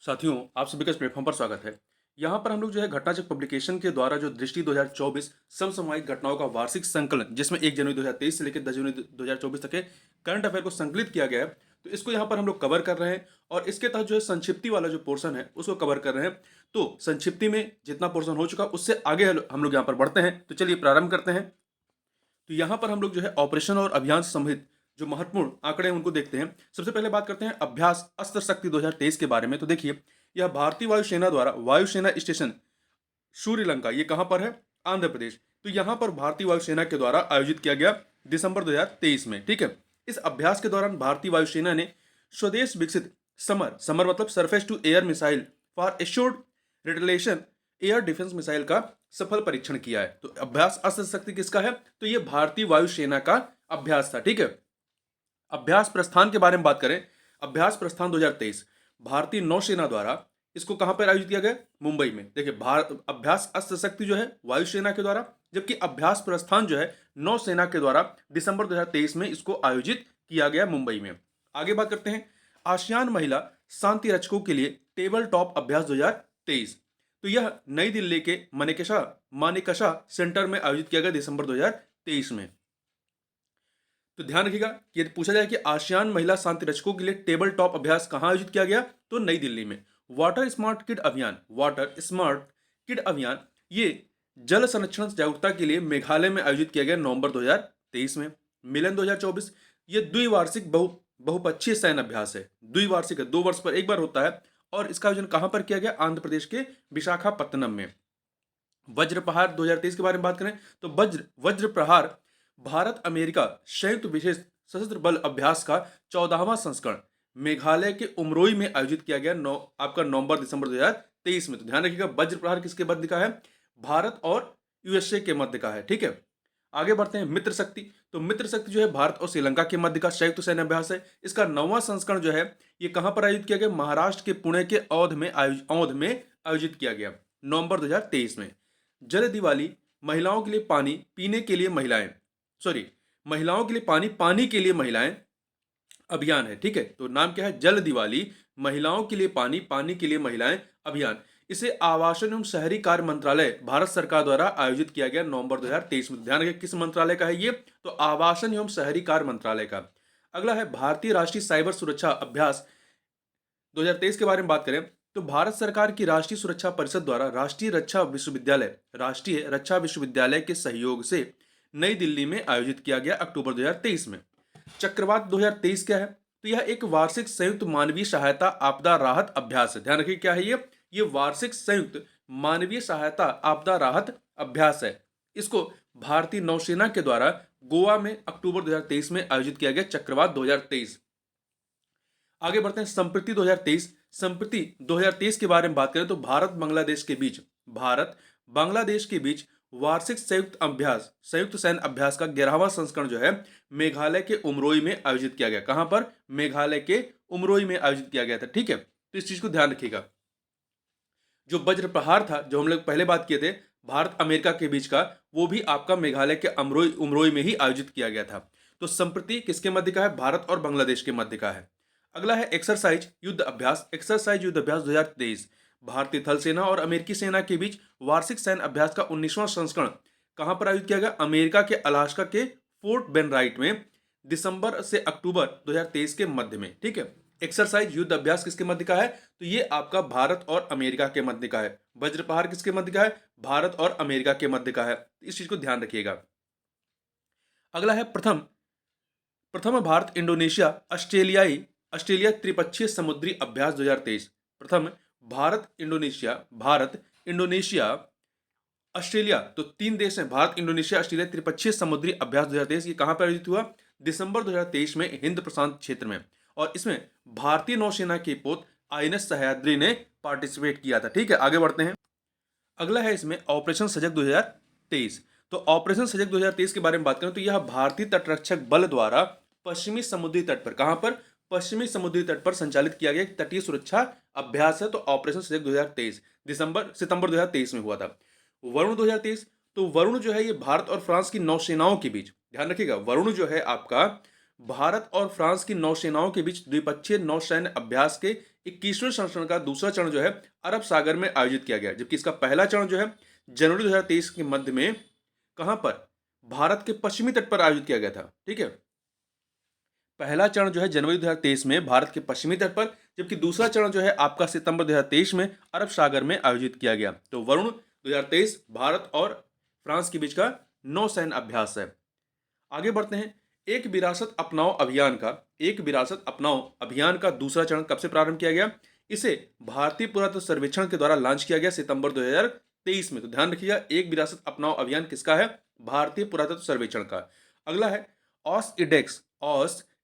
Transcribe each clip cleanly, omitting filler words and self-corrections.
साथियों, आप सभी का इस प्लेटफॉर्म पर स्वागत है। यहाँ पर हम लोग जो है घटनाचक पब्लिकेशन के द्वारा जो दृष्टि 2024 समसामयिक घटनाओं का वार्षिक संकलन, जिसमें 1 जनवरी 2023 से लेकर 10 जनवरी 2024 तक के करंट अफेयर को संकलित किया गया है, तो इसको यहाँ पर हम लोग कवर कर रहे हैं और इसके तहत जो है संक्षिप्ति वाला जो पोर्शन है उसको कवर कर रहे हैं। तो संक्षिप्ति में जितना पोर्शन हो चुका उससे आगे हम लोग यहाँ पर बढ़ते हैं। तो चलिए प्रारंभ करते हैं। तो यहाँ पर हम लोग जो है ऑपरेशन और अभियान से संबंधित जो महत्वपूर्ण आंकड़े हैं उनको देखते हैं। सबसे पहले बात करते हैं अभ्यास अस्त्र शक्ति 2023 के बारे में। तो देखिए, यह भारतीय वायुसेना द्वारा वायुसेना स्टेशन श्रीलंका, ये कहाँ पर है? आंध्र प्रदेश। तो यहाँ पर भारतीय वायुसेना के द्वारा आयोजित किया गया दिसंबर 2023 में। ठीक है। इस अभ्यास के दौरान भारतीय वायुसेना ने स्वदेश विकसित समर समर मतलब surface to air missile for assured retaliation air defence missile का सफल परीक्षण किया है। तो अभ्यास अस्त्र शक्ति किसका है? तो ये भारतीय वायुसेना का अभ्यास था। ठीक है। अभ्यास प्रस्थान के बारे में बात करें, अभ्यास प्रस्थान 2023 भारतीय नौसेना द्वारा इसको कहां पर आयोजित किया गया? मुंबई में। देखिए, भारत अभ्यास अस्त्र शक्ति जो है वायुसेना के द्वारा, जबकि अभ्यास प्रस्थान जो है नौसेना के द्वारा दिसंबर 2023 में इसको आयोजित किया गया मुंबई में। आगे बात करते हैं आसियान महिला शांति रक्षकों के लिए टेबल टॉप अभ्यास 2023। तो यह नई दिल्ली के मानेकशा सेंटर में आयोजित किया गया दिसंबर 2023 में। तो ध्यान रखिएगा कि यदि पूछा जाए कि आसियान महिला शांति रक्षकों के लिए टेबल टॉप अभ्यास कहां आयोजित किया गया, तो नई दिल्ली में। वाटर स्मार्ट किड अभियान, वाटर स्मार्ट किड अभियान, ये जल संरक्षण जागरूकता के लिए मेघालय में आयोजित किया गया नवंबर 2023 में। मिलन 2024, ये द्विवार्षिक बहुपक्षीय सैन्य अभ्यास है। द्विवार्षिक है, 2 वर्ष पर एक बार होता है। और इसका आयोजन कहां पर किया गया? आंध्र प्रदेश के विशाखापत्तनम में। वज्र प्रहार 2023 के बारे में बात करें तो वज्र प्रहार भारत अमेरिका संयुक्त विशेष सशस्त्र बल अभ्यास का 14वां संस्करण मेघालय के उमरोई में आयोजित किया गया आपका नवंबर दिसंबर 2023 में। तो ध्यान रखिएगा, वज्र प्रहार किसके मध्य का है? भारत और यूएसए के मध्य का है। ठीक है। आगे बढ़ते हैं मित्र शक्ति। तो मित्र शक्ति जो है भारत और श्रीलंका के मध्य का संयुक्त सैन्य अभ्यास है। इसका 9वां संस्करण जो है ये कहां पर आयोजित किया गया? महाराष्ट्र के पुणे के औध में आयोजित किया गया नवंबर 2023 में। जल दिवाली महिलाओं के लिए पानी पीने के लिए महिलाओं के लिए पानी के लिए महिलाएं अभियान है। ठीक है। तो नाम क्या है? जल दिवाली महिलाओं के लिए पानी के लिए महिलाएं अभियान। इसे आवासन एवं शहरी कार्य मंत्रालय भारत सरकार द्वारा आयोजित किया गया नवंबर 2023 में। ध्यान रखिए, किस मंत्रालय का है ये? तो आवासन एवं शहरी कार्य मंत्रालय का। अगला है भारतीय राष्ट्रीय साइबर सुरक्षा अभ्यास 2023 के बारे में बात करें तो भारत सरकार की राष्ट्रीय सुरक्षा परिषद द्वारा राष्ट्रीय रक्षा विश्वविद्यालय के सहयोग से नई दिल्ली में आयोजित किया गया अक्टूबर 2023 में। चक्रवात 2023 क्या है? तो यह एक वार्षिक संयुक्त मानवीय सहायता आपदा राहत अभ्यास है। ध्यान रखिए, क्या है ये वार्षिक संयुक्त मानवीय सहायता आपदा राहत अभ्यास है। इसको भारतीय नौसेना के द्वारा गोवा में अक्टूबर 2023 में आयोजित किया गया चक्रवात 2023। आगे बढ़ते हैं संप्रति 2023। संप्रति 2023 के बारे में बात करें तो भारत बांग्लादेश के बीच वार्षिक संयुक्त सैन्य अभ्यास का 11वां संस्करण जो है मेघालय के उमरोई में आयोजित किया गया। कहां पर? मेघालय के उमरोई में आयोजित किया गया था। ठीक है। तो इस चीज को ध्यान रखिएगा। जो वज्र प्रहार था, जो हम लोग पहले बात किए थे भारत अमेरिका के बीच का, वो भी आपका मेघालय के उमरोई में ही आयोजित किया गया था। तो संप्रति किसके मध्य का है? भारत और बांग्लादेश के मध्य का है। अगला है एक्सरसाइज युद्ध अभ्यास 2023। भारतीय थल सेना और अमेरिकी सेना के बीच वार्षिक सैन्य अभ्यास का 19वां संस्करण कहां पर आयोजित किया गया? अमेरिका के अलास्का के फोर्ट बेनराइट में दिसंबर से अक्टूबर 2023 के मध्य में। ठीक है। एक्सरसाइज युद्ध अभ्यास किसके मध्य का है? तो ये आपका भारत और अमेरिका के मध्य का है। वज्र प्रहार किसके मध्य का है? भारत और अमेरिका के मध्य का है। इस चीज को ध्यान रखिएगा। अगला है प्रथम भारत ऑस्ट्रेलिया त्रिपक्षीय समुद्री अभ्यास 2023। प्रथम भारत इंडोनेशिया ऑस्ट्रेलिया, तो 3 देश हैं, भारत इंडोनेशिया ऑस्ट्रेलिया त्रिपक्षीय समुद्री अभ्यास 2023। ये कहां पर आयोजित हुआ? दिसंबर 2023 में हिंद प्रशांत क्षेत्र में। और इसमें भारतीय नौसेना के पोत आईएनएस सह्याद्री ने पार्टिसिपेट किया था। ठीक है। आगे बढ़ते हैं। अगला है इसमें ऑपरेशन सजग 2023। तो ऑपरेशन सजग 2023 के बारे में बात करें तो यह भारतीय तटरक्षक बल द्वारा पश्चिमी समुद्री तट पर, कहां पर? पश्चिमी समुद्री तट पर संचालित किया गया तटीय सुरक्षा अभ्यास है। तो ऑपरेशन सजग 2023 सितंबर 2023 में हुआ था। वरुण 2023, तो वरुण जो है ये भारत और फ्रांस की नौसेनाओं के बीच, ध्यान रखिएगा, वरुण जो है आपका भारत और फ्रांस की नौसेनाओं के बीच द्विपक्षीय नौसैन्य अभ्यास के 21वें संस्करण का दूसरा चरण जो है अरब सागर में आयोजित किया गया, जबकि इसका पहला चरण जो है जनवरी 2023 के मध्य में कहां पर, भारत के पश्चिमी तट पर आयोजित किया गया था। ठीक है, पहला चरण जो है जनवरी 2023 में भारत के पश्चिमी तट पर, जबकि दूसरा चरण जो है आपका सितंबर 2023 में अरब सागर में आयोजित किया गया। तो वरुण 2023 भारत और फ्रांस के बीच का नौसैन्य अभ्यास है। आगे बढ़ते हैं। एक विरासत अपनाओ अभियान का दूसरा चरण कब से प्रारंभ किया गया? इसे भारतीय पुरातत्व सर्वेक्षण के द्वारा लॉन्च किया गया सितंबर 2023 में। तो ध्यान रखिएगा, एक विरासत अपनाओ अभियान किसका है? भारतीय पुरातत्व सर्वेक्षण का। अगला है ऑस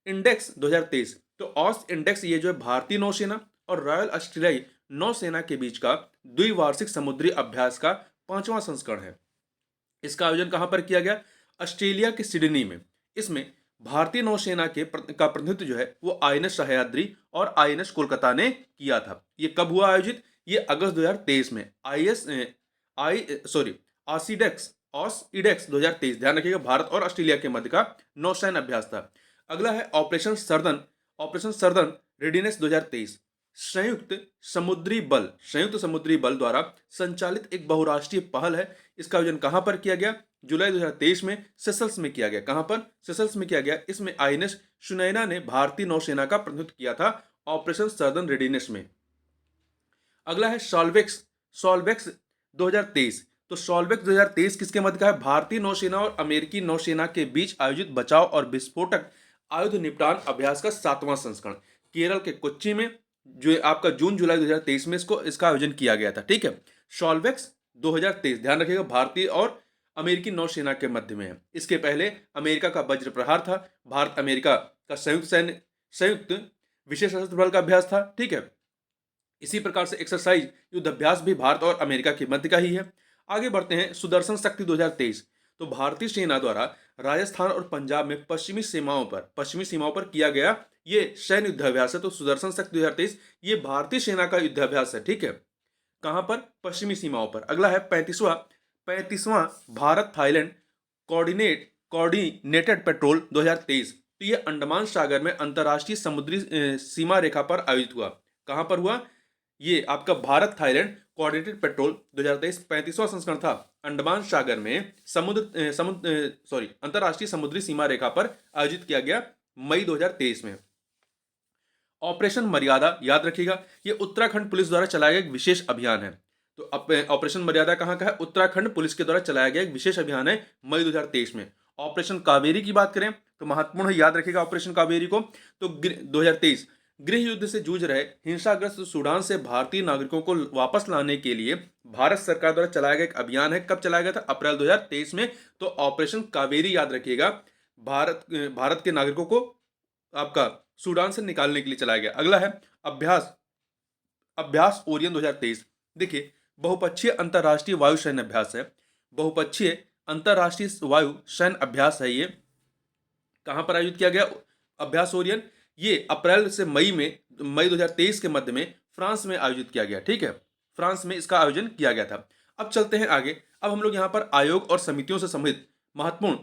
इंडेक्स 2023। तो ऑस इंडेक्स ये जो है भारतीय नौसेना और रॉयल ऑस्ट्रेलियाई नौसेना के बीच का द्विवार्षिक समुद्री अभ्यास का 5वां संस्करण है। इसका आयोजन कहां पर किया गया? ऑस्ट्रेलिया के सिडनी में। इसमें भारतीय नौसेना का प्रतिनिधित्व जो है वो आईएनएस सह्याद्री और आईएनएस कोलकाता ने किया था। ये कब हुआ आयोजित? ये अगस्त 2023 में ऑस इडेक्स 2023, ध्यान रखिएगा, भारत और ऑस्ट्रेलिया के मध्य का नौसैन्य अभ्यास था। अगला है ऑपरेशन सर्दन रेडिनेस 2023। संयुक्त समुद्री बल द्वारा संचालित एक बहुराष्ट्रीय पहल है। इसका आयोजन कहां पर किया गया? जुलाई 2023 में सेशल्स में किया गया। कहां पर? सेशल्स में किया गया। इसमें आईएनएस सुनैना ने भारतीय नौसेना का प्रतिनिधित्व किया था ऑपरेशन सर्दन रेडिनेस में। अगला है सॉल्वेक्स 2023। तो सॉल्वेक्स 2023 किसके मध्य का है? भारतीय नौसेना और अमेरिकी नौसेना के बीच आयोजित बचाव और विस्फोटक आयुध निपटान अभ्यास का 7वां संस्करण केरल के कोच्चि में जो आपका जून जुलाई 2023 में इसका आयोजन किया गया था। ठीक है, सॉल्वेक्स 2023, ध्यान रखिएगा, भारतीय और अमेरिकी नौसेना के मध्य में है। इसके पहले अमेरिका का वज्र प्रहार था, भारत अमेरिका का संयुक्त विशेष सशस्त्र बल का अभ्यास था। ठीक है, इसी प्रकार से एक्सरसाइज युद्ध अभ्यास भी भारत और अमेरिका के मध्य का ही है। आगे बढ़ते हैं। सुदर्शन शक्ति 2023। तो भारतीय सेना द्वारा राजस्थान और पंजाब में पश्चिमी सीमाओं पर किया गया ये सैन्य युद्धाभ्यास है। तो सुदर्शन शक्ति 2023 ये भारतीय सेना का युद्धाभ्यास है। ठीक है, कहां पर? पश्चिमी सीमाओं पर। अगला है 35वां भारत थाईलैंड कोऑर्डिनेटेड पेट्रोल 2023। तो ये अंडमान सागर में अंतरराष्ट्रीय समुद्री सीमा रेखा पर आयोजित हुआ। कहां पर हुआ? ये आपका भारत थाईलैंड कोऑर्डिनेटेड पेट्रोल 2023 35वां संस्करण था। अंडमान सागर में अंतरराष्ट्रीय समुद्री सीमा रेखा पर आयोजित किया गया मई 2023 में। ऑपरेशन मर्यादा, याद रखिएगा, ये उत्तराखंड पुलिस द्वारा चलाया गया एक विशेष अभियान है। तो ऑपरेशन मर्यादा कहां का है? उत्तराखंड पुलिस के द्वारा चलाया गया एक विशेष अभियान है मई 2023 में। ऑपरेशन कावेरी की बात करें तो महत्वपूर्ण है, याद रखिएगा ऑपरेशन कावेरी को। तो 2023 गृह युद्ध से जूझ रहे हिंसाग्रस्त सूडान से भारतीय नागरिकों को वापस लाने के लिए भारत सरकार द्वारा चलाया गया एक अभियान है। कब चलाया गया था? अप्रैल 2023 में। तो ऑपरेशन कावेरी याद रखिएगा, भारत के नागरिकों को आपका सूडान से निकालने के लिए चलाया गया। अगला है अभ्यास ओरियन 2023। देखिए, बहुपक्षीय अंतरराष्ट्रीय वायु सैन्य अभ्यास है। बहुपक्षीय अंतरराष्ट्रीय वायु सैन्य अभ्यास है। ये कहां पर आयोजित किया गया? अभ्यास ओरियन ये अप्रैल से मई 2023 के मध्य में फ्रांस में आयोजित किया गया। ठीक है, फ्रांस में इसका आयोजन किया गया था। अब चलते हैं आगे। अब हम लोग यहां पर आयोग और समितियों से संबंधित महत्वपूर्ण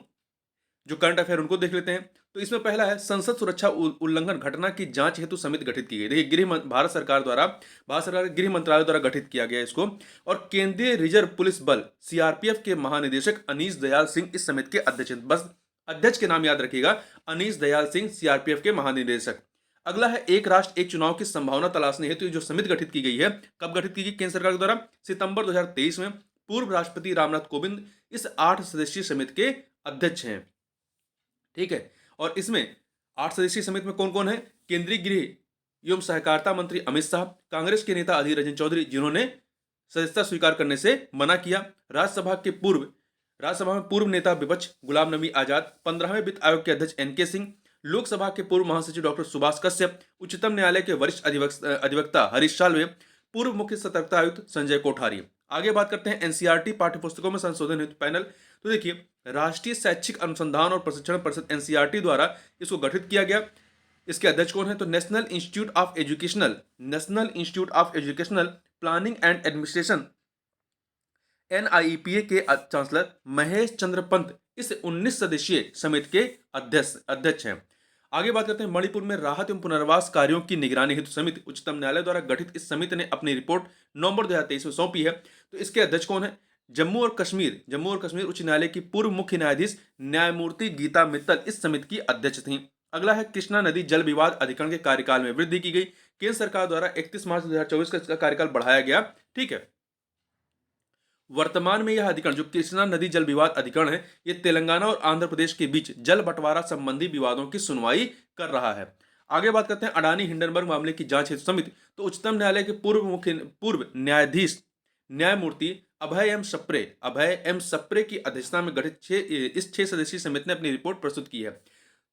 जो करंट अफेयर उनको देख लेते हैं। तो इसमें पहला है संसद सुरक्षा उल्लंघन घटना की जांच हेतु समिति गठित की गई। देखिए, भारत सरकार के गृह मंत्रालय द्वारा गठित किया गया इसको। और केंद्रीय रिजर्व पुलिस बल सीआरपीएफ के महानिदेशक अनीश दयाल सिंह इस समिति के अध्यक्ष हैं। बस अध्यक्ष के नाम याद रखिएगा, अनीश दयाल सिंह, सीआरपीएफ के महानिदेशक। अगला है एक राष्ट्र एक चुनाव की संभावना तलाशने हेतु जो समिति गठित की गई है। कब गठित की गई? केंद्र सरकार के द्वारा सितंबर 2023 में। पूर्व राष्ट्रपति रामनाथ कोविंद इस 8 सदस्यीय समिति के अध्यक्ष हैं। ठीक है, और इसमें 8 सदस्यीय समिति में कौन कौन है? केंद्रीय गृह एवं सहकारिता मंत्री अमित शाह, कांग्रेस के नेता अधीर रंजन चौधरी जिन्होंने सदस्यता स्वीकार करने से मना किया, राज्यसभा में पूर्व नेता विपक्ष गुलाम नबी आजाद, 15वें वित्त आयोग के अध्यक्ष एनके सिंह, लोकसभा के पूर्व महासचिव डॉक्टर सुभाष कश्यप, उच्चतम न्यायालय के वरिष्ठ अधिवक्ता हरीश साल्वे, पूर्व मुख्य सतर्कता आयुक्त संजय कोठारी। आगे बात करते हैं एनसीईआरटी पाठ्यपुस्तकों में संशोधन हेतु पैनल। तो देखिए, राष्ट्रीय शैक्षिक अनुसंधान और प्रशिक्षण परिषद एनसीईआरटी द्वारा इसको गठित किया गया। इसके अध्यक्ष कौन है? तो national institute of educational planning and administration NIPA के चांसलर महेश चंद्र पंत इस 19 सदस्यीय समिति के अध्यक्ष हैं। आगे बात करते हैं मणिपुर में राहत एवं पुनर्वास कार्यों की निगरानी हेतु समिति। उच्चतम न्यायालय द्वारा गठित इस समिति ने अपनी रिपोर्ट नवंबर 2023 में सौंपी है। तो इसके अध्यक्ष कौन है? जम्मू और कश्मीर उच्च न्यायालय की पूर्व मुख्य न्यायाधीश न्यायमूर्ति गीता मित्तल इस समिति की अध्यक्ष थी। अगला है कृष्णा नदी जल विवाद अधिकरण के कार्यकाल में वृद्धि की गई। केंद्र सरकार द्वारा 31 मार्च 2024 का इसका कार्यकाल बढ़ाया गया। ठीक है, वर्तमान में यह अधिकरण जो कृष्णा नदी जल विवाद अधिकरण है, ये तेलंगाना और आंध्र प्रदेश के बीच जल बंटवारा संबंधी विवादों की सुनवाई कर रहा है। आगे बात करते हैं अडानी हिंडनबर्ग मामले की जांच हेतु समिति। तो उच्चतम न्यायालय के पूर्व न्यायाधीश न्यायमूर्ति अभय एम सप्रे की अध्यक्षता में गठित इस 6 सदस्यीय समिति ने अपनी रिपोर्ट प्रस्तुत की है।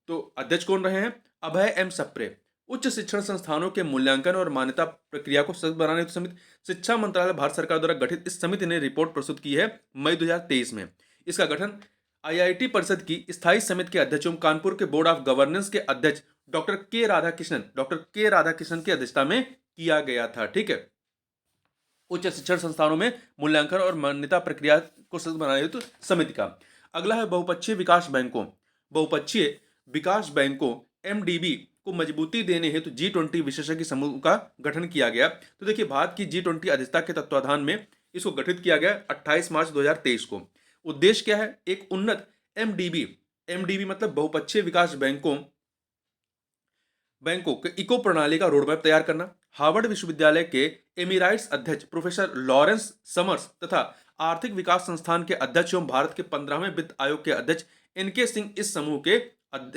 तो अध्यक्ष कौन रहे हैं? अभय एम सप्रे। उच्च शिक्षण संस्थानों के मूल्यांकन और मान्यता प्रक्रिया को सशक्त बनाने हेतु समिति। शिक्षा मंत्रालय भारत सरकार द्वारा गठित इस समिति ने रिपोर्ट प्रस्तुत की है मई 2023 में। इसका गठन आईआईटी परिषद की स्थायी समिति के अध्यक्ष एवं कानपुर के बोर्ड ऑफ गवर्नेंस के अध्यक्ष डॉक्टर के राधाकृष्णन की अध्यक्षता में किया गया था। ठीक है, उच्च शिक्षण संस्थानों में मूल्यांकन और मान्यता प्रक्रिया को सशक्त बनाने हेतु समिति का। अगला है बहुपक्षीय विकास बैंकों एमडीबी को मजबूती देने हेतु G20 विशेषज्ञ समूह का गठन किया गया। तो देखिए, भारत की G20 अध्यक्षता के तत्वाधान में इसको गठित किया गया 28 मार्च 2023 को। उद्देश्य क्या है? एक उन्नत एमडीबी मतलब बहुपक्षीय विकास बैंकों के इको प्रणाली का रोडमैप तैयार करना। हार्वर्ड विश्वविद्यालय के एमिराइट्स अध्यक्ष प्रोफेसर लॉरेंस समर्स तथा आर्थिक विकास संस्थान के अध्यक्ष एवं भारत के 15वें वित्त आयोग के अध्यक्ष NK सिंह इस समूह के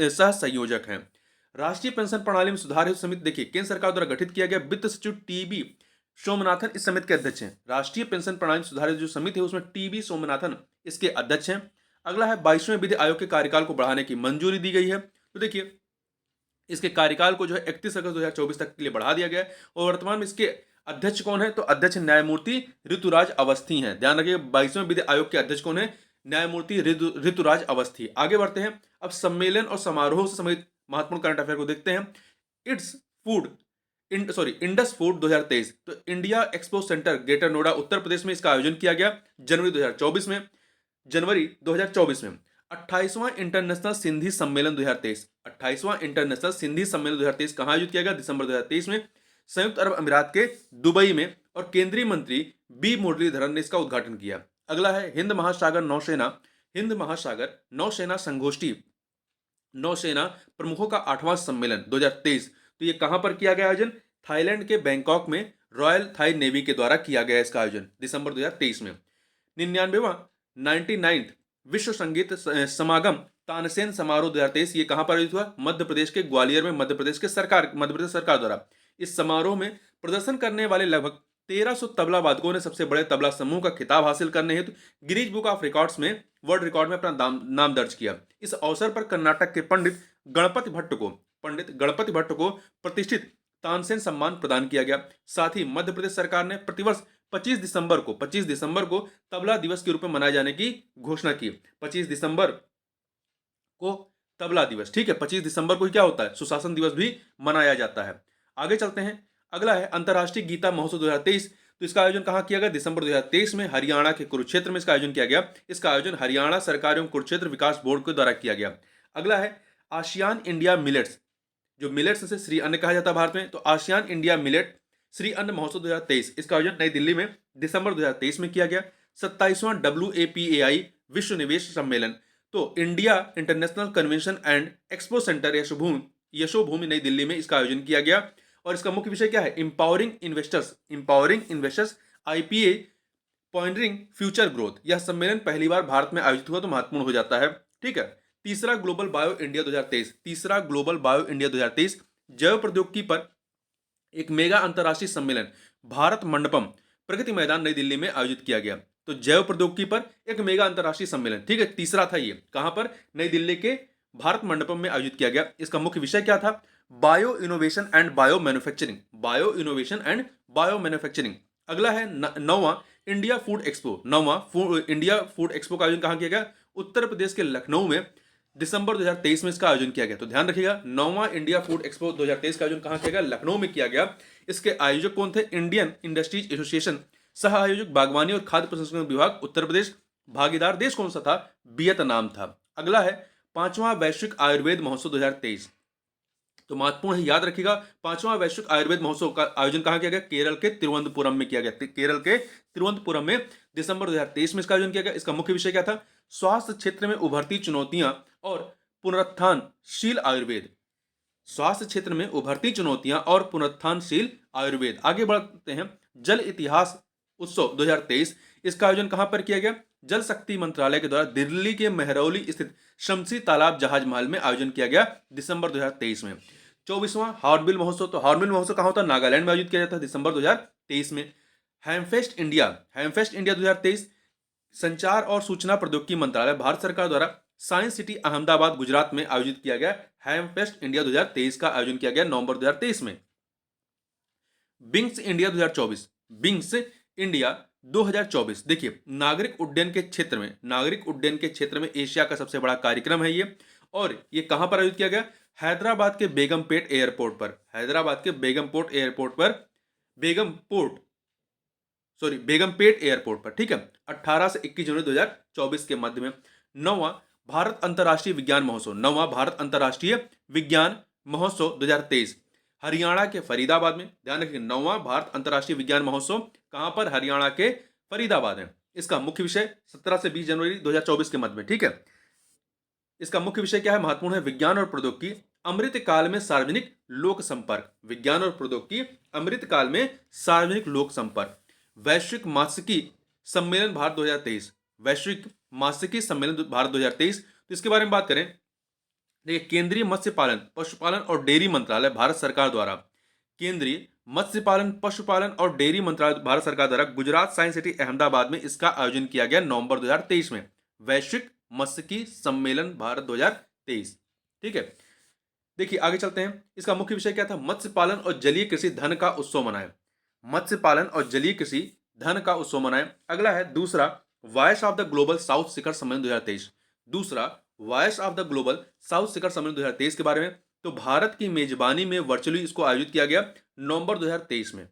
सह संयोजक हैं। राष्ट्रीय पेंशन प्रणाली में सुधार हेतु समिति। देखिए, केंद्र सरकार द्वारा गठित किया गया वित्त सचिव TB सोमनाथन इस समिति के अध्यक्ष हैं। राष्ट्रीय पेंशन प्रणाली में सुधार हेतु जो समिति है उसमें TB सोमनाथन इसके अध्यक्ष हैं। अगला है 22वें विधि आयोग के कार्यकाल को बढ़ाने की मंजूरी दी गई है। तो देखिए, इसके कार्यकाल को जो है 31 अगस्त 2024 तक के लिए बढ़ा दिया गया है और वर्तमान में इसके अध्यक्ष कौन है? तो अध्यक्ष न्यायमूर्ति ऋतुराज अवस्थी हैं। ध्यान रखिए, 22वें विधि आयोग के अध्यक्ष कौन है? न्यायमूर्ति ऋतुराज अवस्थी। आगे बढ़ते हैं, अब सम्मेलन और समारोह से संबंधित महत्वपूर्ण करंट अफेयर को देखते हैं। इंडस फूड 2023। तो India expo centre greater Noida Uttar Pradesh में इसका आयोजन किया गया जनवरी 2024 में। 28वां इंटरनेशनल सिंधी सम्मेलन 2023। 28वां इंटरनेशनल सिंधी सम्मेलन 2023 कहाँ आयोजित किया गया? दिसंबर 2023 में संयुक्त अरब अमीरात के दुबई में और केंद्रीय मंत्री बी मुरलीधरन ने इसका उद्घाटन किया। अगला है हिंद महासागर नौसेना संगोष्ठी नौसेना प्रमुखों का 8वां सम्मेलन 2023। तो ये कहां पर किया गया आयोजन? थाईलैंड के बैंकॉक में रॉयल थाई नेवी के द्वारा किया गया इसका आयोजन दिसंबर 2023 में। 99वां विश्व संगीत समागम तानसेन समारोह 2023 ये कहां पर आयोजित हुआ? मध्य प्रदेश के ग्वालियर में मध्य प्रदेश सरकार द्वारा। इस समारोह में प्रदर्शन करने वाले लगभग 1300 तबला वादकों ने सबसे बड़े तबला समूह का खिताब हासिल करने हेतु गिनीज बुक ऑफ रिकॉर्ड्स में वर्ल्ड रिकॉर्ड में अपना नाम दर्ज किया। इस अवसर पर कर्नाटक के पंडित गणपति भट्ट को प्रतिष्ठित तानसेन सम्मान प्रदान किया गया। साथ ही मध्य प्रदेश सरकार ने प्रतिवर्ष 25 दिसंबर को तबला दिवस के रूप में मनाए जाने की घोषणा की। 25 दिसंबर को तबला दिवस, ठीक है, 25 दिसंबर को क्या होता है? सुशासन दिवस भी मनाया जाता है। आगे चलते हैं, अगला है अंतर्राष्ट्रीय गीता महोत्सव 2023। तो इसका आयोजन कहाँ किया गया? दिसंबर 2023 में हरियाणा के कुरुक्षेत्र में इसका आयोजन किया गया। इसका आयोजन हरियाणा सरकार एवं कुरुक्षेत्र विकास बोर्ड के द्वारा किया गया। अगला है आसियान इंडिया मिलेट्स, जो मिलेट्स से श्री अन्न कहा जाता है भारत में, तो आसियान इंडिया मिलेट श्री अन्न महोत्सव 2023 इसका आयोजन नई दिल्ली में दिसंबर 2023 में किया गया। 27वां WAPAI विश्व निवेश सम्मेलन, तो India international convention and expo centre Yashobhoomi नई दिल्ली में इसका आयोजन किया गया। और इसका मुख्य विषय क्या है? Empowering investors IPA powering future growth. यह सम्मेलन पहली बार भारत में आयोजित हुआ तो महत्वपूर्ण हो जाता है। ठीक है, तीसरा ग्लोबल बायो इंडिया 2023 जैव प्रौद्योगिकी पर एक मेगा अंतरराष्ट्रीय सम्मेलन भारत मंडपम प्रगति मैदान नई दिल्ली में आयोजित किया गया। तो जैव प्रौद्योगिकी पर एक मेगा अंतरराष्ट्रीय सम्मेलन, ठीक है, तीसरा था ये। कहां पर? नई दिल्ली के भारत मंडपम में आयोजित किया गया। इसका मुख्य विषय क्या था? Bio innovation and bio manufacturing. अगला है 9वां इंडिया फूड एक्सपो का आयोजन कहां किया गया? उत्तर प्रदेश के लखनऊ में दिसंबर 2023 में इसका आयोजन किया गया। तो ध्यान रखिएगा, 9वां इंडिया फूड एक्सपो 2023 का आयोजन कहां किया गया? लखनऊ में किया गया। इसके आयोजक कौन थे? Indian industries association. सह आयोजक बागवानी और खाद्य प्रसंस्करण विभाग उत्तर प्रदेश। भागीदार देश कौन सा था? वियतनाम था। अगला है 5वां वैश्विक आयुर्वेद महोत्सव 2023। तो महत्वपूर्ण है, याद रखिएगा। पांचवां वैश्विक आयुर्वेद महोत्सव का आयोजन कहाँ किया गया? केरल के तिरुवनंतपुरम में किया गया। केरल के तिरुवनंतपुरम में दिसंबर 2023 में इसका आयोजन किया गया। इसका मुख्य विषय क्या था? स्वास्थ्य क्षेत्र में उभरती चुनौतियां और पुनरुत्थानशील आयुर्वेद। स्वास्थ्य क्षेत्र में उभरती चुनौतियां और पुनरुत्थानशील आयुर्वेद। आगे बढ़ते हैं। जल इतिहास उत्सव 2023, इसका आयोजन कहां पर किया गया? जल शक्ति मंत्रालय के द्वारा दिल्ली के मेहरौली स्थित शमसी तालाब जहाज महल में आयोजन किया गया दिसंबर 2023 में। 24वां हॉर्नबिल महोत्सव, तो हॉर्नबिल महोत्सव कहां होता है? नागालैंड में आयोजित किया जाता है दिसंबर 2023 में। हैमफेस्ट इंडिया 2023, संचार और सूचना प्रौद्योगिकी मंत्रालय भारत सरकार द्वारा साइंस सिटी अहमदाबाद गुजरात में आयोजित किया गया हैमफेस्ट इंडिया 2023 का आयोजन किया गया नवंबर 2023 में। बिंग्स इंडिया 2024, बिंग्स इंडिया 2024, देखिए नागरिक उड्डयन के क्षेत्र में एशिया का सबसे बड़ा कार्यक्रम है ये। और ये कहां पर आयोजित किया गया? हैदराबाद के बेगमपेट एयरपोर्ट पर, बेगमपेट एयरपोर्ट पर, ठीक है, 18 से 21 जनवरी 2024 के मध्य में। नौवां भारत अंतर्राष्ट्रीय विज्ञान महोत्सव 2023 हरियाणा के फरीदाबाद में। ध्यान रखिए, नौवां भारत अंतर्राष्ट्रीय विज्ञान महोत्सव कहां पर? हरियाणा के फरीदाबाद है। इसका मुख्य विषय 17 से 20 जनवरी 2024 के मध्य में, ठीक है। इसका मुख्य विषय क्या है? महत्वपूर्ण है, विज्ञान और प्रौद्योगिकी अमृत काल में सार्वजनिक लोक संपर्क। विज्ञान और प्रौद्योगिकी अमृत काल में सार्वजनिक लोक संपर्क। वैश्विक मात्स्यिकी सम्मेलन भारत 2023, तो इसके बारे में बात करें। देखिए, केंद्रीय मत्स्य पालन, पशुपालन और डेयरी मंत्रालय भारत सरकार द्वारा गुजरात साइंस सिटी अहमदाबाद में इसका आयोजन किया गया नवंबर 2023 में। वैश्विक मत्स्यिकी सम्मेलन भारत 2023, ठीक है। देखिए आगे चलते हैं। इसका मुख्य विषय क्या था? मत्स्य पालन और जलीय कृषि धन का उत्सव मनाएं। अगला है दूसरा voice of the global south शिखर सम्मेलन 2023 के बारे में। तो भारत की मेजबानी में वर्चुअली इसको आयोजित किया गया नवंबर 2023 में।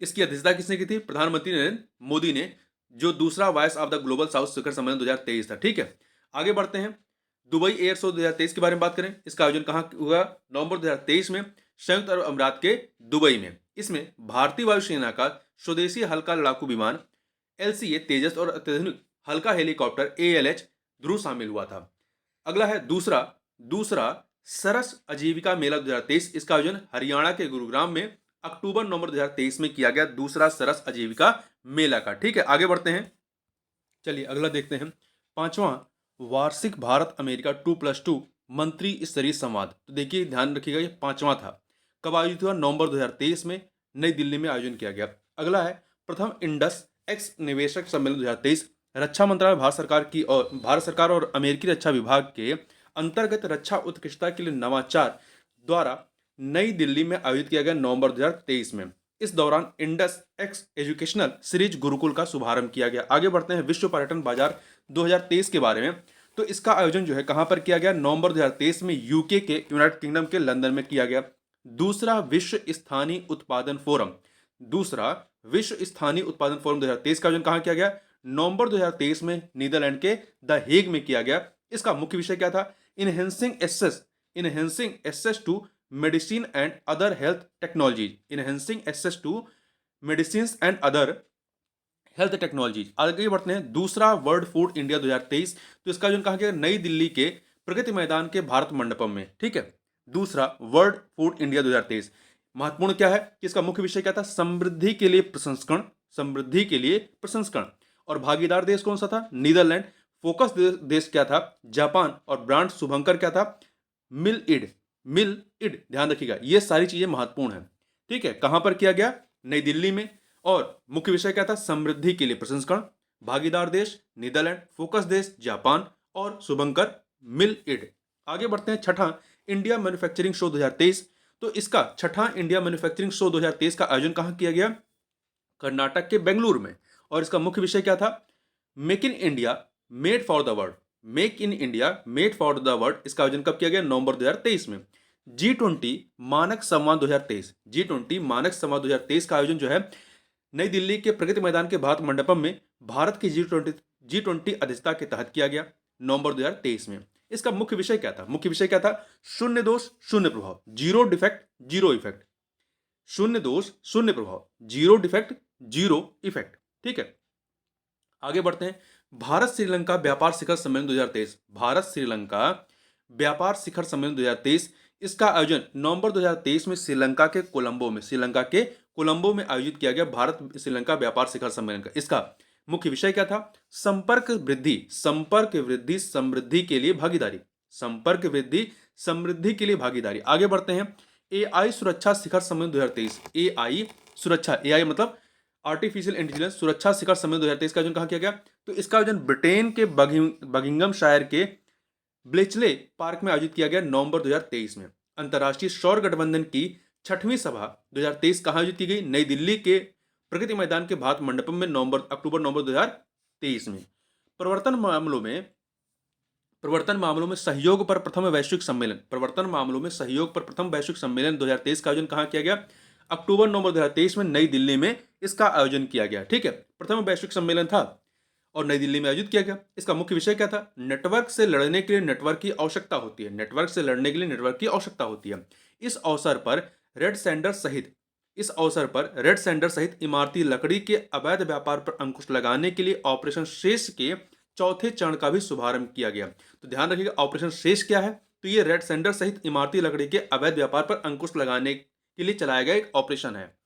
इसकी अध्यक्षता किसने की थी? प्रधानमंत्री नरेंद्र मोदी ने, जो दूसरा voice of the global south शिखर सम्मेलन 2023 था, ठीक है। आगे बढ़ते हैं। दुबई एयर शो 2023 के बारे में बात करें। इसका आयोजन कहां हुआ? नवंबर 2023 में संयुक्त अरब अमीरात के दुबई में। इसमें भारतीय वायुसेना का स्वदेशी हल्का लड़ाकू विमान LCA तेजस और अत्याधुनिक हल्का हेलीकॉप्टर ALH ध्रुव शामिल हुआ था। अगला है दूसरा सरस आजीविका मेला 2023। इसका आयोजन हरियाणा के गुरुग्राम में अक्टूबर नवंबर 2023 में किया गया, दूसरा सरस आजीविका मेला का, ठीक है। आगे बढ़ते हैं। चलिए अगला देखते हैं। पांचवा वार्षिक भारत अमेरिका 2+2 मंत्री स्तरीय संवाद। तो देखिए ध्यान रखिएगा, ये पांचवा था। कब आयोजित हुआ? नवंबर 2023 में नई दिल्ली में आयोजन किया गया। अगला है प्रथम इंडस एक्स निवेशक सम्मेलन 2023। रक्षा मंत्रालय भारत सरकार और अमेरिकी रक्षा विभाग के अंतर्गत रक्षा उत्कृष्टता के लिए नवाचार द्वारा नई दिल्ली में आयोजित किया गया नवंबर 2023 में। इस दौरान Indus x educational series Gurukul का शुभारंभ किया गया। आगे बढ़ते हैं विश्व पर्यटन बाजार 2023 के बारे में। तो इसका आयोजन जो है कहां पर किया गया? नवंबर 2023 में यूके के यूनाइटेड किंगडम के लंदन में किया गया। दूसरा विश्व स्थानीय उत्पादन फोरम 2023 का आयोजन कहां किया गया? नवंबर 2023 में नीदरलैंड के द हेग में किया गया। इसका मुख्य विषय क्या था? Enhancing access to medicine and other health technologies. आगे बढ़ते हैं। दूसरा वर्ल्ड फूड इंडिया 2023। तो इसका आयोजन कहां किया? नई दिल्ली के प्रगति मैदान के भारत मंडपम में, ठीक है। दूसरा वर्ल्ड फूड इंडिया 2023 महत्वपूर्ण क्या है कि इसका मुख्य विषय क्या था? समृद्धि के लिए प्रसंस्करण। और भागीदार देश कौन सा था? नीदरलैंड। फोकस देश क्या था? जापान। और ब्रांड शुभंकर क्या था? मिल इड। ध्यान रखिएगा, ये सारी चीजें महत्वपूर्ण है, ठीक है। कहां पर किया गया? नई दिल्ली में। और मुख्य विषय क्या था? समृद्धि के लिए प्रसंस्करण। भागीदार देश नीदरलैंड, फोकस देश जापान और शुभंकर मिल इड। आगे बढ़ते हैं। छठा इंडिया मैन्युफैक्चरिंग शो 2023। तो इसका छठा इंडिया मैन्युफैक्चरिंग शो 2023 का आयोजन कहां किया गया? कर्नाटक के बेंगलुरु में। और इसका मुख्य विषय क्या था? Make in India made for the world. इसका आयोजन कब किया गया? नवंबर 2023 में। G20 मानक संवाद 2023 का आयोजन जो है नई दिल्ली के प्रगति मैदान के भारत मंडपम में भारत की G20 अध्यक्षता के तहत किया गया नवंबर 2023 में। इसका मुख्य विषय क्या था? मुख्य विषय क्या था? शून्य दोष शून्य प्रभाव, जीरो डिफेक्ट जीरो इफेक्ट। शून्य दोष शून्य प्रभाव, जीरो डिफेक्ट जीरो इफेक्ट। ठीक है, आगे बढ़ते हैं। भारत श्रीलंका व्यापार शिखर सम्मेलन 2023, भारत श्रीलंका व्यापार शिखर सम्मेलन 2023, इसका आयोजन नवंबर 2023 में श्रीलंका के कोलंबो में, श्रीलंका के कोलंबो में आयोजित किया गया भारत श्रीलंका व्यापार शिखर सम्मेलन का। इसका मुख्य विषय क्या था? संपर्क वृद्धि, संपर्क वृद्धि समृद्धि के लिए भागीदारी, संपर्क वृद्धि समृद्धि के लिए भागीदारी। आगे बढ़ते हैं। एआई सुरक्षा शिखर सम्मेलन 2023, एआई सुरक्षा, एआई मतलब आर्टिफिशियल इंटेलिजेंस सुरक्षा शिखर सम्मेलन 2023 का आयोजन कहाँ किया गया? तो इसका आयोजन ब्रिटेन के बकिंघम शायर के ब्लेचले पार्क में आयोजित किया गया नवंबर 2023 में। अंतर्राष्ट्रीय सौर गठबंधन की 6वीं सभा 2023 कहाँ आयोजित की गई? नई दिल्ली के प्रगति मैदान के भारत मंडपम में अक्टूबर नवंबर 2023 में। प्रवर्तन मामलों में सहयोग पर प्रथम वैश्विक सम्मेलन, प्रवर्तन मामलों में सहयोग पर प्रथम वैश्विक सम्मेलन 2023 का आयोजन कहाँ किया गया? अक्टूबर नवंबर 2023 में नई दिल्ली में इसका आयोजन किया गया। ठीक है, प्रथम वैश्विक सम्मेलन था और नई दिल्ली में आयोजित किया गया। इसका मुख्य विषय क्या था? नेटवर्क से लड़ने के लिए नेटवर्क की आवश्यकता होती है, नेटवर्क से लड़ने के लिए नेटवर्क की आवश्यकता होती है। इस अवसर पर रेड सैंडर सहित इमारती लकड़ी के अवैध व्यापार पर अंकुश लगाने के लिए ऑपरेशन शेष के चौथे चरण का भी शुभारंभ किया गया। तो ध्यान रखिएगा, ऑपरेशन शेष क्या है? तो ये रेड सैंडर सहित इमारती लकड़ी के अवैध व्यापार पर अंकुश लगाने के लिए चलाया गया एक ऑपरेशन है।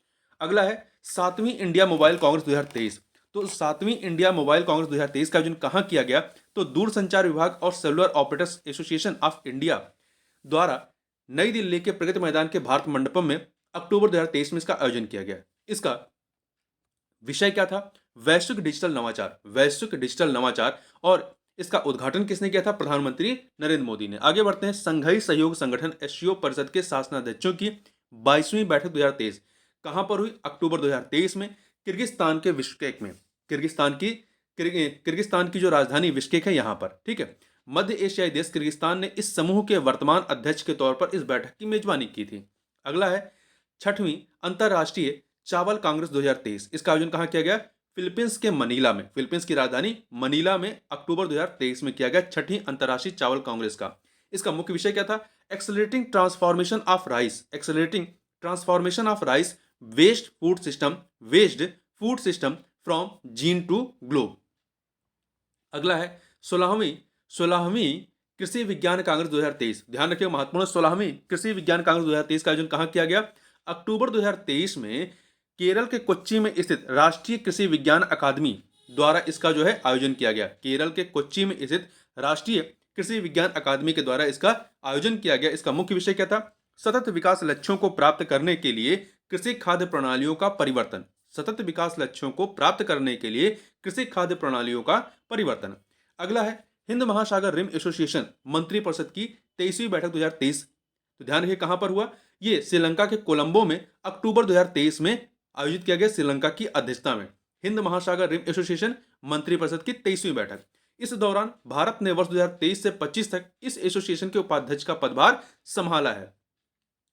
अगला है 7वीं इंडिया मोबाइल कांग्रेस 2023। तो 7वीं इंडिया मोबाइल कांग्रेस 2023 का आयोजन कहाँ किया गया? तो दूरसंचार विभाग और cellular operators association of India द्वारा नई दिल्ली के प्रगति मैदान के भारत मंडपम में अक्टूबर 2023 में इसका आयोजन किया गया। इसका विषय क्या था? वैश्विक डिजिटल नवाचार, वैश्विक डिजिटल नवाचार। और इसका उद्घाटन किसने किया था? प्रधानमंत्री नरेंद्र मोदी ने। आगे बढ़ते हैं। संघाई सहयोग संगठन एससीओ परिषद के शासनाध्यक्षों की 22वीं बैठक 2023 कहां पर हुई? अक्टूबर 2023 में किर्गिस्तान के बिश्केक में, किर्गिस्तान की जो राजधानी बिश्केक है यहां पर। ठीक है, मध्य एशियाई देश किर्गिस्तान ने इस समूह के वर्तमान अध्यक्ष के तौर पर इस बैठक की मेजबानी की थी। अगला है 6वीं अंतरराष्ट्रीय चावल कांग्रेस 2023। इसका आयोजन कहां किया गया? फिलीपींस के मनीला में, फिलीपींस की राजधानी मनीला में अक्टूबर 2023 में किया गया 6वीं अंतरराष्ट्रीय चावल कांग्रेस का। इसका मुख्य विषय क्या था? Accelerating transformation of rice, accelerating transformation of rice based food system from gene to globe. अगला है 16वीं कृषि विज्ञान कांग्रेस 2023। ध्यान रखिए, महत्वपूर्ण। 16वीं कृषि विज्ञान कांग्रेस 2023 का आयोजन कहां किया गया? अक्टूबर 2023 में केरल के कोच्चि में स्थित राष्ट्रीय कृषि विज्ञान अकादमी द्वारा इसका जो है आयोजन किया गया। केरल के कोच्चि में स्थित राष्ट्रीय कृषि विज्ञान अकादमी के द्वारा इसका आयोजन किया गया। इसका मुख्य विषय क्या था? सतत विकास लक्ष्यों को प्राप्त करने के लिए कृषि खाद्य प्रणालियों का परिवर्तन, सतत विकास लक्ष्यों को प्राप्त करने के लिए कृषि खाद्य प्रणालियों का परिवर्तन। अगला है हिंद महासागर रिम एसोसिएशन मंत्रिपरिषद की 23वीं बैठक 2023। तो ध्यान रखिए कहां पर हुआ? ये श्रीलंका के कोलंबो में अक्टूबर 2023 में आयोजित किया गया, श्रीलंका की अध्यक्षता में। हिंद महासागर रिम एसोसिएशन मंत्रिपरिषद की 23वीं बैठक। इस दौरान भारत ने वर्ष 2023 से 25 तक इस एसोसिएशन के उपाध्यक्ष का पदभार संभाला है।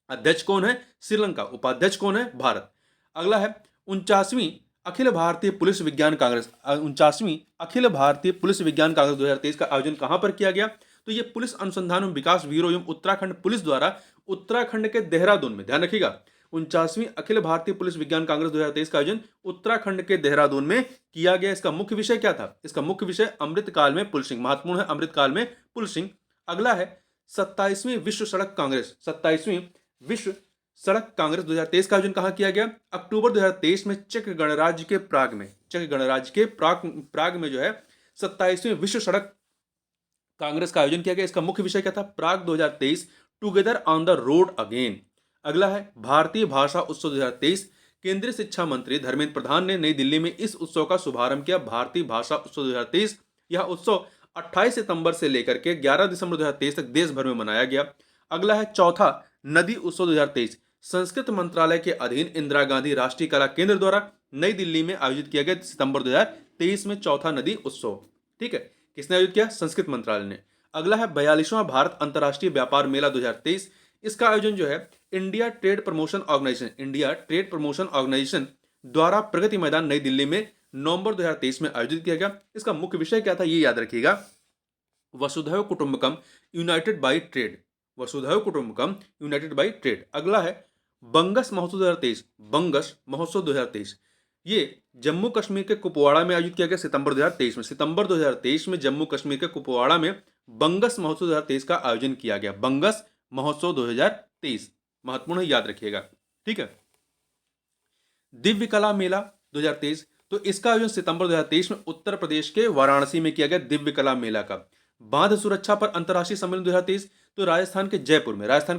अध्यक्ष कौन है? श्रीलंका। उपाध्यक्ष कौन है? भारत। अगला है 49वीं अखिल भारतीय पुलिस विज्ञान कांग्रेस, 49वीं अखिल भारतीय पुलिस विज्ञान कांग्रेस 2023 का आयोजन कहां पर किया गया? तो ये पुलिस अनुसंधान एवं विकास ब्यूरो एवं उत्तराखंड पुलिस द्वारा उत्तराखंड के देहरादून में, ध्यान रखिएगा, 49वीं अखिल भारतीय पुलिस विज्ञान कांग्रेस 2023 का आयोजन उत्तराखंड के देहरादून में किया गया। इसका मुख्य विषय क्या था? इसका मुख्य विषय अमृतकाल में पुलिसिंग, महत्वपूर्ण है, अमृतकाल में पुलिसिंग। अगला है 27वीं विश्व सड़क कांग्रेस, 27वीं विश्व सड़क कांग्रेस 2023 का आयोजन कहां किया गया? अक्टूबर 2023 में चेक गणराज्य के प्राग में, चेक गणराज्य के प्राग में जो है 27वीं विश्व सड़क कांग्रेस का आयोजन किया गया। इसका मुख्य विषय क्या था? प्राग 2023 together on the road again. अगला है भारतीय भाषा उत्सव 2023। केंद्रीय शिक्षा मंत्री धर्मेंद्र प्रधान ने नई दिल्ली में इस उत्सव का शुभारंभ किया। भारतीय भाषा उत्सव 2023, यह उत्सव 28 सितंबर से लेकर के 11 दिसंबर 2023 तक देश भर में मनाया गया। अगला है चौथा नदी उत्सव 2023। संस्कृत मंत्रालय के अधीन इंदिरा गांधी राष्ट्रीय कला केंद्र द्वारा नई दिल्ली में आयोजित किया गया सितंबर 2023 में चौथा नदी उत्सव। ठीक है, किसने आयोजित किया? संस्कृत मंत्रालय ने। अगला है 42वां भारत अंतर्राष्ट्रीय व्यापार मेला 2023। इसका आयोजन जो है इंडिया ट्रेड प्रमोशन ऑर्गेनाइजेशन द्वारा प्रगति मैदान नई दिल्ली में नवंबर 2023 में आयोजित किया गया। इसका मुख्य विषय क्या था ये याद रखिएगा। वसुधैव कुटुंबकम यूनाइटेड बाई ट्रेड, वसुधैव कुटुंबकम यूनाइटेड बाई ट्रेड। अगला है बंगस महोत्सव 2023, बंगस महोत्सव 2023, ये जम्मू कश्मीर के कुपवाड़ा में आयोजित किया गया सितंबर 2023 में। सितंबर 2023 में जम्मू कश्मीर के कुपवाड़ा में बंगस महोत्सव 2023 का आयोजन किया गया। बंगस महोत्सव 2023 महत्वपूर्ण है, याद रखिएगा। ठीक है। दिव्य कला मेला 2023, तो इसका आयोजन सितंबर 2023 में उत्तर प्रदेश के वाराणसी में किया गया। दिव्य कला मेला का बांध सुरक्षा पर अंतर्राष्ट्रीय सम्मेलन 2023, तो राजस्थान के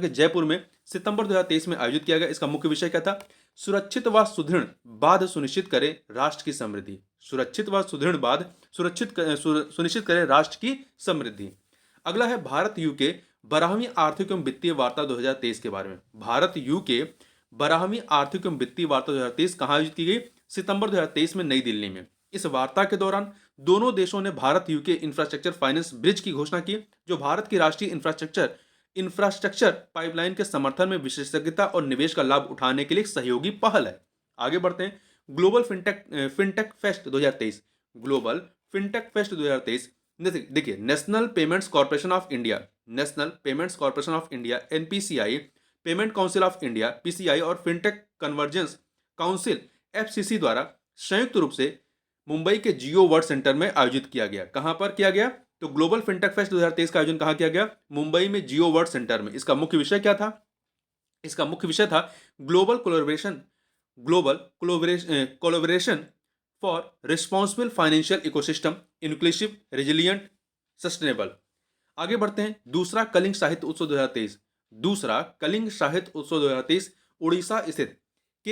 जयपुर में सितंबर 2023 में आयोजित किया गया। इसका मुख्य विषय क्या था? सुरक्षित व सुदृढ़ बांध सुनिश्चित करे राष्ट्र की समृद्धि। सुरक्षित व सुदृढ़ बांध सुनिश्चित करे राष्ट्र की समृद्धि। अगला है भारत यूके 12वीं आर्थिक एवं वित्तीय वार्ता 2023 के बारे में। भारत यूके 12वीं आर्थिक एवं वित्तीय वार्ता 2023 कहाँ आयोजित की गई? सितंबर 2023 में नई दिल्ली में। इस वार्ता के दौरान दोनों देशों ने Bharat UK infrastructure finance bridge की घोषणा की, जो भारत की राष्ट्रीय इंफ्रास्ट्रक्चर पाइपलाइन के समर्थन में विशेषज्ञता और निवेश का लाभ उठाने के लिए एक सहयोगी पहल है। आगे बढ़ते हैं। Global fintech fest 2023, global fintech fest 2023, देखिए national payments corporation of India NPCI, payment council of India PCI और फिनटेक कन्वर्जेंस काउंसिल एफसीसी द्वारा संयुक्त रूप से मुंबई के जियो वर्ल्ड सेंटर में आयोजित किया गया। कहां पर किया गया? तो ग्लोबल फिनटेक फेस्ट 2023 का आयोजन कहां किया गया? मुंबई में जियो वर्ल्ड सेंटर में। इसका मुख्य विषय क्या था? इसका मुख्य विषय था global collaboration for responsible financial ecosystem, inclusive, resilient, sustainable. आगे बढ़ते हैं। दूसरा कलिंग साहित्य उत्सव 2023, दूसरा कलिंग साहित्य उत्सव 2023 उड़ीसा स्थित के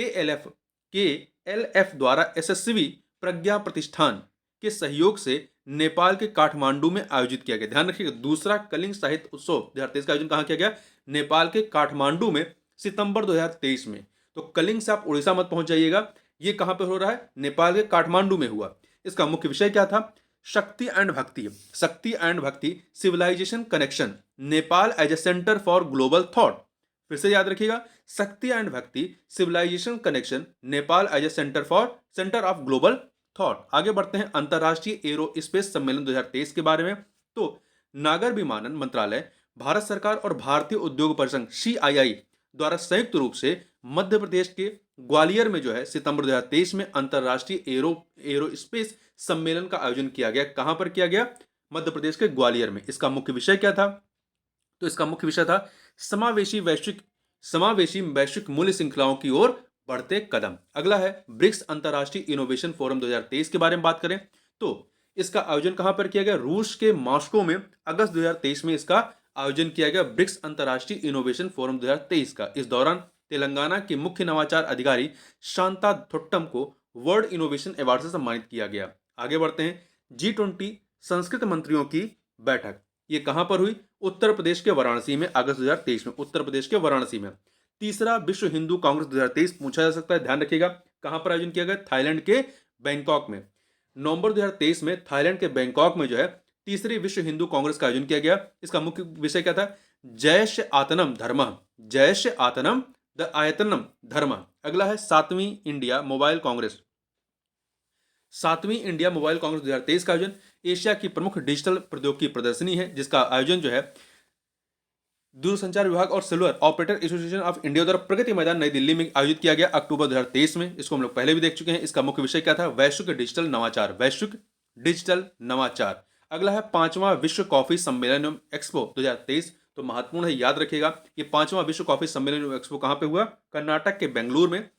एल एफ द्वारा एसएसवी प्रज्ञा प्रतिष्ठान के सहयोग से नेपाल के काठमांडू में आयोजित किया गया। ध्यान रखिएगा, दूसरा कलिंग साहित्य उत्सव 2023 का आयोजन कहां किया गया? नेपाल के काठमांडू में सितंबर 2023 में। तो कलिंग से आप उड़ीसा मत पहुंच जाइएगा, ये कहां पर हो रहा है? नेपाल के काठमांडू में हुआ। इसका मुख्य विषय क्या था? Shakti and Bhakti civilisation connection Nepal as a centre for global thought. फिर से याद रखिएगा, Shakti and Bhakti civilisation connection Nepal as a centre of global thought. आगे बढ़ते हैं। अंतरराष्ट्रीय एरो स्पेस सम्मेलन 2023 के बारे में। तो नागर विमानन मंत्रालय, भारत सरकार और भारतीय उद्योग परिसंघ सीआईआई द्वारा संयुक्त रूप से मध्य प्रदेश के ग्वालियर में जो है सितंबर 2023 में अंतरराष्ट्रीय एरो स्पेस सम्मेलन का आयोजन किया गया। कहां पर किया गया? मध्य प्रदेश के ग्वालियर में। इसका मुख्य विषय क्या था? तो इसका मुख्य विषय था समावेशी वैश्विक मूल्य श्रृंखलाओं की ओर बढ़ते कदम। अगला है ब्रिक्स अंतरराष्ट्रीय इनोवेशन फोरम 2023 के बारे में बात करें तो इसका आयोजन कहां पर किया गया? रूस के मॉस्को में अगस्त 2023 में इसका आयोजन किया गया, ब्रिक्स अंतरराष्ट्रीय इनोवेशन फोरम 2023 का। इस दौरान तेलंगाना के मुख्य नवाचार अधिकारी शांता थोट्टम को वर्ल्ड इनोवेशन अवार्ड से सम्मानित किया गया। आगे बढ़ते हैं। G20 संस्कृत मंत्रियों की बैठक, ये कहां पर हुई? उत्तर प्रदेश के वाराणसी में, अगस्त 2023 में, उत्तर प्रदेश के वाराणसी में। तीसरा विश्व हिंदू कांग्रेस 2023 पूछा जा सकता है, ध्यान रखिएगा। कहां पर आयोजन किया गया? थाईलैंड के बैंकॉक में। नवंबर 2023 में थाईलैंड के बैंकॉक में जो है तीसरी विश्व हिंदू कांग्रेस का आयोजन किया गया। इसका मुख्य विषय क्या था? जयश आतनम धर्म। अगला है सातवीं इंडिया मोबाइल कांग्रेस 2023 का आयोजन एशिया की प्रमुख डिजिटल प्रौद्योगिकी प्रदर्शनी है, जिसका आयोजन जो है दूरसंचार विभाग और cellular operator association of India द्वारा प्रगति मैदान नई दिल्ली में आयोजित किया गया अक्टूबर 2023 में। इसको हम लोग पहले भी देख चुके हैं। इसका मुख्य विषय क्या था? वैश्विक डिजिटल नवाचार। अगला है पांचवा विश्व कॉफी सम्मेलन एक्सपो 2023। तो महत्वपूर्ण है, याद रखिएगा। ये पांचवा विश्व कॉफी सम्मेलन एक्सपो कहां पे हुआ? कर्नाटक के बेंगलुरु में,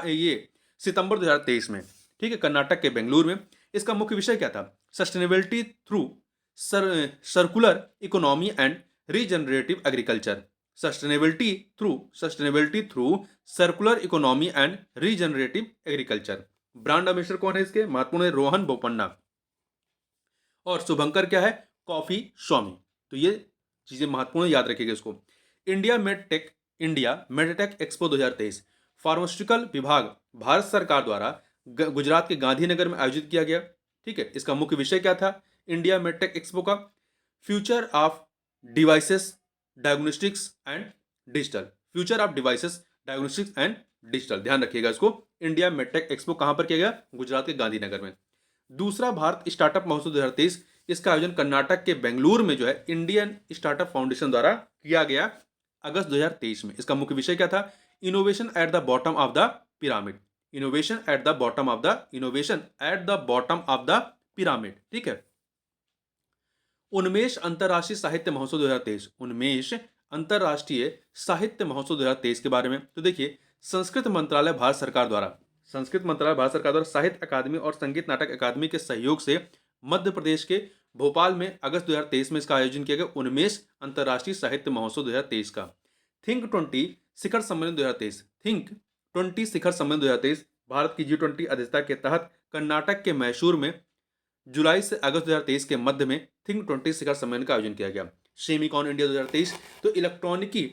ये सितंबर 2023 में। ठीक है, कर्नाटक के बेंगलुरु में। इसका मुख्य विषय क्या था? Sustainability through circular economy and regenerative agriculture. Sustainability through circular economy and regenerative agriculture. Brand ambassador कौन है इसके? महत्वपूर्ण है, रोहन बोपन्ना। और शुभंकर क्या है? कॉफी स्वामी। तो ये चीजें महत्वपूर्ण, याद रखिएगा इसको। इंडिया मेडटेक एक्सपो 2023 फार्मास्यूटिकल विभाग भारत सरकार द्वारा गुजरात के गांधीनगर में आयोजित किया गया। ठीक है, इसका मुख्य विषय क्या था? इंडिया मेडटेक एक्सपो का future of devices diagnostics and digital. ध्यान रखिएगा इसको। इंडिया मेडटेक एक्सपो कहां पर किया गया? गुजरात के गांधीनगर में। दूसरा भारत स्टार्टअप महोत्सव 2023 इसका आयोजन कर्नाटक के बेंगलुरु में जो है इंडियन स्टार्टअप फाउंडेशन द्वारा किया गया अगस्त 2023 में। इसका मुख्य विषय क्या था? Innovation at the bottom of the pyramid. Innovation at the bottom of the innovation at the bottom of the pyramid. ठीक है। उन्मेष अंतर्राष्ट्रीय साहित्य महोत्सव 2023, उन्मेष अंतर्राष्ट्रीय साहित्य महोत्सव 2023 के बारे में तो देखिए, संस्कृत मंत्रालय भारत सरकार द्वारा साहित्य अकादमी और संगीत नाटक अकादमी के सहयोग से मध्य प्रदेश के भोपाल में अगस्त 2023 में इसका आयोजन किया गया, उन्मेष अंतर्राष्ट्रीय साहित्य महोत्सव 2023 का। थिंक 20 शिखर सम्मेलन 2023, थिंक 20 शिखर सम्मेलन 2023 भारत की G20 अध्यक्षता के तहत कर्नाटक के मैसूर में जुलाई से अगस्त 2023 के मध्य में थिंक 20 शिखर सम्मेलन का आयोजन किया गया। सेमिकॉन इंडिया 2023 तो इलेक्ट्रॉनिकी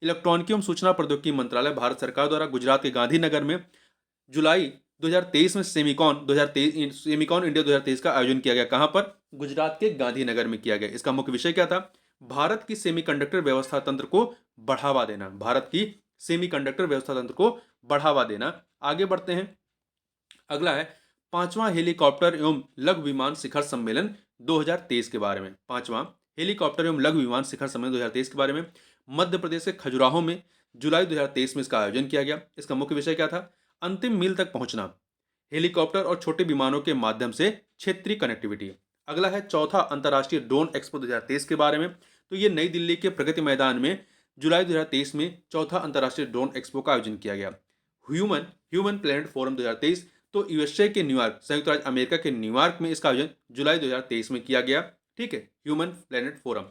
एवं सूचना प्रौद्योगिकी मंत्रालय भारत सरकार द्वारा गुजरात के गांधीनगर में जुलाई 2023 में सेमिकॉन इंडिया 2023 का आयोजन किया गया। कहां पर? गुजरात के गांधीनगर में किया गया। इसका मुख्य विषय क्या था? भारत की सेमीकंडक्टर व्यवस्था तंत्र को बढ़ावा देना। भारत की सेमीकंडक्टर व्यवस्था तंत्र को बढ़ावा देना। आगे बढ़ते हैं, अगला है 5वां हेलीकॉप्टर एवं लघु विमान शिखर सम्मेलन 2023 के बारे में। 5वां हेलीकॉप्टर एवं लघु विमान शिखर सम्मेलन 2023 के बारे में मध्य प्रदेश के खजुराहो में जुलाई 2023 में इसका आयोजन किया गया। इसका मुख्य विषय क्या था? अंतिम मील तक पहुंचना, हेलीकॉप्टर और छोटे विमानों के माध्यम से क्षेत्रीय कनेक्टिविटी। अगला है चौथा अंतर्राष्ट्रीय ड्रोन एक्सपो 2023 के बारे में। तो ये नई दिल्ली के प्रगति मैदान में जुलाई 2023 में चौथा अंतर्राष्ट्रीय ड्रोन एक्सपो का आयोजन किया गया। ह्यूमन प्लैनेट फोरम 2023 तो यूएसए के न्यूयॉर्क, संयुक्त राज्य अमेरिका के न्यूयॉर्क में इसका आयोजन जुलाई 2023 में किया गया। ठीक है, ह्यूमन प्लैनेट फोरम।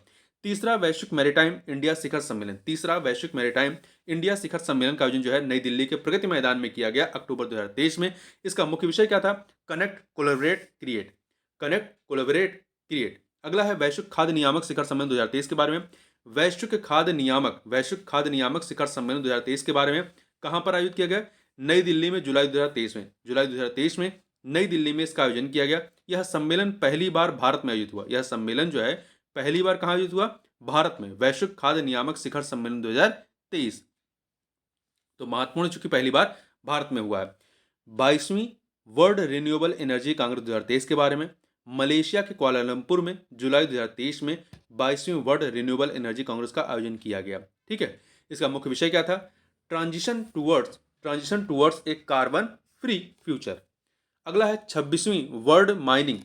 तीसरा वैश्विक मैरीटाइम इंडिया शिखर सम्मेलन, तीसरा वैश्विक मैरीटाइम इंडिया शिखर सम्मेलन का आयोजन जो है नई दिल्ली के प्रगति मैदान में किया गया अक्टूबर 2023 में। इसका मुख्य विषय क्या था? Connect collaborate create, connect collaborate create. अगला है वैश्विक खाद्य नियामक शिखर सम्मेलन 2023 के बारे में। वैश्विक खाद्य नियामक शिखर सम्मेलन 2023 के बारे में कहां पर आयोजित किया गया? नई दिल्ली में जुलाई 2023 में नई दिल्ली में इसका आयोजन किया गया। यह सम्मेलन पहली बार भारत में आयोजित हुआ। यह सम्मेलन जो है पहली बार कहां आयोजित हुआ? भारत में। वैश्विक खाद्य नियामक शिखर सम्मेलन 2023 तो महत्वपूर्ण, चूंकि पहली बार भारत में हुआ है। 22वीं वर्ल्ड रिन्यूएबल एनर्जी कांग्रेस 2023 के बारे में मलेशिया के कुआलालंपुर में जुलाई 2023 में 22वीं वर्ल्ड रिन्यूएबल एनर्जी कांग्रेस का आयोजन किया गया। ठीक है, इसका मुख्य विषय क्या था? Transition towards a carbon free future. अगला है 26वीं वर्ल्ड माइनिंग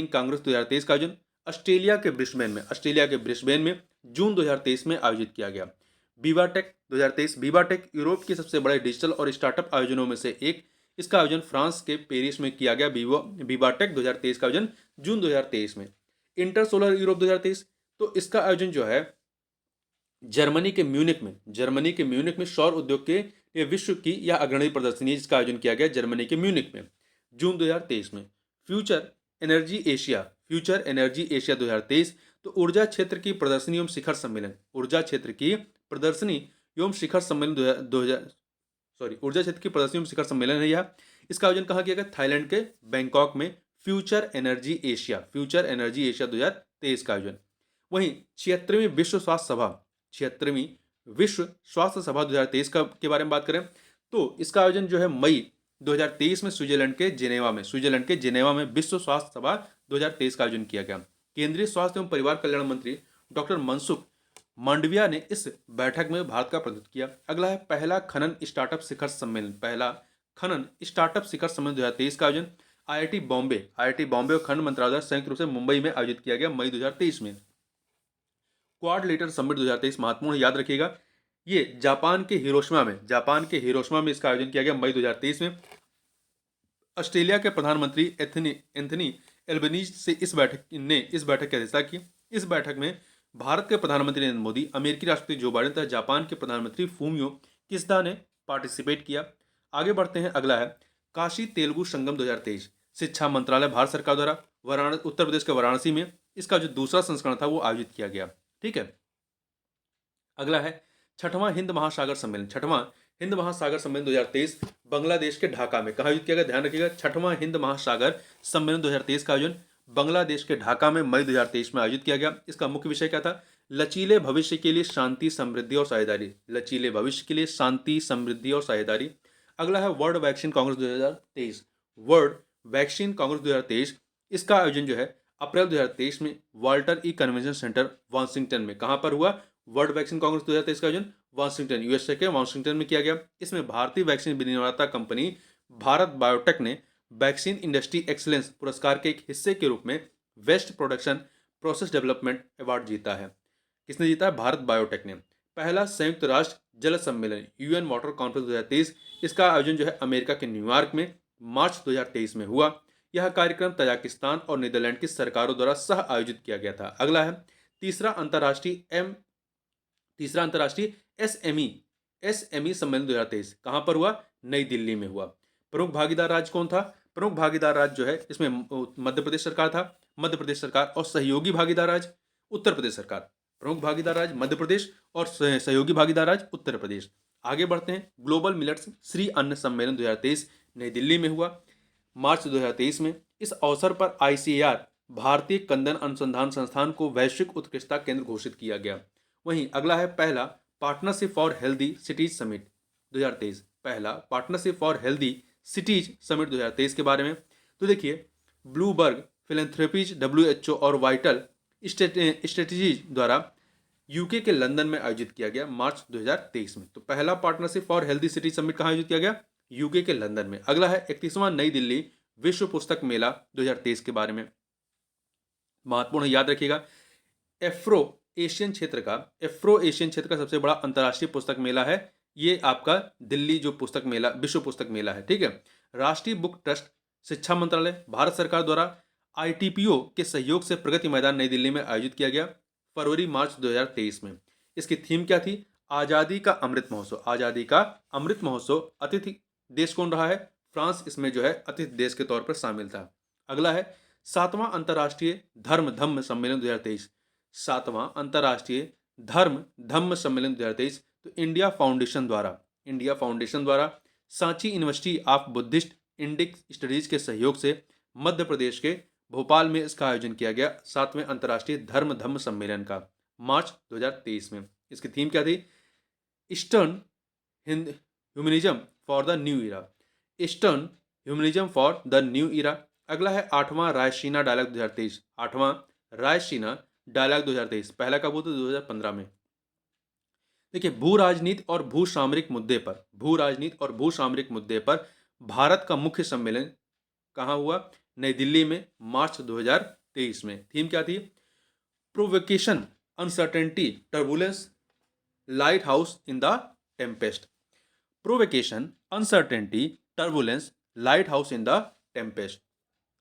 कांग्रेस 2023 का आयोजन ऑस्ट्रेलिया के ब्रिस्बेन में जून 2023 में आयोजित किया गया। बीबाटेक 2023, बीबाटेक यूरोप के सबसे बड़े डिजिटल और स्टार्टअप आयोजनों में से एक। इसका आयोजन फ्रांस के पेरिस में किया गया। बीबाटेक 2023 का आयोजन जून 2023 में। इंटर सोलर यूरोप 2023 तो इसका आयोजन जो है जर्मनी के म्यूनिक में सौर उद्योग के विश्व की यह अग्रणी प्रदर्शनी, जिसका आयोजन किया गया जर्मनी के म्यूनिक में जून 2023 में। फ्यूचर एनर्जी एशिया 2023 तो ऊर्जा क्षेत्र की प्रदर्शनी एवं शिखर सम्मेलन, ऊर्जा क्षेत्र की प्रदर्शनी एवं शिखर सम्मेलन है यह। इसका आयोजन कहाँ किया गया? थाईलैंड के बैंकॉक में। फ्यूचर एनर्जी एशिया 2023 का आयोजन। वहीं 76वीं विश्व स्वास्थ्य सभा 2023 के बारे में बात करें तो इसका आयोजन जो है मई 2023 में स्विट्जरलैंड के जेनेवा में विश्व स्वास्थ्य सभा 2023 का आयोजन किया गया। केंद्रीय स्वास्थ्य एवं परिवार कल्याण मंत्री डॉक्टर मनसुख मांडविया ने इस बैठक में भारत का प्रतिनिधित्व किया। अगला है पहला खनन स्टार्टअप शिखर सम्मेलन 2023 का आयोजन आईआईटी बॉम्बे और खनन मंत्रालय संयुक्त रूप से मुंबई में आयोजित किया गया मई 2023 में। क्वाड लीडर समिट 2023 महत्वपूर्ण, याद रखिएगा, ये जापान के हिरोशिमा में इसका आयोजन किया गया मई 2023 में। ऑस्ट्रेलिया के प्रधानमंत्री एंथनी एल्बनीज से इस बैठक की अध्यक्षता की। इस बैठक में भारत के प्रधानमंत्री नरेंद्र मोदी, अमेरिकी राष्ट्रपति जो बाइडेन तथा जापान के प्रधानमंत्री फूमियो किशिदा ने पार्टिसिपेट किया। आगे बढ़ते हैं, अगला है काशी तेलुगु संगम 2023। शिक्षा मंत्रालय भारत सरकार द्वारा उत्तर प्रदेश के वाराणसी में इसका जो दूसरा संस्करण था वो आयोजित किया गया। ठीक है, अगला है छठवां हिंद महासागर सम्मेलन 2023 बांग्लादेश के ढाका में कहाँ आयोजित किया गया? ध्यान रखिएगा, छठवां हिंद महासागर सम्मेलन 2023 का आयोजन बांग्लादेश के ढाका में मई 2023 में आयोजित किया गया। इसका मुख्य विषय क्या था? लचीले भविष्य के लिए शांति, समृद्धि और साझेदारी। अगला है वर्ल्ड वैक्सीन कांग्रेस 2023। इसका आयोजन जो है अप्रैल 2023 में वाल्टर ई कन्वेंशन सेंटर वाशिंगटन में, कहां पर हुआ? वर्ल्ड वैक्सीन कांग्रेस 2023 का आयोजन वाशिंगटन, यूएसए के वाशिंगटन में किया गया। इसमें भारतीय वैक्सीन निर्माता कंपनी भारत बायोटेक ने वैक्सीन इंडस्ट्री एक्सीलेंस पुरस्कार के एक हिस्से के रूप में best production process development award जीता है। किसने जीता है? भारत बायोटेक ने। पहला संयुक्त राष्ट्र जल सम्मेलन यूएन वाटर कॉन्फ्रेंस 2023, इसका आयोजन जो है अमेरिका के न्यूयॉर्क में मार्च 2023 में हुआ। यह कार्यक्रम तजाकिस्तान और नीदरलैंड की सरकारों द्वारा सह आयोजित किया गया था। अगला है तीसरा अंतर्राष्ट्रीय एसएमई सम्मेलन 2023, कहां पर हुआ? नई दिल्ली में हुआ। प्रमुख भागीदार राज्य कौन था? प्रमुख भागीदार राज्य जो है इसमें मध्य प्रदेश सरकार था, मध्य प्रदेश सरकार, और सहयोगी भागीदार राज्य उत्तर प्रदेश सरकार। प्रमुख भागीदार राज्य मध्य प्रदेश और सहयोगी भागीदार राज्य उत्तर प्रदेश। आगे बढ़ते हैं। ग्लोबल मिलेट्स श्री अन्न सम्मेलन 2023 नई दिल्ली में हुआ मार्च 2023 में। इस अवसर पर आईसीएआर भारतीय कंदन अनुसंधान संस्थान को वैश्विक उत्कृष्टता केंद्र घोषित किया गया। वहीं अगला है पहला partnership for healthy cities summit 2023, पहला partnership for healthy cities summit 2023 के बारे में। तो देखिए, ब्लूबर्ग फिलेंथ्रोपीज, डब्ल्यूएचओ और वाइटल स्ट्रेटेजीज द्वारा यूके के लंदन में आयोजित किया गया मार्च 2023 में। तो पहला partnership for healthy city summit कहाँ आयोजित किया गया? यूके के लंदन में। अगला है 31वां नई दिल्ली विश्व पुस्तक मेला 2023 के बारे में। महत्वपूर्ण, याद रखिएगा, एफ्रो एशियन क्षेत्र का सबसे बड़ा अंतर्राष्ट्रीय पुस्तक मेला है ये आपका दिल्ली जो पुस्तक मेला, विश्व पुस्तक मेला है। ठीक है। राष्ट्रीय बुक ट्रस्ट, शिक्षा मंत्रालय, भारत सरकार द्वारा आईटीपीओ के सहयोग से प्रगति मैदान नई दिल्ली में आयोजित किया गया फरवरी मार्च 2023 में। इसकी थीम क्या थी? आजादी का अमृत महोत्सव। आजादी का अमृत महोत्सव। अतिथि देश कौन रहा है? फ्रांस इसमें जो है अतिथि देश के तौर पर शामिल था। अगला है 7वां अंतर्राष्ट्रीय धर्म धम्म सम्मेलन 2023। 7वां अंतर्राष्ट्रीय धर्म धम्म सम्मेलन 2023 तो इंडिया फाउंडेशन द्वारा Sanchi university of Buddhist Indic studies के सहयोग से मध्य प्रदेश के भोपाल में इसका आयोजन किया गया 7वें अंतर्राष्ट्रीय धर्म धम्म सम्मेलन का मार्च 2023 में। इसकी थीम क्या थी? Eastern humanism for the new era. Eastern humanism for the new era. अगला है 8वां रायसीना डायलॉग 2023। 8वां रायसीना डायलॉग 2023, पहला कब हुआ था? 2015 में। देखिए, भू राजनीति और भू सामरिक मुद्दे पर भारत का मुख्य सम्मेलन कहाँ हुआ? नई दिल्ली में मार्च 2023 में। थीम क्या थी? Provocation, uncertainty, turbulence, light house in the Tempest. Provocation, uncertainty, turbulence, light house in the Tempest.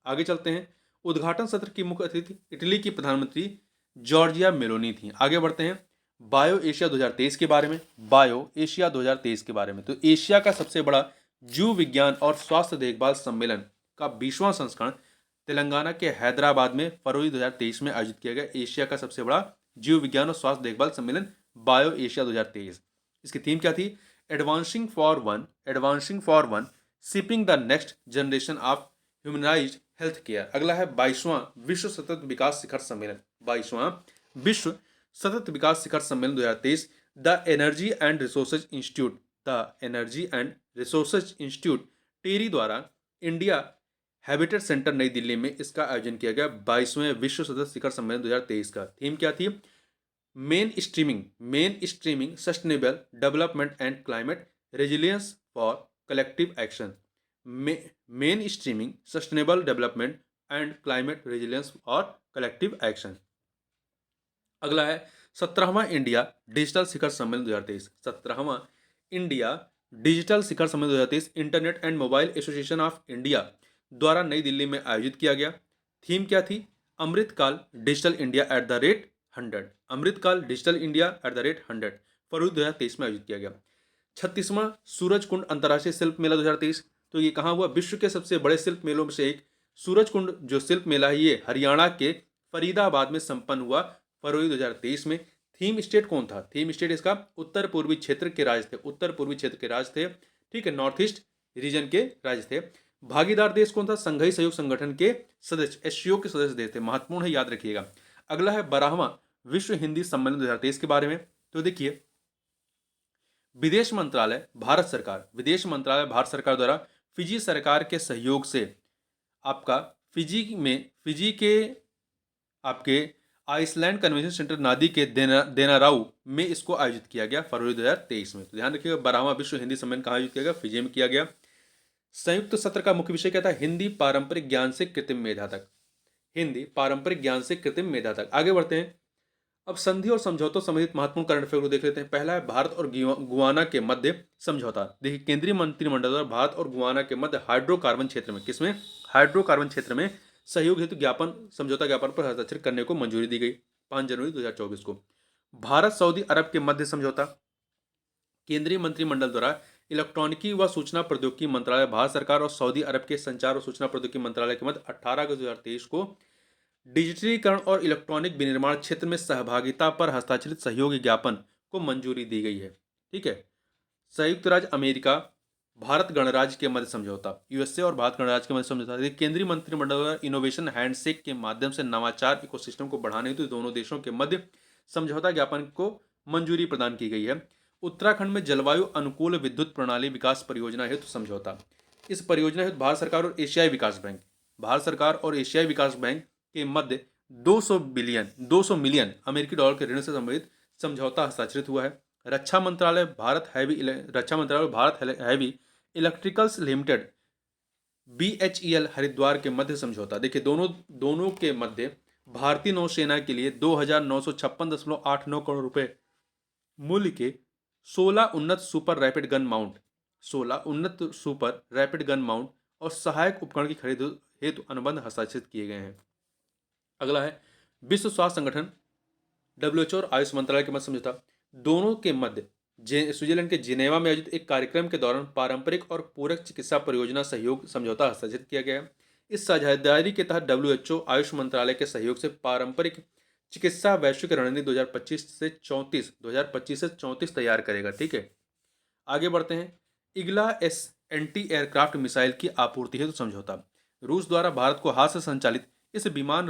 आगे चलते हैं। उद्घाटन सत्र की मुख्य अतिथि इटली की प्रधानमंत्री जॉर्जिया मेलोनी थी। आगे बढ़ते हैं। बायो एशिया 2023 के बारे में। बायो एशिया 2023 के बारे में, तो एशिया का सबसे बड़ा जीव विज्ञान और स्वास्थ्य देखभाल सम्मेलन का 20वां संस्करण तेलंगाना के हैदराबाद में फरवरी 2023 में आयोजित किया गया। एशिया का सबसे बड़ा जीव विज्ञान और स्वास्थ्य देखभाल सम्मेलन बायो एशिया 2023। इसकी थीम क्या थी? Advancing for one shipping the next generation of humanised health care. अगला है 22वां विश्व सतत विकास शिखर सम्मेलन। 22वां विश्व सतत विकास शिखर सम्मेलन 2023 the energy and resources institute TERI द्वारा इंडिया हैबिटेट सेंटर नई दिल्ली में इसका आयोजन किया गया 22वें विश्व सतत शिखर सम्मेलन 2023 का। थीम क्या थी? Main streaming sustainable development and climate resilience for collective action. Main streaming sustainable development and climate resilience और कलेक्टिव एक्शन। अगला है 17वां इंडिया डिजिटल शिखर सम्मेलन 2023। 17वां इंडिया डिजिटल शिखर सम्मेलन 2023 internet and mobile association of India द्वारा नई दिल्ली में आयोजित किया गया। थीम क्या थी? Amritkaal digital India at the rate 100। Amritkaal digital India at the rate 100 फरवरी 2023 में आयोजित किया गया। 36वां सूरज कुंड अंतर्राष्ट्रीय शिल्प मेला 2023, तो ये कहाँ हुआ? विश्व के सबसे बड़े शिल्प मेलों में से एक सूरज कुंड जो शिल्प मेला है ये हरियाणा के फरीदाबाद में संपन्न हुआ फरवरी 2023 में। थीम स्टेट कौन था? थीम स्टेट इसका उत्तर पूर्वी क्षेत्र के राज्य थे। ठीक है, नॉर्थ ईस्ट रीजन के राज्य थे। भागीदार देश कौन था? संघीय सहयोग संगठन के सदस्य, एससीओ के सदस्य देश थे। महत्वपूर्ण है, याद रखिएगा। अगला है 12वां विश्व हिंदी सम्मेलन 2023 के बारे में। तो देखिए, विदेश मंत्रालय भारत सरकार द्वारा फिजी सरकार के सहयोग से आपका फिजी के आपके आइसलैंड कन्वेंशन सेंटर नादी के देनाराउ में इसको आयोजित किया गया फरवरी 2023 में। तो ध्यान रखिएगा 12वां विश्व हिंदी सम्मेलन कहाँ आयोजित किया गया? फिजी में किया गया। संयुक्त सत्र का मुख्य विषय क्या था? हिंदी पारंपरिक ज्ञान से कृत्रिम मेधा तक। हिंदी पारंपरिक ज्ञान से कृत्रिम मेधा तक। आगे बढ़ते हैं। अब संधि और समझौतों संबंधित महत्वपूर्ण करंट अफेयर को देख लेते हैं। पहला है भारत और गुआना के मध्य समझौता। देखिए केंद्रीय मंत्रिमंडल द्वारा भारत और गुआना के मध्य हाइड्रोकार्बन क्षेत्र में, किसमें? हाइड्रोकार्बन क्षेत्र में सहयोग हेतु समझौता ज्ञापन पर हस्ताक्षर करने को मंजूरी दी गई 5 जनवरी 2024 को। भारत सऊदी अरब के मध्य समझौता। केंद्रीय मंत्रिमंडल द्वारा इलेक्ट्रॉनिकी व सूचना प्रौद्योगिकी मंत्रालय, भारत सरकार और सऊदी अरब के संचार और सूचना प्रौद्योगिकी मंत्रालय के मध्य 18 अगस्त 2023 को डिजिटलीकरण और इलेक्ट्रॉनिक विनिर्माण क्षेत्र में सहभागिता पर हस्ताक्षरित सहयोग ज्ञापन को मंजूरी दी गई है। ठीक है। संयुक्त राज्य अमेरिका भारत गणराज्य के मध्य समझौता। यूएसए और भारत गणराज्य के मध्य समझौता। केंद्रीय मंत्रिमंडल द्वारा इनोवेशन हैंडशेक के माध्यम से नवाचार इकोसिस्टम को बढ़ाने हेतु दोनों देशों के मध्य समझौता ज्ञापन को मंजूरी प्रदान की गई है। उत्तराखंड में जलवायु अनुकूल विद्युत प्रणाली विकास परियोजना हेतु समझौता। इस परियोजना हेतु भारत सरकार और एशियाई विकास बैंक के मध्य 200 मिलियन अमेरिकी डॉलर के ऋण से संबंधित समझौता हस्ताक्षरित हुआ है। रक्षा मंत्रालय Bharat heavy electricals limited BHEL Haridwar के मध्य समझौता। देखिए दोनों के मध्य भारतीय नौसेना के लिए 2,956.89 करोड़ रुपए मूल्य के 16 उन्नत सुपर रैपिड गन माउंट और सहायक उपकरण की खरीद हेतु अनुबंध हस्ताक्षरित किए गए हैं। अगला है विश्व स्वास्थ्य संगठन WHO और आयुष मंत्रालय के मध्य समझौता। दोनों के मध्य स्विट्जरलैंड के जिनेवा में आयोजित एक कार्यक्रम के दौरान पारंपरिक और पूरक चिकित्सा परियोजना सहयोग समझौता हस्ताक्षरित किया गया है। इस साझेदारी के तहत WHO आयुष मंत्रालय के सहयोग से पारंपरिक चिकित्सा वैश्विक रणनीति 2025 से 34 तैयार करेगा। ठीक है। आगे बढ़ते हैं। इगला एस एंटी एयरक्राफ्ट मिसाइल की आपूर्ति हेतु समझौता। रूस द्वारा भारत को हाथ से संचालित इस विमान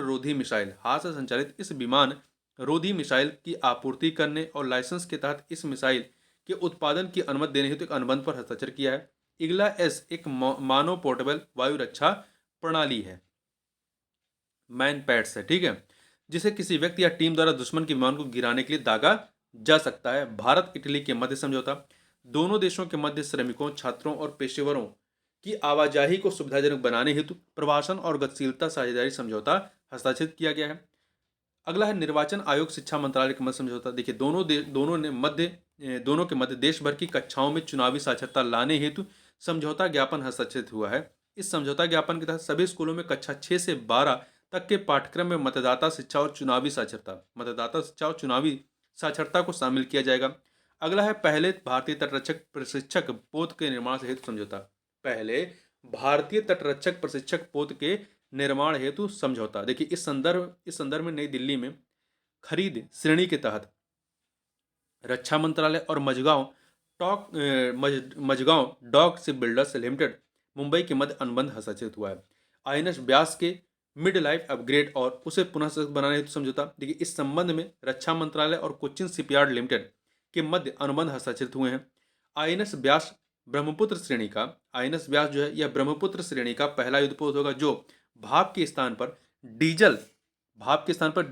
रोधी मिसाइल की आपूर्ति करने और लाइसेंस के तहत इस मिसाइल के उत्पादन की अनुमति देने हेतु एक अनुबंध पर हस्ताक्षर किया है। इगला एस एक मानव पोर्टेबल वायु रक्षा प्रणाली है, मैनपैड्स है। ठीक है, जिसे किसी व्यक्ति या टीम द्वारा दुश्मन के विमान को गिराने के लिए दागा जा सकता है। भारत इटली के मध्य समझौता। दोनों देशों के मध्य श्रमिकों, छात्रों और पेशेवरों की आवाजाही को सुविधाजनक बनाने हेतु प्रवासन और गतिशीलता साझेदारी समझौता हस्ताक्षरित किया गया है। अगला है निर्वाचन आयोग शिक्षा मंत्रालय के मध्य समझौता। देखिए दोनों के मध्य देश भर की कक्षाओं में चुनावी साक्षरता लाने हेतु समझौता ज्ञापन हस्ताक्षरित हुआ है। इस समझौता ज्ञापन के तहत सभी स्कूलों में कक्षा 6 से 12 तक के पाठ्यक्रम में मतदाता शिक्षा और चुनावी साक्षरता को शामिल किया जाएगा। अगला है पहले भारतीय तटरक्षक प्रशिक्षक पोत के निर्माण हेतु समझौता। पहले भारतीय तटरक्षक प्रशिक्षक पोत के निर्माण हेतु समझौता। देखिए इस संदर्भ में नई दिल्ली में खरीद श्रेणी के तहत रक्षा मंत्रालय और Mazagon dock shipbuilders limited Mumbai के मध्य अनुबंध हस्ताक्षरित हुआ है। INS व्यास के मिड लाइफ अपग्रेड और उसे पुनः सशक्त बनाने हेतु समझौता। देखिए इस संबंध में रक्षा मंत्रालय और कोचिन शिपयार्ड लिमिटेड के मध्य अनुबंध हस्ताक्षरित हुए हैं। INS व्यास ब्रह्मपुत्र श्रेणी का जो है यह ब्रह्मपुत्र श्रेणी का पहला युद्धपोत होगा जो भाप के स्थान पर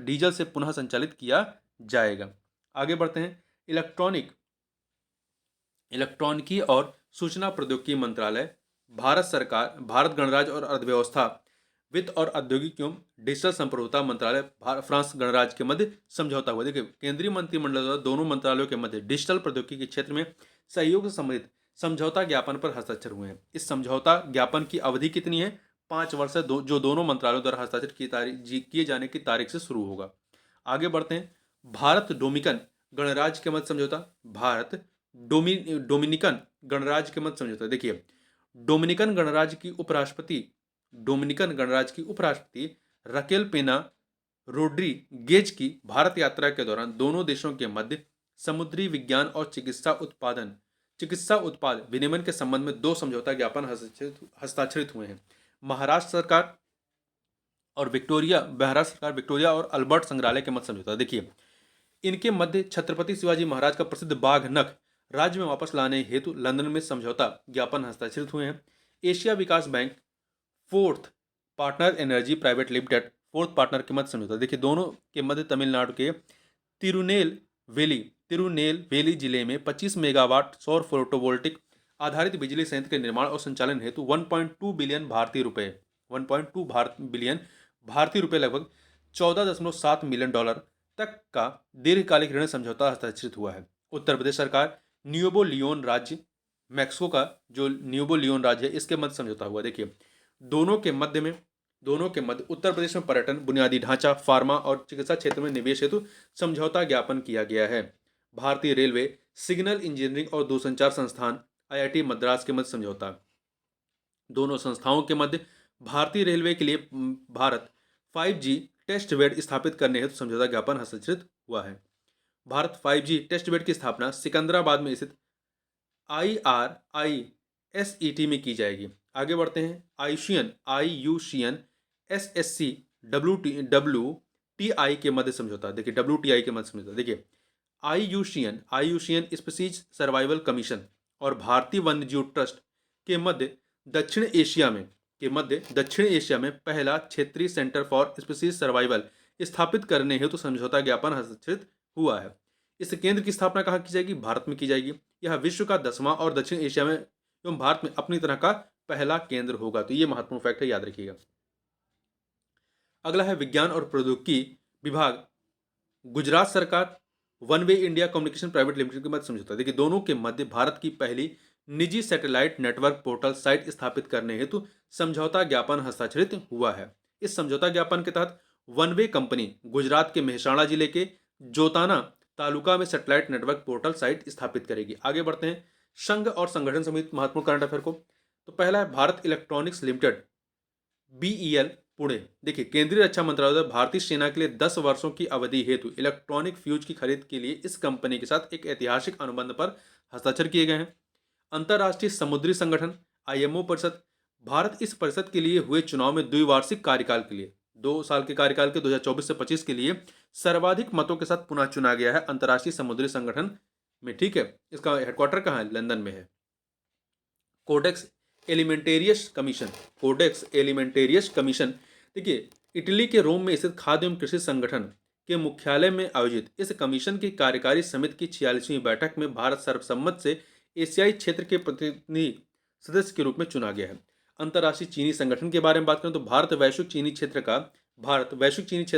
डीजल से पुनः संचालित किया जाएगा। आगे बढ़ते हैं। इलेक्ट्रॉनिकी और सूचना प्रौद्योगिकी मंत्रालय, भारत गणराज्य और अर्थव्यवस्था, वित्त और औद्योगिक एवं डिजिटल संप्रभुता मंत्रालय, फ्रांस गणराज्य के मध्य समझौता हुआ। देखिए केंद्रीय मंत्रिमंडल द्वारा दोनों मंत्रालयों के मध्य डिजिटल प्रौद्योगिकी के क्षेत्र में सहयोग से संबंधित समझौता ज्ञापन पर हस्ताक्षर हुए हैं। इस समझौता ज्ञापन की अवधि कितनी है? 5 वर्ष है, जो दोनों मंत्रालयों द्वारा हस्ताक्षर किए जाने की तारीख से शुरू होगा। आगे बढ़ते हैं। भारत डोमिनिकन गणराज्य के मध्य समझौता। भारत डोमिनिकन गणराज्य के मध्य समझौता। देखिए डोमिनिकन गणराज्य की उपराष्ट्रपति रकेल पेना रोड्रीगेज की भारत यात्रा के दौरान दोनों देशों के मध्य समुद्री विज्ञान और चिकित्सा उत्पाद विनिमय के संबंध में 2 समझौता ज्ञापन हस्ताक्षरित हुए हैं। महाराष्ट्र सरकार विक्टोरिया और अल्बर्ट संग्रहालय के मध्य समझौता। देखिए इनके मध्य छत्रपति शिवाजी महाराज का प्रसिद्ध बाघ नख राज्य में वापस लाने हेतु लंदन में समझौता ज्ञापन हस्ताक्षरित हुए हैं। एशिया विकास bank 4th partner energy private limited fourth partner के मध्य समझौता। देखिए दोनों के मध्य तमिलनाडु के तिरुनेलवेली जिले में 25 मेगावाट सौर फोटोवोल्टिक आधारित बिजली संयंत्र के निर्माण और संचालन हेतु 1.2 बिलियन भारतीय रुपए 1.2 बिलियन भारतीय रुपए लगभग 14.7 मिलियन डॉलर तक का दीर्घकालिक ऋण समझौता हस्ताक्षरित हुआ है। उत्तर प्रदेश सरकार न्यूबो लियोन राज्य मैक्सिको का जो न्यूबो लियोन राज्य है इसके मध्य समझौता हुआ। देखिए दोनों के मध्य में दोनों के मध्य उत्तर प्रदेश में पर्यटन, बुनियादी ढांचा, फार्मा और चिकित्सा क्षेत्र में निवेश हेतु समझौता ज्ञापन किया गया है। भारतीय रेलवे, सिग्नल इंजीनियरिंग और दूरसंचार संस्थान आईआईटी मद्रास के मध्य समझौता। दोनों संस्थाओं के मध्य भारतीय रेलवे के लिए भारत 5G टेस्ट बेड स्थापित करने हेतु समझौता ज्ञापन हस्ताक्षरित हुआ है। भारत 5G टेस्ट बेड की स्थापना सिकंदराबाद में स्थित IRISET में की जाएगी। आगे बढ़ते हैं। आयुषियन SSC WTI के मध्य समझौता। देखिए WTI के मध्य समझौता। देखिए आयुषियन स्पीशीज सर्वाइवल कमीशन और भारतीय वन्यजीव ट्रस्ट के मध्य दक्षिण एशिया में पहला क्षेत्रीय सेंटर फॉर स्पीशीज सर्वाइवल स्थापित करने हेतु समझौता ज्ञापन हस्ताक्षरित हुआ है। इस केंद्र की स्थापना कहाँ की जाएगी? भारत में की जाएगी। यह विश्व का 10वां और दक्षिण एशिया में एवं भारत में अपनी तरह का पहला केंद्र होगा। तो ये महत्वपूर्ण फैक्ट है, याद रखिएगा। अगला है विज्ञान और प्रौद्योगिकी विभाग, गुजरात सरकार, one way India communication private limited के मध्य समझौता। देखिए दोनों के मध्य भारत की पहली निजी सैटेलाइट नेटवर्क पोर्टल साइट स्थापित करने हेतु समझौता ज्ञापन हस्ताक्षरित हुआ है। इस समझौता ज्ञापन के तहत वन वे कंपनी गुजरात के मेहसाणा जिले के जोताना तालुका में सैटेलाइट नेटवर्क पोर्टल साइट स्थापित करेगी। आगे बढ़ते हैं संघ और संगठन समित महत्वपूर्ण करंट अफेयर को। तो पहला है Bharat electronics limited BEL Pune. देखिए केंद्रीय रक्षा मंत्रालय द्वारा भारतीय सेना के लिए 10 वर्षों की अवधि हेतु इलेक्ट्रॉनिक फ्यूज की खरीद के लिए इस कंपनी के साथ एक ऐतिहासिक अनुबंध पर हस्ताक्षर किए गए हैं। अंतर्राष्ट्रीय समुद्री संगठन IMO परिषद, भारत इस परिषद के लिए हुए चुनाव में द्विवार्षिक कार्यकाल के लिए 2 साल के कार्यकाल के 2024 से 25 के लिए सर्वाधिक मतों के साथ पुनः चुना गया है अंतर्राष्ट्रीय समुद्री संगठन में। ठीक है, इसका हेडक्वार्टर कहाँ है? लंदन में है। कोडेक्स एलिमेंटेरियस कमीशन देखिए इटली के रोम में स्थित खाद्य एवं कृषि संगठन के मुख्यालय में आयोजित इस कमीशन की कार्यकारी समिति की 46वीं बैठक में भारत सर्वसम्मत से एशियाई क्षेत्र के प्रतिनिधि सदस्य के रूप में चुना गया है। अंतर्राष्ट्रीय चीनी संगठन के बारे में बात करें तो भारत वैश्विक चीनी क्षेत्र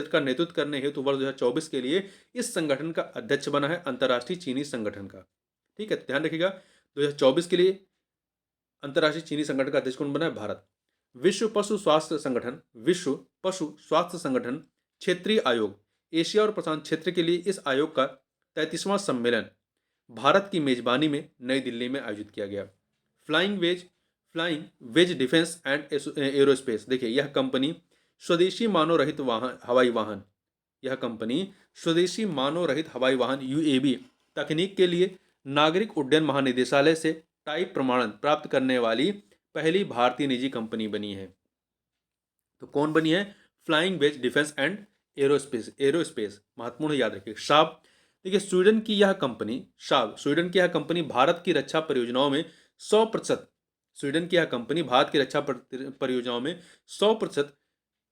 का नेतृत्व करने हेतु वर्ष 2024 के लिए इस संगठन का अध्यक्ष बना है, अंतर्राष्ट्रीय चीनी संगठन का। ठीक है, ध्यान रखिएगा 2024 के लिए अंतर्राष्ट्रीय चीनी संगठन का अध्यक्ष कौन बना है? भारत। विश्व पशु स्वास्थ्य संगठन क्षेत्रीय आयोग एशिया और प्रशांत क्षेत्र के लिए इस आयोग का 33वां सम्मेलन भारत की मेजबानी में नई दिल्ली में आयोजित किया गया। Flying wedge defence and aerospace देखिए यह कंपनी स्वदेशी मानव रहित हवाई वाहन UAV तकनीक के लिए नागरिक उड्डयन महानिदेशालय से टाइप प्रमाणन प्राप्त करने वाली पहली भारतीय निजी कंपनी बनी है। तो कौन बनी है? Flying wedge defence and aerospace महत्वपूर्ण याद रखिए। शाब देखिए स्वीडन की यह कंपनी भारत की रक्षा परियोजनाओं में 100%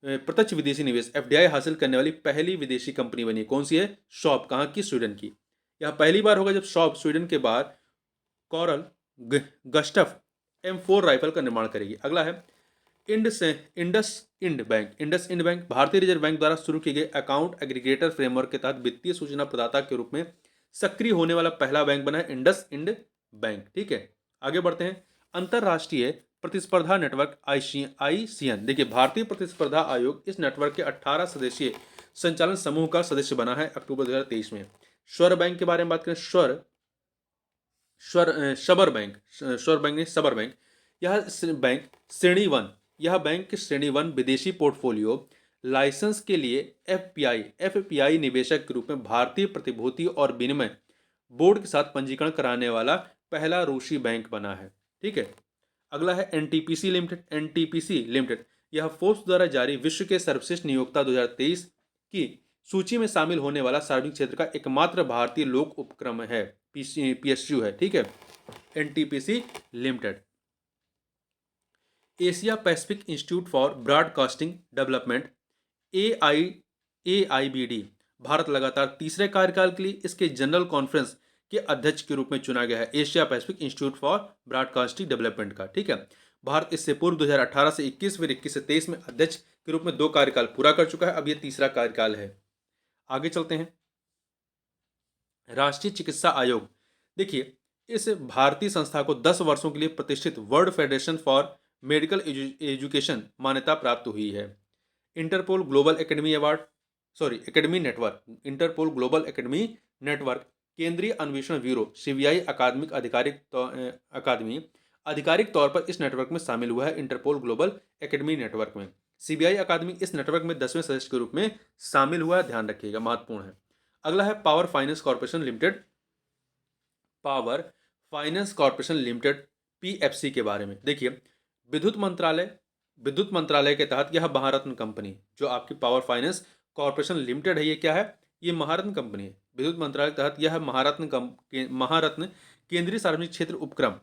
प्रत्यक्ष विदेशी निवेश FDI हासिल करने वाली पहली विदेशी कंपनी बनी। कौन सी है? शॉप। कहाँ की? स्वीडन की। यह पहली बार होगा जब शॉप स्वीडन के बाहर कॉरल गस्टफ M4 राइफल का निर्माण करेगी। अगला है इंडसइंड बैंक भारतीय रिजर्व बैंक द्वारा शुरू किए गए अकाउंट एग्रीगेटर फ्रेमवर्क के तहत वित्तीय सूचना प्रदाता के रूप में सक्रिय होने वाला पहला बैंक बना है इंडसइंड बैंक। ठीक है, आगे बढ़ते हैं। अंतरराष्ट्रीय प्रतिस्पर्धा नेटवर्क ICN देखिए भारतीय प्रतिस्पर्धा आयोग इस नेटवर्क के 18 सदस्यीय संचालन समूह का सदस्य बना है अक्टूबर 2023 में। स्वर बैंक के बारे में बात करें, शबर बैंक यह बैंक श्रेणी 1 विदेशी पोर्टफोलियो लाइसेंस के लिए FPI निवेशक के रूप में भारतीय प्रतिभूति और विनिमय बोर्ड के साथ पंजीकरण कराने वाला पहला रूसी बैंक बना है। ठीक है, अगला है NTPC लिमिटेड यह फोर्ब्स द्वारा जारी विश्व के सर्वश्रेष्ठ नियोक्ता 2023 की सूची में शामिल होने वाला सार्वजनिक क्षेत्र का एकमात्र भारतीय लोक उपक्रम है, PSU है। ठीक है, NTPC limited. Asia Pacific institute for broadcasting development, AIBD, Bharat लगातार तीसरे कार्यकाल के लिए इसके जनरल कॉन्फ्रेंस के अध्यक्ष के रूप में चुना गया है, Asia Pacific institute for broadcasting development का। ठीक है, भारत इससे पूर्व 2018 से 21, फिर 21 से 23 में अध्यक्ष के रूप में 2 कार्यकाल पूरा कर चुका है। अब ये तीसरा कार्यकाल है। आगे चलते हैं। राष्ट्रीय चिकित्सा आयोग, देखिए इस भारतीय संस्था को 10 वर्षों के लिए प्रतिष्ठित world federation for medical education मान्यता प्राप्त हुई है। Interpol global academy award, sorry academy network, Interpol global academy network, केंद्रीय अन्वेषण ब्यूरो सीबीआई आधिकारिक तौर पर इस नेटवर्क में शामिल हुआ है। इंटरपोल ग्लोबल एकेडमी नेटवर्क में सीबीआई अकादमी इस नेटवर्क में 10वें सदस्य के रूप में शामिल हुआ है, ध्यान रखिएगा, महत्वपूर्ण है। अगला है power finance corporation limited, power finance corporation limited PFC के बारे में। देखिए विद्युत मंत्रालय के तहत यह महारत्न कंपनी, जो आपकी पावर फाइनेंस कॉर्पोरेशन लिमिटेड है, ये क्या है, ये महारत्न कंपनी है। विद्युत मंत्रालय के तहत यह महारत्न केंद्रीय सार्वजनिक क्षेत्र उपक्रम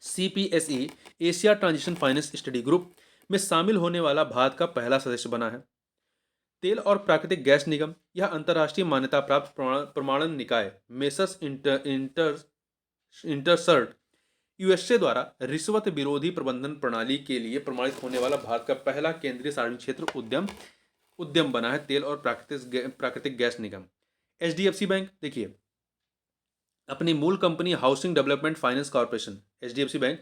CPSE Asia transition finance study group में शामिल होने वाला भारत का पहला सदस्य बना है। तेल और प्राकृतिक गैस निगम, यह अंतर्राष्ट्रीय मान्यता प्राप्त प्रमाणन निकाय मेसस इंटरसर्ट यूएसए द्वारा रिश्वत विरोधी प्रबंधन प्रणाली के लिए प्रमाणित होने वाला भारत का पहला केंद्रीय सार्वजनिक क्षेत्र उद्यम बना है, तेल और प्राकृतिक गैस निगम। HDFC बैंक, देखिए अपनी मूल company housing development finance corporation, HDFC bank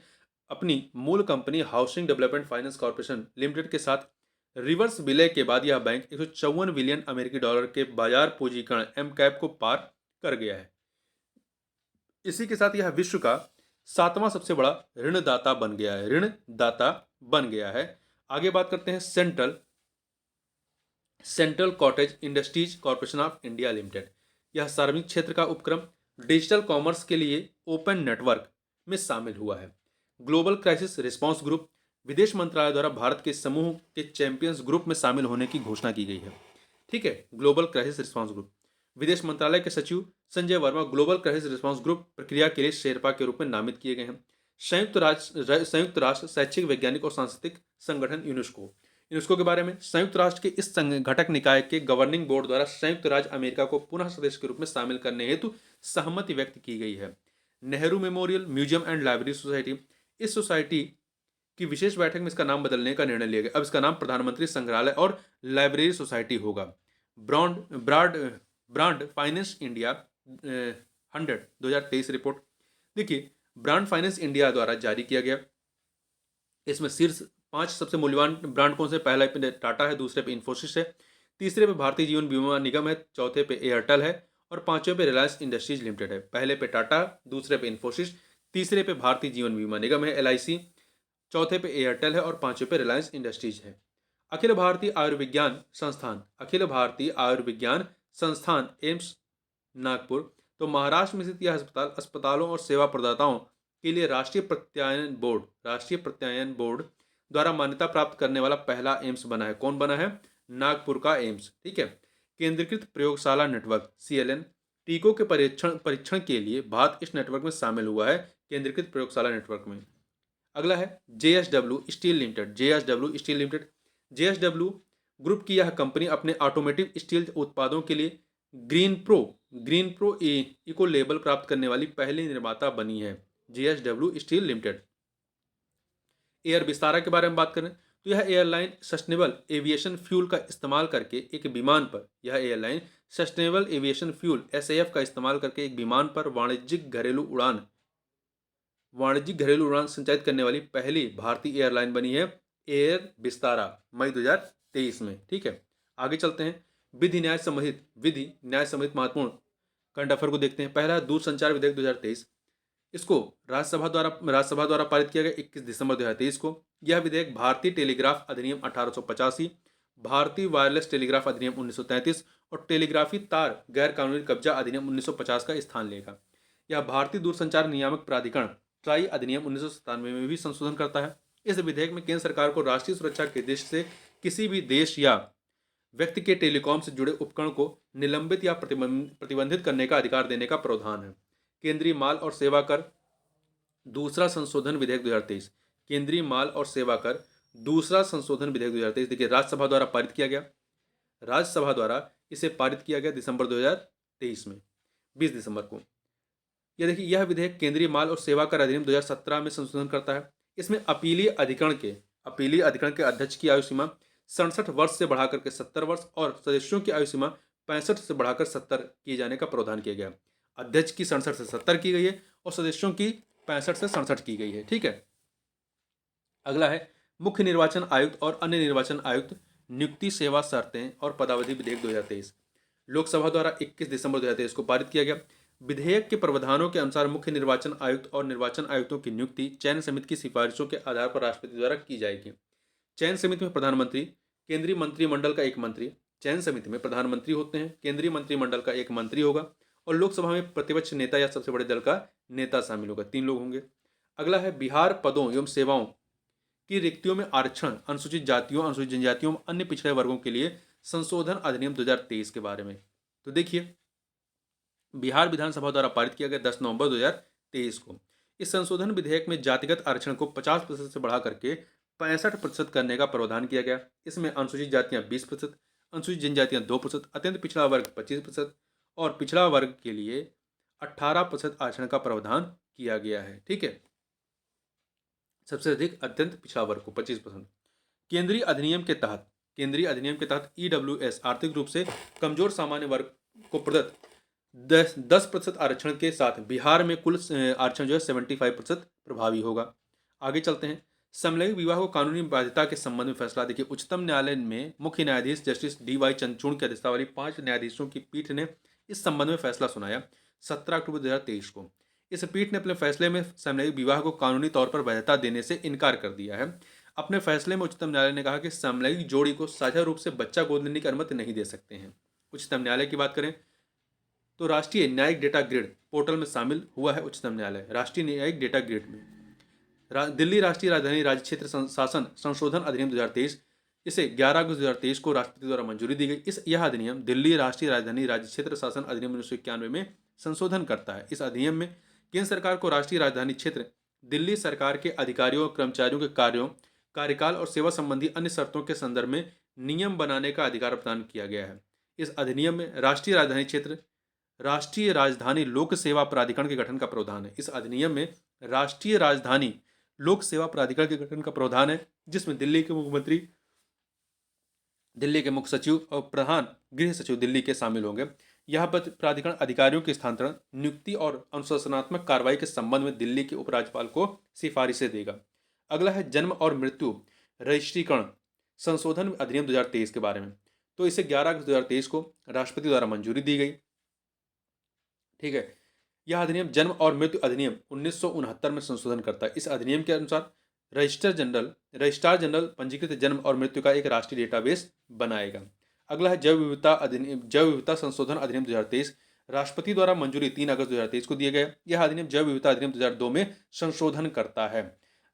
अपनी मूल company housing development finance corporation limited के साथ रिवर्स विलय के बाद यह बैंक 154 बिलियन अमेरिकी डॉलर के बाजार पूंजीकरण MCAP को पार कर गया है। इसी के साथ यह विश्व का 7वां सबसे बड़ा ऋणदाता बन गया है। आगे बात करते हैं central cottage industries corporation of India limited. यह सार्वजनिक क्षेत्र का उपक्रम डिजिटल कॉमर्स के लिए ओपन नेटवर्क में शामिल हुआ है। ग्लोबल क्राइसिस रिस्पांस ग्रुप, विदेश मंत्रालय द्वारा भारत के समूह के चैंपियंस ग्रुप में शामिल होने की घोषणा की गई है। ठीक है, ग्लोबल क्राइसिस रिस्पांस ग्रुप, विदेश मंत्रालय के सचिव Sanjay Verma global crisis response group प्रक्रिया के लिए शेरपा के रूप में नामित किए गए हैं। संयुक्त राष्ट्र शैक्षिक, वैज्ञानिक और सांस्कृतिक संगठन यूनेस्को के बारे में, संयुक्त राष्ट्र के इस घटक निकाय के गवर्निंग बोर्ड द्वारा संयुक्त राज्य अमेरिका को पुनः सदस्य के रूप में शामिल करने हेतु सहमति व्यक्त की गई है। Nehru memorial museum and library society, इस सोसाइटी की विशेष बैठक में इसका नाम बदलने का निर्णय लिया गया। अब इसका नाम प्रधानमंत्री संग्रहालय और लाइब्रेरी सोसाइटी होगा। ब्रांड फाइनेंस इंडिया 100 2023 रिपोर्ट, देखिए ब्रांड फाइनेंस इंडिया द्वारा जारी किया गया। इसमें शीर्ष 5 सबसे मूल्यवान ब्रांड कौन से? पहला पे टाटा है, दूसरे पे इन्फोसिस है, तीसरे पे भारतीय जीवन बीमा निगम है, चौथे पे एयरटेल है और पांचवें पे रिलायंस इंडस्ट्रीज लिमिटेड है। पहले पे टाटा, दूसरे पे इन्फोसिस, तीसरे पे भारतीय जीवन बीमा निगम है LIC, चौथे पे एयरटेल है और पांचवें पे रिलायंस इंडस्ट्रीज है। अखिल भारतीय आयुर्विज्ञान संस्थान एम्स नागपुर, तो महाराष्ट्र में स्थित यह अस्पतालों और सेवा प्रदाताओं के लिए राष्ट्रीय प्रत्यायन बोर्ड द्वारा मान्यता प्राप्त करने वाला पहला एम्स बना है। कौन बना है? नागपुर का एम्स। ठीक है। केंद्रीकृत प्रयोगशाला नेटवर्क CLN, टीकों के परीक्षण के लिए भारत इस नेटवर्क में शामिल हुआ है, केंद्रीकृत प्रयोगशाला नेटवर्क में। अगला है JSW steel limited. JSW group की यह कंपनी अपने ऑटोमेटिव स्टील उत्पादों के लिए ग्रीन प्रो इको लेबल प्राप्त करने वाली पहली निर्माता बनी है, JSW steel limited. Air Vistara के बारे में बात करें तो यह एयरलाइन सस्टेनेबल एविएशन फ्यूल का इस्तेमाल करके एक विमान पर SAF का इस्तेमाल करके एक विमान पर वाणिज्यिक घरेलू उड़ान संचालित करने वाली पहली भारतीय एयरलाइन बनी है एयर विस्तारा, मई 2023 में। ठीक है, आगे चलते हैं। विधि न्याय संबंधित महत्वपूर्ण करंट अफेयर को देखते हैं। पहला, दूरसंचार विधेयक 2023, इसको राज्यसभा द्वारा पारित किया गया 21 दिसंबर 2023 को। यह विधेयक भारतीय टेलीग्राफ अधिनियम 1885, भारतीय वायरलेस टेलीग्राफ अधिनियम 1933 और टेलीग्राफी तार गैर कानूनी कब्जा अधिनियम 1950 का स्थान लेगा। यह भारतीय दूरसंचार नियामक प्राधिकरण ट्राई अधिनियम 1997 में भी संशोधन करता है। इस विधेयक में केंद्र सरकार को राष्ट्रीय सुरक्षा के उद्देश्य से किसी भी देश या व्यक्ति के टेलीकॉम से जुड़े उपकरण को निलंबित या प्रतिबंधित करने का अधिकार देने का प्रावधान है। केंद्रीय माल और सेवा कर दूसरा संशोधन विधेयक 2023, केंद्रीय माल और सेवा कर दूसरा संशोधन विधेयक 2023, देखिए राज्यसभा द्वारा पारित किया गया। राज्यसभा द्वारा इसे पारित किया गया दिसंबर 2023 में, 20 दिसंबर को। यह देखिए, यह विधेयक केंद्रीय माल और सेवा कर अधिनियम 2017 में संशोधन करता है। इसमें अपीलीय अधिकरण के अध्यक्ष की आयु सीमा 67 वर्ष से बढ़ाकर के 70 वर्ष और सदस्यों की आयु सीमा 65 से बढ़ाकर 70 किए जाने का प्रावधान किया गया। अध्यक्ष की 67 से 70 की गई है और सदस्यों की 65 से 67 की गई है। ठीक है। अगला है मुख्य निर्वाचन आयुक्त और अन्य निर्वाचन आयुक्त नियुक्ति, सेवा शर्तें और पदावधि विधेयक 2023, लोकसभा द्वारा 21 दिसंबर 2023 को पारित किया गया। विधेयक के प्रावधानों के अनुसार मुख्य निर्वाचन आयुक्त और निर्वाचन आयुक्तों की नियुक्ति चयन समिति की सिफारिशों के आधार पर राष्ट्रपति द्वारा की जाएगी। चयन समिति में प्रधानमंत्री, केंद्रीय मंत्रिमंडल का एक मंत्री, चयन समिति में प्रधानमंत्री होते हैं, केंद्रीय मंत्रिमंडल का एक मंत्री होगा और लोकसभा में प्रतिपक्ष नेता या सबसे बड़े दल का नेता शामिल होगा, 3 लोग होंगे। अगला है बिहार पदों एवं सेवाओं की रिक्तियों में आरक्षण, अनुसूचित जातियों, अनुसूचित जनजातियों, अन्य पिछड़े वर्गों के लिए संशोधन अधिनियम 2023 के बारे में। तो देखिए, बिहार विधानसभा द्वारा पारित किया गया 10 नवंबर 2023 को। इस संशोधन विधेयक में जातिगत आरक्षण को 50% से बढ़ा करके 65% करने का प्रावधान किया गया। इसमें अनुसूचित जातियां 20%, अनुसूचित जनजातियां 2%, अत्यंत पिछड़ा वर्ग 25% और पिछड़ा वर्ग के लिए 18% आरक्षण का प्रावधान किया गया है। ठीक है। सबसे अधिक अत्यंत पिछड़ा वर्ग को 25%। केंद्रीय अधिनियम के तहत ईडब्ल्यूएस आर्थिक रूप से कमजोर सामान्य वर्ग को प्रदत्त 10% आरक्षण के साथ बिहार में कुल आरक्षण जो है 75% प्रभावी होगा। आगे चलते हैं। समलैंगिक विवाह को कानूनी बाध्यता के संबंध में फैसला। देखिए, उच्चतम न्यायालय में मुख्य न्यायाधीश जस्टिस DY चंद्रचूड़ की अध्यक्षता वाली 5 न्यायाधीशों की पीठ ने इस संबंध में फैसला सुनाया 17 अक्टूबर 2023 को। इस पीठ ने अपने फैसले में समलैंगिक विवाह को कानूनी तौर पर वैधता देने से इनकार कर दिया है। अपने फैसले में उच्चतम न्यायालय ने कहा कि समलैंगिक जोड़ी को साझा रूप से बच्चा गोद लेने की अनुमति नहीं दे सकते हैं। उच्चतम न्यायालय की बात करें तो राष्ट्रीय न्यायिक डेटा ग्रिड पोर्टल में शामिल हुआ है उच्चतम न्यायालय। राष्ट्रीय न्यायिक डेटा ग्रिड में दिल्ली राष्ट्रीय राजधानी राज्य क्षेत्र शासन संशोधन अधिनियम 2023, इसे 11 अगस्त 2023 को राष्ट्रपति द्वारा मंजूरी दी गई। यह अधिनियम दिल्ली राष्ट्रीय राजधानी राज्य क्षेत्र शासन अधिनियम 1991 में संशोधन करता है। इस अधिनियम में केंद्र सरकार को राष्ट्रीय राजधानी क्षेत्र दिल्ली सरकार के अधिकारियों और कर्मचारियों के कार्यों, कार्यकाल और सेवा संबंधी अन्य शर्तों के संदर्भ में नियम बनाने का अधिकार प्रदान किया गया है। इस अधिनियम में राष्ट्रीय राजधानी क्षेत्र राष्ट्रीय राजधानी लोक सेवा प्राधिकरण के गठन का प्रावधान है। इस अधिनियम में राष्ट्रीय राजधानी लोक सेवा प्राधिकरण के गठन का प्रावधान है, जिसमें दिल्ली के मुख्यमंत्री, दिल्ली के मुख्य सचिव और प्रधान गृह सचिव दिल्ली के शामिल होंगे। यह प्राधिकरण अधिकारियों के स्थानांतरण, नियुक्ति और अनुशासनात्मक कार्रवाई के संबंध में दिल्ली के उपराज्यपाल को सिफारिशें देगा। अगला है जन्म और मृत्यु रजिस्ट्रीकरण संशोधन अधिनियम 2023 के बारे में। तो इसे 11 अगस्त 2023 को राष्ट्रपति द्वारा मंजूरी दी गई। ठीक है। यह अधिनियम जन्म और मृत्यु अधिनियम 1969 में संशोधन करता है। इस अधिनियम के अनुसार रजिस्ट्रार जनरल पंजीकृत जन्म और मृत्यु का एक राष्ट्रीय डेटाबेस बनाएगा। अगला है जैव विविधता संशोधन अधिनियम 2023, राष्ट्रपति द्वारा मंजूरी 3 अगस्त 2023 को दिया गया। यह अधिनियम जैव विविधता अधिनियम 2002 में संशोधन करता है।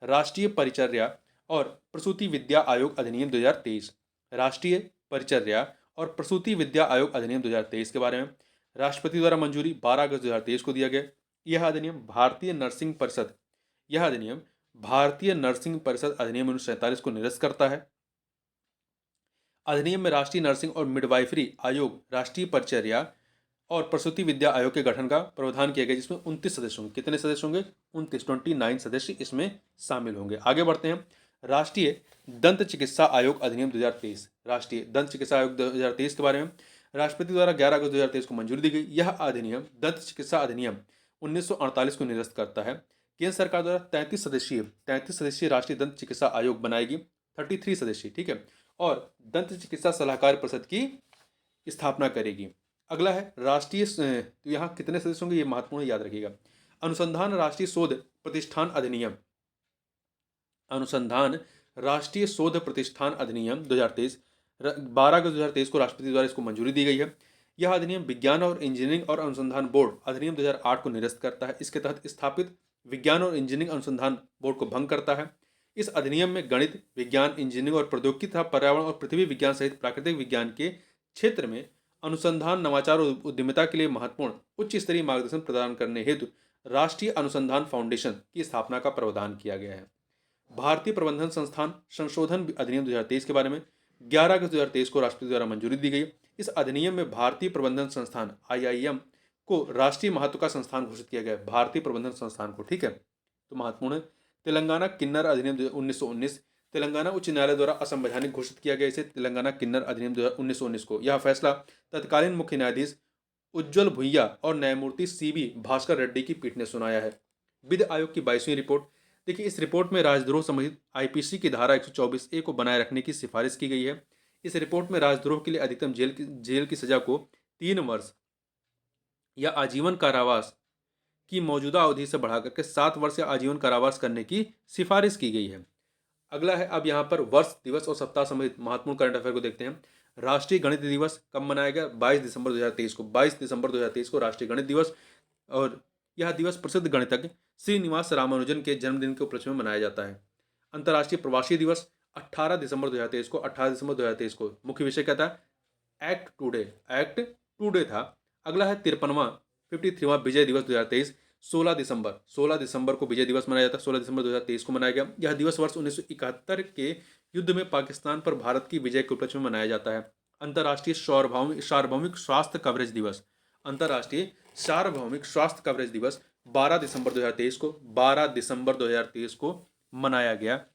राष्ट्रीय परिचर्या और प्रसूति विद्या आयोग अधिनियम 2023, राष्ट्रीय परिचर्या और प्रसूति विद्या आयोग अधिनियम 2023 के बारे में राष्ट्रपति द्वारा मंजूरी 12 अगस्त 2023 को दिया गया। यह अधिनियम भारतीय नर्सिंग परिषद अधिनियम 1947 को निरस्त करता है। अधिनियम में राष्ट्रीय नर्सिंग और मिडवाइफरी आयोग, राष्ट्रीय परिचर्या और प्रसूति विद्या आयोग के गठन का प्रावधान किया गया, जिसमें 29 सदस्य होंगे। कितने सदस्य होंगे? 29 सदस्य इसमें शामिल होंगे। आगे बढ़ते हैं। राष्ट्रीय दंत चिकित्सा आयोग अधिनियम 2023, राष्ट्रीय दंत चिकित्सा आयोग 2023 के बारे में राष्ट्रपति द्वारा 11 अगस्त 2023 को मंजूरी दी गई। यह अधिनियम दंत चिकित्सा अधिनियम 1948 को निरस्त करता है। केंद्र सरकार द्वारा 33 सदस्यीय राष्ट्रीय दंत चिकित्सा आयोग बनाएगी, 33 सदस्यीय। ठीक है। और दंत चिकित्सा सलाहकार परिषद की स्थापना करेगी। अगला है राष्ट्रीय, तो यहाँ कितने सदस्य होंगे ये महत्वपूर्ण याद रखिएगा। अनुसंधान राष्ट्रीय शोध प्रतिष्ठान अधिनियम 2023 12 अगस्त 2023 को राष्ट्रपति द्वारा इसको मंजूरी दी गई है। यह अधिनियम विज्ञान और इंजीनियरिंग और अनुसंधान बोर्ड अधिनियम 2008 को निरस्त करता है। इसके तहत स्थापित विज्ञान और इंजीनियरिंग अनुसंधान बोर्ड को भंग करता है। इस अधिनियम में गणित, विज्ञान, इंजीनियरिंग और प्रौद्योगिकी तथा पर्यावरण और पृथ्वी विज्ञान सहित प्राकृतिक विज्ञान के क्षेत्र में अनुसंधान, नवाचार और उद्यमिता के लिए महत्वपूर्ण उच्च स्तरीय मार्गदर्शन प्रदान करने हेतु राष्ट्रीय अनुसंधान फाउंडेशन की स्थापना का प्रावधान किया गया है। भारतीय प्रबंधन संस्थान संशोधन अधिनियम 2023 के बारे में 11 अगस्त 2023 को राष्ट्रपति द्वारा मंजूरी दी गई। इस अधिनियम में भारतीय प्रबंधन संस्थान IIM को राष्ट्रीय महत्व का संस्थान घोषित किया गया है। भारतीय प्रबंधन संस्थान को, ठीक है, तो महत्वपूर्ण है। तेलंगाना किन्नर अधिनियम 1919 तेलंगाना उच्च न्यायालय द्वारा असंवैधानिक घोषित किया गया इसे तेलंगाना किन्नर अधिनियम 1919 को। यह फैसला तत्कालीन मुख्य न्यायाधीश उज्ज्वल भुइया और न्यायमूर्ति CB भास्कर रेड्डी की पीठ ने सुनाया है। विधि आयोग की 22वीं रिपोर्ट। देखिए, इस रिपोर्ट में राजद्रोह संबंधित IPC की धारा 124A को बनाए रखने की सिफारिश की गई है। इस रिपोर्ट में राजद्रोह के लिए अधिकतम जेल की सजा को 3 वर्ष या आजीवन कारावास की मौजूदा अवधि से बढ़ाकर के 7 वर्ष या आजीवन कारावास करने की सिफारिश की गई है। अगला है, अब यहाँ पर वर्ष, दिवस और सप्ताह संबंधित महत्वपूर्ण करंट अफेयर को देखते हैं। राष्ट्रीय गणित दिवस कब मनाया गया? 22 दिसंबर 2023 को। 22 दिसंबर 2023 को राष्ट्रीय गणित दिवस, और यह दिवस प्रसिद्ध गणितज्ञ श्रीनिवास रामानुजन के जन्मदिन के उपलक्ष्य में मनाया जाता है। अंतर्राष्ट्रीय प्रवासी दिवस 18 दिसंबर 2023 को। 18 दिसंबर 2023 को। मुख्य विषय क्या था? एक्ट टुडे था। अगला है 53वां विजय दिवस 2023, 16 दिसंबर को विजय दिवस मनाया जाता है। 16 दिसंबर 2023 को मनाया गया। यह दिवस वर्ष 1971 के युद्ध में पाकिस्तान पर भारत की विजय के उपलक्ष्य में मनाया जाता है। अंतर्राष्ट्रीय सार्वभौमिक स्वास्थ्य कवरेज दिवस, अंतर्राष्ट्रीय सार्वभौमिक स्वास्थ्य कवरेज दिवस 12 दिसंबर 2023 को, 12 दिसंबर 2023 को मनाया गया।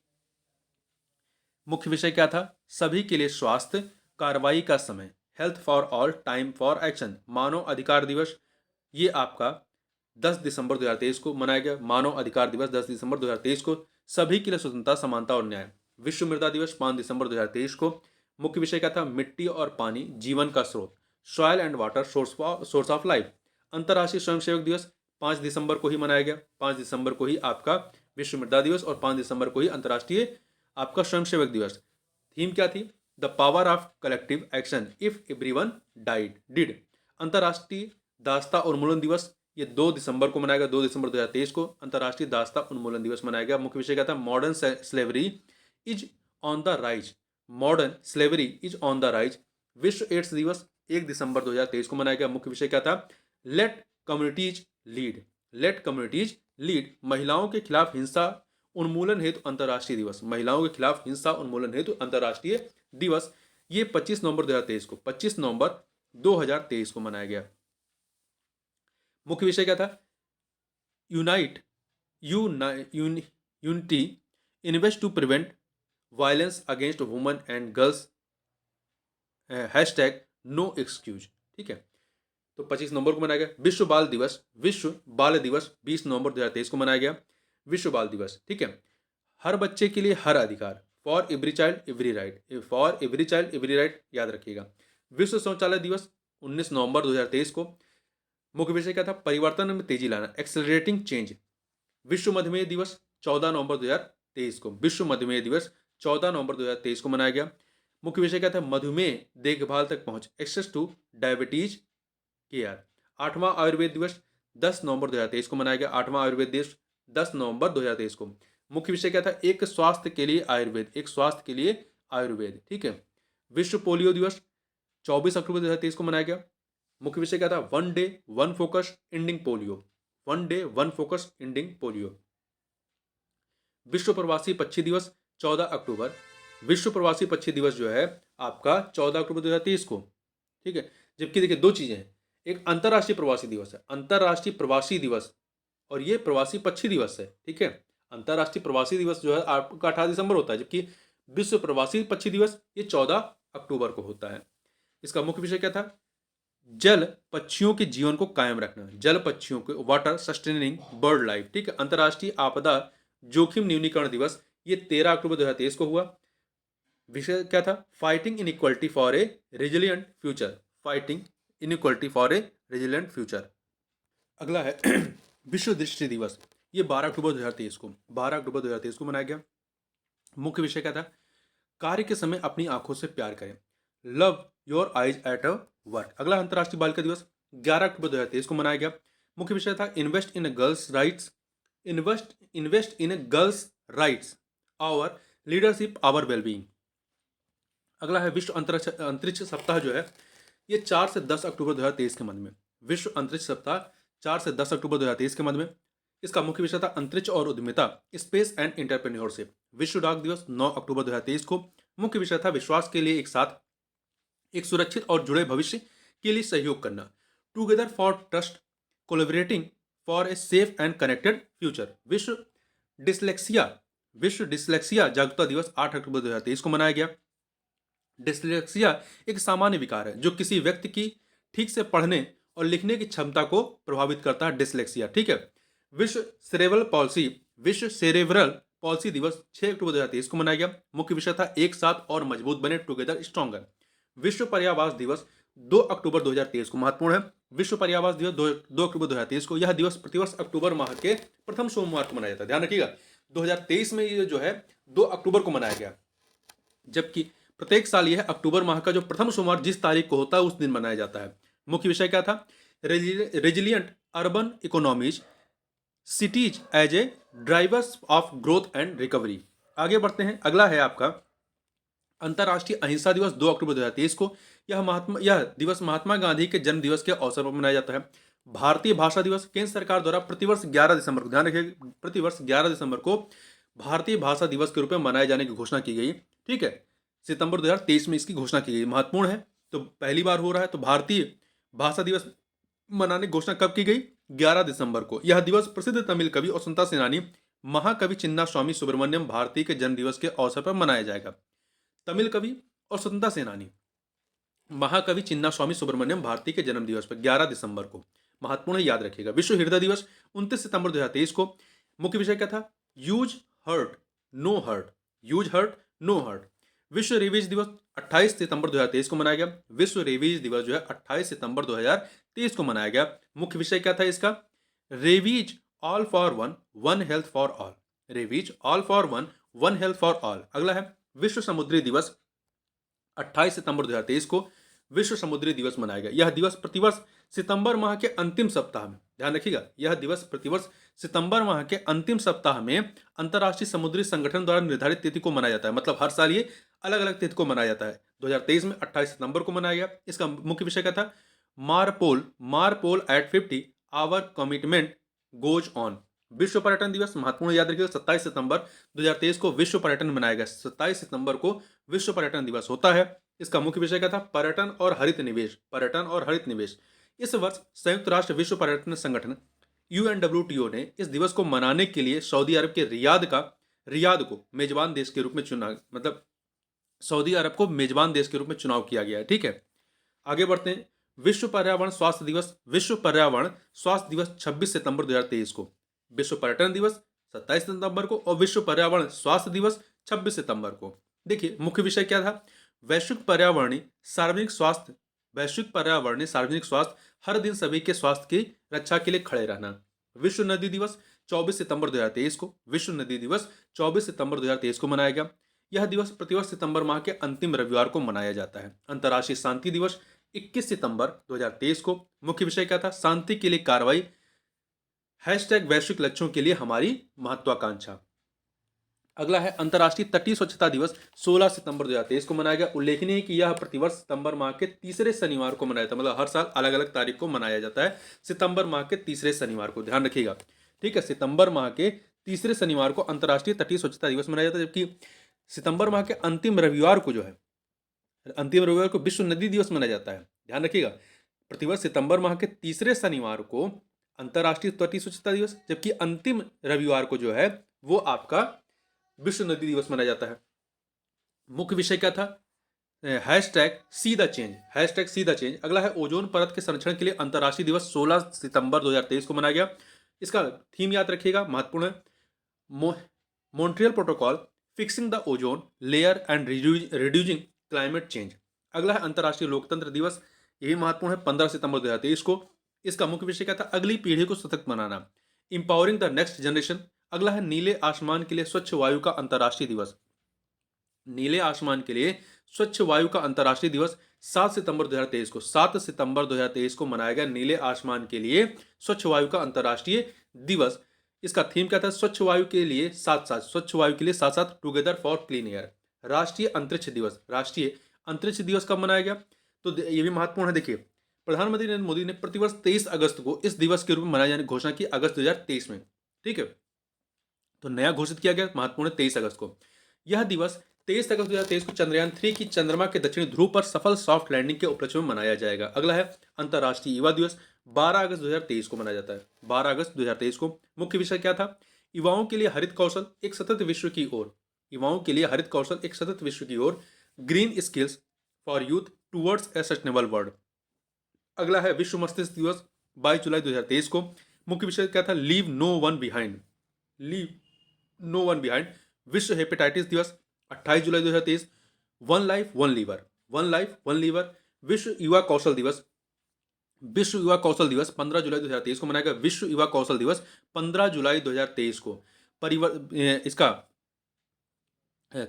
मुख्य विषय क्या था? सभी के लिए स्वास्थ्य, कार्रवाई का समय, health for all, time for action. मानव अधिकार दिवस, ये आपका 10 दिसंबर 2023 को मनाया गया। मानव अधिकार दिवस 10 दिसंबर 2023 को। सभी के लिए स्वतंत्रता, समानता और न्याय। विश्व मृदा दिवस 5 दिसंबर 2023 को। मुख्य विषय क्या था? मिट्टी और पानी जीवन का स्रोत, soil and water source of life. अंतर्राष्ट्रीय स्वयंसेवक दिवस 5 दिसंबर को ही मनाया गया। 5 दिसंबर को ही आपका विश्व मृदा दिवस और 5 दिसंबर को ही अंतर्राष्ट्रीय आपका स्वयंसेवक दिवस। थीम क्या थी? The power of collective action if everyone did. अंतर्राष्ट्रीय दास्ता उन्मूलन दिवस, ये 2 दिसंबर को मनाया गया। 2 दिसंबर 2023 को अंतर्राष्ट्रीय दास्ता उन्मूलन दिवस मनाया गया। मुख्य विषय क्या था? Modern slavery is on the rise. Modern slavery is on the rise. विश्व एड्स दिवस 1 दिसंबर 2023 को मनाया गया। मुख्य विषय क्या था? Let communities lead. Let communities lead. महिलाओं के खिलाफ हिंसा उन्मूलन हेतु अंतर्राष्ट्रीय दिवस, महिलाओं के खिलाफ हिंसा उन्मूलन हेतु अंतर्राष्ट्रीय दिवस, ये 25 नवंबर 2023 को, 25 नवंबर 2023 को मनाया गया। मुख्य विषय क्या था? Unite invest to prevent violence against women and girls, hashtag no excuse. ठीक है, तो 25 नवंबर को मनाया गया। विश्व बाल दिवस 20 नवंबर 2023 को मनाया गया। विश्व बाल दिवस, ठीक है। हर बच्चे के लिए हर अधिकार, for every child every right, for every child every right, याद रखिएगा। विश्व शौचालय दिवस 19 नवंबर 2023 को। मुख्य विषय क्या था? परिवर्तन में तेजी लाना, एक्सेलरेटिंग चेंज। विश्व मधुमेह दिवस 14 नवंबर 2023 को। विश्व मधुमेह दिवस 14 नवंबर 2023 को मनाया गया। मुख्य विषय क्या था? मधुमेह देखभाल तक पहुंच, एक्सेस टू डायबिटीज केयर। 8वां आयुर्वेद दिवस 10 नवंबर 2023 को मनाया गया। 8वां आयुर्वेद दिवस 10 नवंबर 2023 को। मुख्य विषय क्या था? एक स्वास्थ्य के लिए आयुर्वेद, एक स्वास्थ्य के लिए आयुर्वेद, ठीक है। विश्व पोलियो दिवस 24 अक्टूबर 2023 को मनाया गया। मुख्य विषय क्या था? One day one focus ending polio, one day one focus ending polio. विश्व प्रवासी पक्षी दिवस 14 अक्टूबर। विश्व प्रवासी पक्षी दिवस जो है आपका 14 अक्टूबर 2023 को, ठीक है। जबकि देखिए, दो चीजें हैं, एक अंतर्राष्ट्रीय प्रवासी दिवस है, अंतर्राष्ट्रीय प्रवासी दिवस, और ये प्रवासी पक्षी दिवस है, ठीक है। अंतर्राष्ट्रीय प्रवासी दिवस जो है आपका 18 दिसंबर होता है, जबकि विश्व प्रवासी पक्षी दिवस ये 14 अक्टूबर को होता है। इसका मुख्य विषय क्या था? जल पक्षियों के जीवन को कायम रखना, जल पक्षियों के, वाटर सस्टेनिंग बर्ड लाइफ, ठीक है। अंतर्राष्ट्रीय आपदा जोखिम न्यूनीकरण दिवस ये 13 अक्टूबर 2023 को हुआ। विषय क्या था? Fighting inequality for a resilient future, fighting inequality for a resilient future. अगला है विश्व दृष्टि दिवस, ये 12 अक्टूबर 2023 को, 12 अक्टूबर 2023 को मनाया गया। मुख्य विषय क्या था? कार्य के समय अपनी आंखों से प्यार करें, love your eyes at a work. अगला अंतर्राष्ट्रीय बालिका दिवस 11 अक्टूबर 2023 को मनाया गया। मुख्य विषय था invest in girls rights, invest in girls rights, our leadership, our wellbeing. अगला है विश्व अंतरिक्ष सप्ताह जो है ये 4 से 10 अक्टूबर 2023 के मध्य में, विश्व अंतरिक्ष सप्ताह 4 से 10 अक्टूबर 2023 के मध्य में। इसका मुख्य विषय था अंतरिक्ष और उद्यमिता, स्पेस एंड एंटरप्रेन्योरशिप। विश्व डाक दिवस 9 अक्टूबर 2023 को। मुख्य विषय था विश्वास के लिए एक साथ, एक सुरक्षित और जुड़े भविष्य के लिए सहयोग करना, together for trust, collaborating for a safe and connected future. Dyslexia विश्व डिसलेक्सिया जागरूकता दिवस 8 अक्टूबर 2023 को मनाया गया। डिसलेक्सिया एक सामान्य विकार है जो किसी व्यक्ति की ठीक से पढ़ने और लिखने की क्षमता को प्रभावित करता है, डिसलेक्सिया। ठीक है। विश्व सेरेब्रल पॉलिसी दिवस 6 अक्टूबर 2023 को मनाया गया। मुख्य विषय था एक साथ और मजबूत बने, टुगेदर स्ट्रॉन्गर। विश्व पर्यावरण दिवस 2 अक्टूबर 2023 को महत्वपूर्ण है। विश्व पर्यावरण दिवस 2 अक्टूबर 2023 को। यह दिवस प्रतिवर्ष अक्टूबर माह के प्रथम सोमवार को मनाया जाता है। ध्यान रखिएगा, 2023 में ये जो है 2 अक्टूबर को मनाया गया, जबकि प्रत्येक साल यह अक्टूबर माह का जो प्रथम सोमवार जिस तारीख को होता है उस दिन मनाया जाता है। मुख्य विषय क्या था? Resilient urban economies, cities as a drivers of growth and recovery. आगे बढ़ते हैं। अगला है आपका अंतर्राष्ट्रीय अहिंसा दिवस 2 अक्टूबर 2023 को। यह दिवस महात्मा गांधी के जन्म दिवस के अवसर पर मनाया जाता है। भारतीय भाषा दिवस केंद्र सरकार द्वारा प्रतिवर्ष 11 दिसंबर को, ध्यान रखिए, प्रतिवर्ष 11 दिसंबर को भारतीय भाषा दिवस के रूप में मनाए जाने की घोषणा की गई। ठीक है, सितंबर 2023 में इसकी घोषणा की गई। महत्वपूर्ण है, तो पहली बार हो रहा है। तो भारतीय भाषा दिवस मनाने की घोषणा कब की गई? 11 दिसंबर को। यह दिवस प्रसिद्ध तमिल कवि और स्वतंत्रता सेनानी महाकवि चिन्ना स्वामी सुब्रमण्यम भारती के जन्म दिवस के अवसर पर मनाया जाएगा। तमिल कवि और स्वतंत्रता सेनानी महाकवि चिन्ना स्वामी सुब्रमण्यम भारती के जन्म दिवस पर 11 दिसंबर को। महत्वपूर्ण, याद रखिएगा। विश्व हृदय दिवस 29 सितंबर 2023 को। मुख्य विषय क्या था? Use heart know heart, use heart know heart. विश्व रेबीज दिवस 28 सितंबर 2023 को मनाया गया। विश्व रेबीज दिवस जो है 28 सितंबर 2023 को मनाया गया। मुख्य विषय क्या था इसका? Rabies all for one, one health for all. Rabies all for one, one health for all. अगला है विश्व समुद्री दिवस 28 सितंबर 2023 को। विश्व समुद्री दिवस मनाया गया। यह दिवस प्रतिवर्ष सितंबर माह के अंतिम सप्ताह में, ध्यान रखिएगा, यह दिवस प्रतिवर्ष सितंबर माह के अंतिम सप्ताह में अंतर्राष्ट्रीय समुद्री संगठन द्वारा निर्धारित तिथि को मनाया जाता है। मतलब हर साल ये अलग अलग तिथि को मनाया जाता है। 2023 में 28 सितंबर को मनाया गया। इसका मुख्य विषय क्या था? MARPOL at 50 our commitment goes on. विश्व पर्यटन दिवस महत्वपूर्ण, याद रखिएगा, 27 सितंबर 2023 को विश्व पर्यटन मनाया गया। 27 सितंबर को विश्व पर्यटन दिवस होता है। इसका मुख्य विषय क्या था? पर्यटन और हरित निवेश, पर्यटन और हरित निवेश। इस वर्ष संयुक्त राष्ट्र विश्व पर्यटन संगठन UNWTO ने इस दिवस को मनाने के लिए सऊदी अरब के रियाद को मेजबान देश के रूप में चुना, मतलब सऊदी अरब को मेजबान देश के रूप में चुनाव किया गया है। ठीक है, आगे बढ़ते हैं। विश्व पर्यावरण स्वास्थ्य दिवस 26 सितंबर 2023 को। विश्व पर्यटन दिवस 27 सितंबर को और विश्व पर्यावरण स्वास्थ्य दिवस 26 सितंबर को। देखिए, मुख्य विषय क्या था? वैश्विक पर्यावरणीय सार्वजनिक स्वास्थ्य, हर दिन सभी के स्वास्थ्य की रक्षा के लिए खड़े रहना। विश्व नदी दिवस 24 सितंबर 2023 को। विश्व नदी दिवस 24 सितंबर 2023 को मनाया गया। यह दिवस प्रतिवर्ष सितंबर माह के अंतिम रविवार को मनाया जाता है। अंतर्राष्ट्रीय शांति दिवस 21 सितंबर 2023 को। मुख्य विषय क्या था? शांति के लिए कार्रवाई, वैश्विक लक्ष्यों के लिए हमारी महत्वाकांक्षा। अगला है अंतर्राष्ट्रीय तटीय स्वच्छता दिवस 16 सितंबर 2023 को मनाया गया। उल्लेखनीय है कि यह प्रतिवर्ष सितंबर माह के तीसरे शनिवार को मनाया जाता है। मतलब हर साल अलग अलग तारीख को मनाया जाता है, सितंबर माह के तीसरे शनिवार को, ध्यान रखिएगा। ठीक है, सितंबर माह के तीसरे शनिवार को अंतर्राष्ट्रीय तटीय स्वच्छता दिवस मनाया जाता है, जबकि सितंबर माह के अंतिम रविवार को विश्व नदी दिवस मनाया जाता है। ध्यान रखिएगा, प्रतिवर्ष सितंबर माह के तीसरे शनिवार को अंतर्राष्ट्रीय तटीय स्वच्छता दिवस, जबकि अंतिम रविवार को जो है वो आपका विश्व नदी दिवस मनाया जाता है। मुख्य विषय क्या था? #See the change. अगला है ओजोन परत के संरक्षण के लिए अंतर्राष्ट्रीय दिवस 16 सितंबर 2023 को मनाया गया। इसका थीम याद रखिएगा, महत्वपूर्ण है। Montreal protocol, fixing the ozone layer and reducing climate change. अगला है अंतर्राष्ट्रीय लोकतंत्र दिवस, ये भी महत्वपूर्ण है, 15 सितंबर 2023 को। इसका मुख्य विषय क्या था? अगली पीढ़ी को सशक्त बनाना, इंपावरिंग द नेक्स्ट जनरेशन। अगला है नीले आसमान के लिए स्वच्छ वायु का अंतर्राष्ट्रीय दिवस। नीले आसमान के लिए स्वच्छ वायु का अंतर्राष्ट्रीय दिवस 7 सितंबर 2023 को। 7 सितंबर 2023 को मनाया गया नीले आसमान के लिए स्वच्छ वायु का अंतर्राष्ट्रीय दिवस। इसका थीम क्या था? स्वच्छ वायु के लिए साथ साथ टुगेदर फॉर क्लीन एयर। राष्ट्रीय अंतरिक्ष दिवस कब मनाया गया? तो ये भी महत्वपूर्ण है। देखिए, प्रधानमंत्री नरेंद्र मोदी ने प्रतिवर्ष 23 अगस्त को इस दिवस के रूप में मनाए जाने की घोषणा की अगस्त 2023 में। ठीक है, तो नया घोषित किया गया महत्वपूर्ण 23 अगस्त को। यह दिवस 23 अगस्त 2023 को चंद्रयान 3 की चंद्रमा के दक्षिणी ध्रुव पर सफल सॉफ्ट लैंडिंग के उपलक्ष्य में मनाया जाएगा। अगला है अंतर्राष्ट्रीय युवा दिवस, 12 अगस्त 2023 को मनाया जाता है। 12 अगस्त 2023 को मुख्य विषय क्या था? युवाओं के लिए हरित कौशल एक सतत विश्व की ओर। युवाओं के लिए हरित कौशल एक सतत विश्व की ओर, green skills for youth towards a sustainable world. अगला है विश्व मस्तिष्क दिवस, 22 जुलाई 2023 को। मुख्य विषय क्या था? Leave no one behind. Leave no one behind. विश्व हेपेटाइटिस दिवस, 28 जुलाई 2023। One life one liver. One life one liver. विश्व युवा कौशल दिवस, विश्व युवा कौशल दिवस 15 जुलाई 2023 को मनाया गया। विश्व युवा कौशल दिवस 15 जुलाई 2023 को। इसका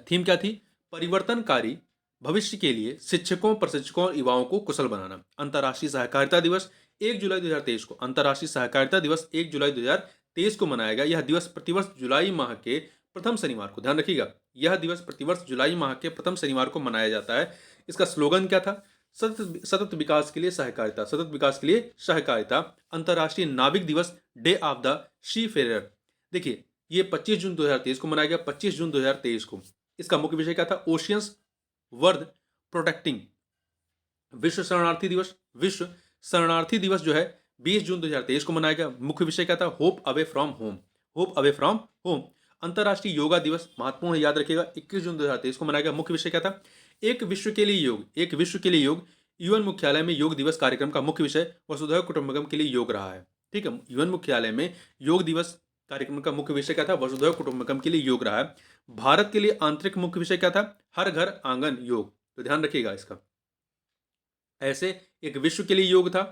थीम क्या थी? परिवर्तनकारी भविष्य के लिए शिक्षकों, प्रशिक्षकों और युवाओं को कुशल बनाना। अंतर्राष्ट्रीय सहकारिता दिवस 1 जुलाई 2023 को। अंतर्राष्ट्रीय सहकारिता दिवस 1 जुलाई 2023 को मनाया गया। यह दिवस प्रतिवर्ष जुलाई माह के प्रथम शनिवार को, ध्यान रखिएगा, यह दिवस प्रतिवर्ष जुलाई माह के प्रथम शनिवार को मनाया जाता है। इसका स्लोगन क्या था? सतत विकास के लिए सहकारिता, सतत विकास के लिए सहकारिता। अंतर्राष्ट्रीय नाविक दिवस, day of the seafarer. देखिए, ये 25 जून 2023 को मनाया गया, 25 जून 2023 को। इसका मुख्य विषय क्या था? Oceans worth protecting. विश्व शरणार्थी दिवस, विश्व शरणार्थी दिवस जो है 20 जून 2023 को मनाया गया। मुख्य विषय क्या था? Hope away from home. Hope away from home. अंतर्राष्ट्रीय योगा दिवस, महत्वपूर्ण, याद रखिएगा, 21 जून 2023 को मनाया गया। मुख्य विषय क्या था? एक विश्व के लिए योग। एक विश्व के लिए योग। यूएन मुख्यालय में योग दिवस कार्यक्रम का मुख्य विषय वसुधैव कुटुंबकम के लिए योग रहा है। ठीक है, यूएन मुख्यालय में योग दिवस कार्यक्रम का मुख्य विषय क्या था? वसुधैव कुटुंबकम के लिए योग रहा है। भारत के लिए आंतरिक मुख्य विषय क्या था? हर घर आंगन योग। तो ध्यान रखिएगा इसका। ऐसे एक विश्व के लिए योग था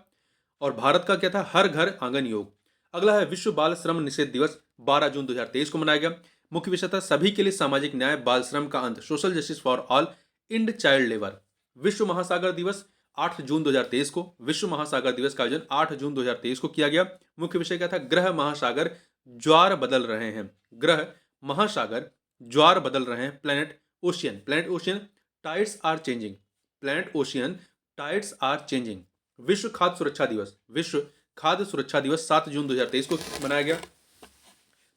और भारत का क्या था? हर घर आंगन योग। अगला है विश्व बाल श्रम निषेध दिवस, 12 जून 2023 को मनाया गया। मुख्य विषय था सभी के लिए सामाजिक न्याय, बाल श्रम का अंत, social justice for all, end child labour. विश्व महासागर दिवस, 8 जून 2023 को। विश्व महासागर दिवस का आयोजन 8 जून 2023 को किया गया। मुख्य विषय क्या था? ग्रह महासागर ज्वार बदल रहे हैं। ग्रह महासागर ज्वार बदल रहे हैं। Planet ocean, planet ocean tides are changing. Planet ocean tides are changing. विश्व खाद्य सुरक्षा दिवस, विश्व खाद्य सुरक्षा दिवस 7 जून 2023 को मनाया गया।